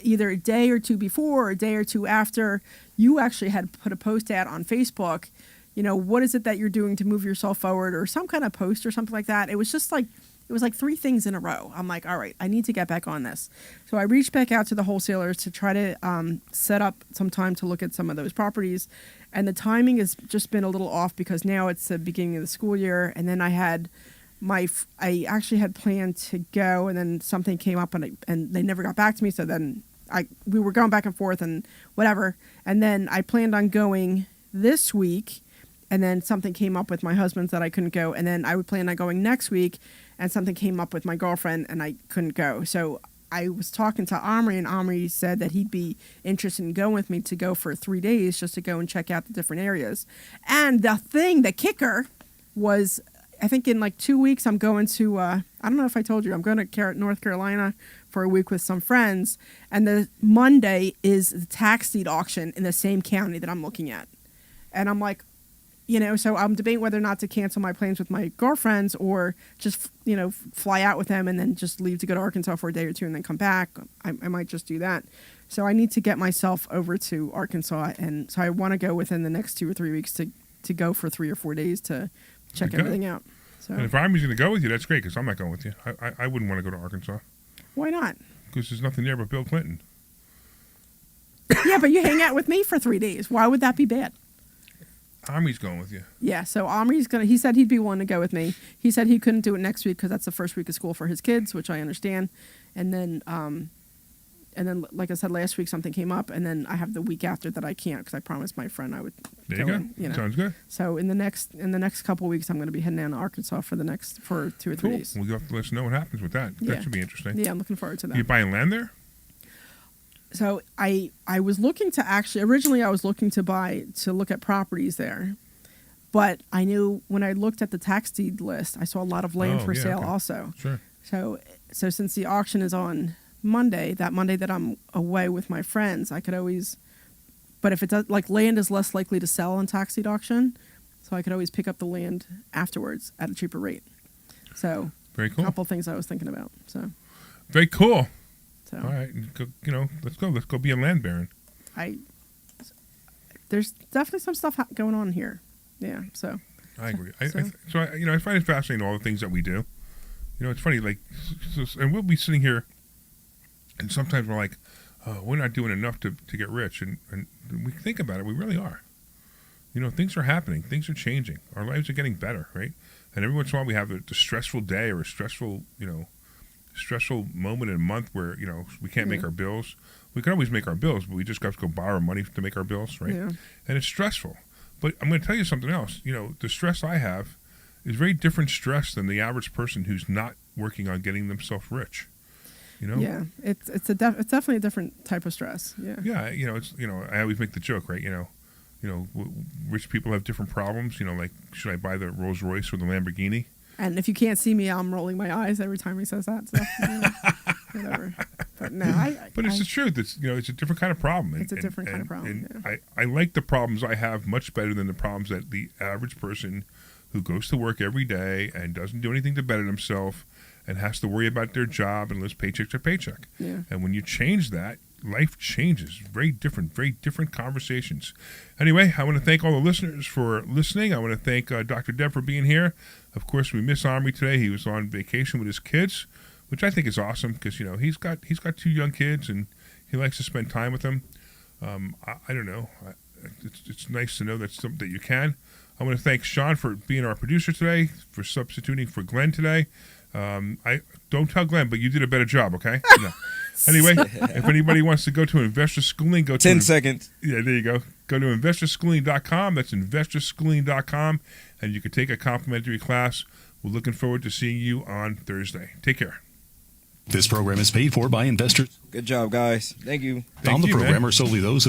either a day or two before or a day or two after, you actually had put a post out on Facebook, what is it that you're doing to move yourself forward, or some kind of post or something like that. It was just like, it was like 3 things in a row. I'm like, all right, I need to get back on this. So I reached back out to the wholesalers to try to set up some time to look at some of those properties. And the timing has just been a little off because now it's the beginning of the school year. And then I actually had planned to go, and then something came up and they never got back to me. So then we were going back and forth and whatever. And then I planned on going this week, and then something came up with my husband that I couldn't go. And then I would plan on going next week, and something came up with my girlfriend and I couldn't go. So I was talking to Omri, and Omri said that he'd be interested in going with me to go for 3 days just to go and check out the different areas. And the kicker was I think in like 2 weeks I'm going to. I don't know if I told you I'm going to North Carolina for a week with some friends, and the Monday is the tax deed auction in the same county that I'm looking at, and I'm like, so I'm debating whether or not to cancel my plans with my girlfriends or just fly out with them and then just leave to go to Arkansas for a day or two and then come back. I might just do that. So I need to get myself over to Arkansas, and so I want to go within the next 2 or 3 weeks to go for 3 or 4 days to check everything out. So. And if Army's going to go with you, that's great, because I'm not going with you. I wouldn't want to go to Arkansas. Why not? Because there's nothing there but Bill Clinton. Yeah, but you hang out with me for 3 days. Why would that be bad? Omri's going with you. Yeah, so Omri's he said he'd be willing to go with me. He said he couldn't do it next week because that's the first week of school for his kids, which I understand. And then, like I said, last week something came up, and then I have the week after that I can't because I promised my friend I would. There you go. In, Sounds good. So in the next couple of weeks, I'm going to be heading down to Arkansas for 2 or 3 days. Well, you'll have to let us know what happens with that. Yeah. That should be interesting. Yeah, I'm looking forward to that. Are you buying land there? So I was looking to originally I was looking to look at properties there, but I knew when I looked at the tax deed list, I saw a lot of land for sale also. Sure. So since the auction is on Monday that I'm away with my friends, I could always, but if it does, like land is less likely to sell on tax deed auction, so I could always pick up the land afterwards at a cheaper rate. So very cool. A couple things I was thinking about. So very cool. So. All right, let's go be a land baron. There's definitely some stuff going on here. Yeah, so. I agree. I find it fascinating all the things that we do. It's funny, and we'll be sitting here, and sometimes we're like, oh, we're not doing enough to get rich, and we think about it, we really are. Things are happening, things are changing, our lives are getting better, right? And every once in a while we have the stressful day or a stressful moment in a month where we can't make our bills. We can always make our bills, but we just have to go borrow money to make our bills, right? Yeah. And it's stressful. But I'm going to tell you something else. The stress I have is very different stress than the average person who's not working on getting themselves rich. Yeah, it's definitely a different type of stress. Yeah. Yeah, I always make the joke, right? Rich people have different problems. Like, should I buy the Rolls Royce or the Lamborghini? And if you can't see me, I'm rolling my eyes every time he says that. So, whatever. But no, But it's the truth. It's it's a different kind of problem. It's a different kind of problem. And I like the problems I have much better than the problems that the average person who goes to work every day and doesn't do anything to better themselves and has to worry about their job and lives paycheck to paycheck. Yeah. And when you change that, life changes. Very different conversations. Anyway, I want to thank all the listeners for listening. I want to thank Dr. Deb for being here. Of course, we miss Omri today. He was on vacation with his kids, which I think is awesome because he's got 2 young kids and he likes to spend time with them. I don't know. It's nice to know that's something that you can. I want to thank Sean for being our producer today, for substituting for Glenn today. I don't tell Glenn, but you did a better job, okay? No. Anyway, if anybody wants to go to Investor Schooling, go to 10 seconds. Yeah, there you go. Go to investorschooling.com. That's investorschooling.com, and you can take a complimentary class. We're looking forward to seeing you on Thursday. Take care. This program is paid for by investors. Good job, guys. Thank you. On the program are solely those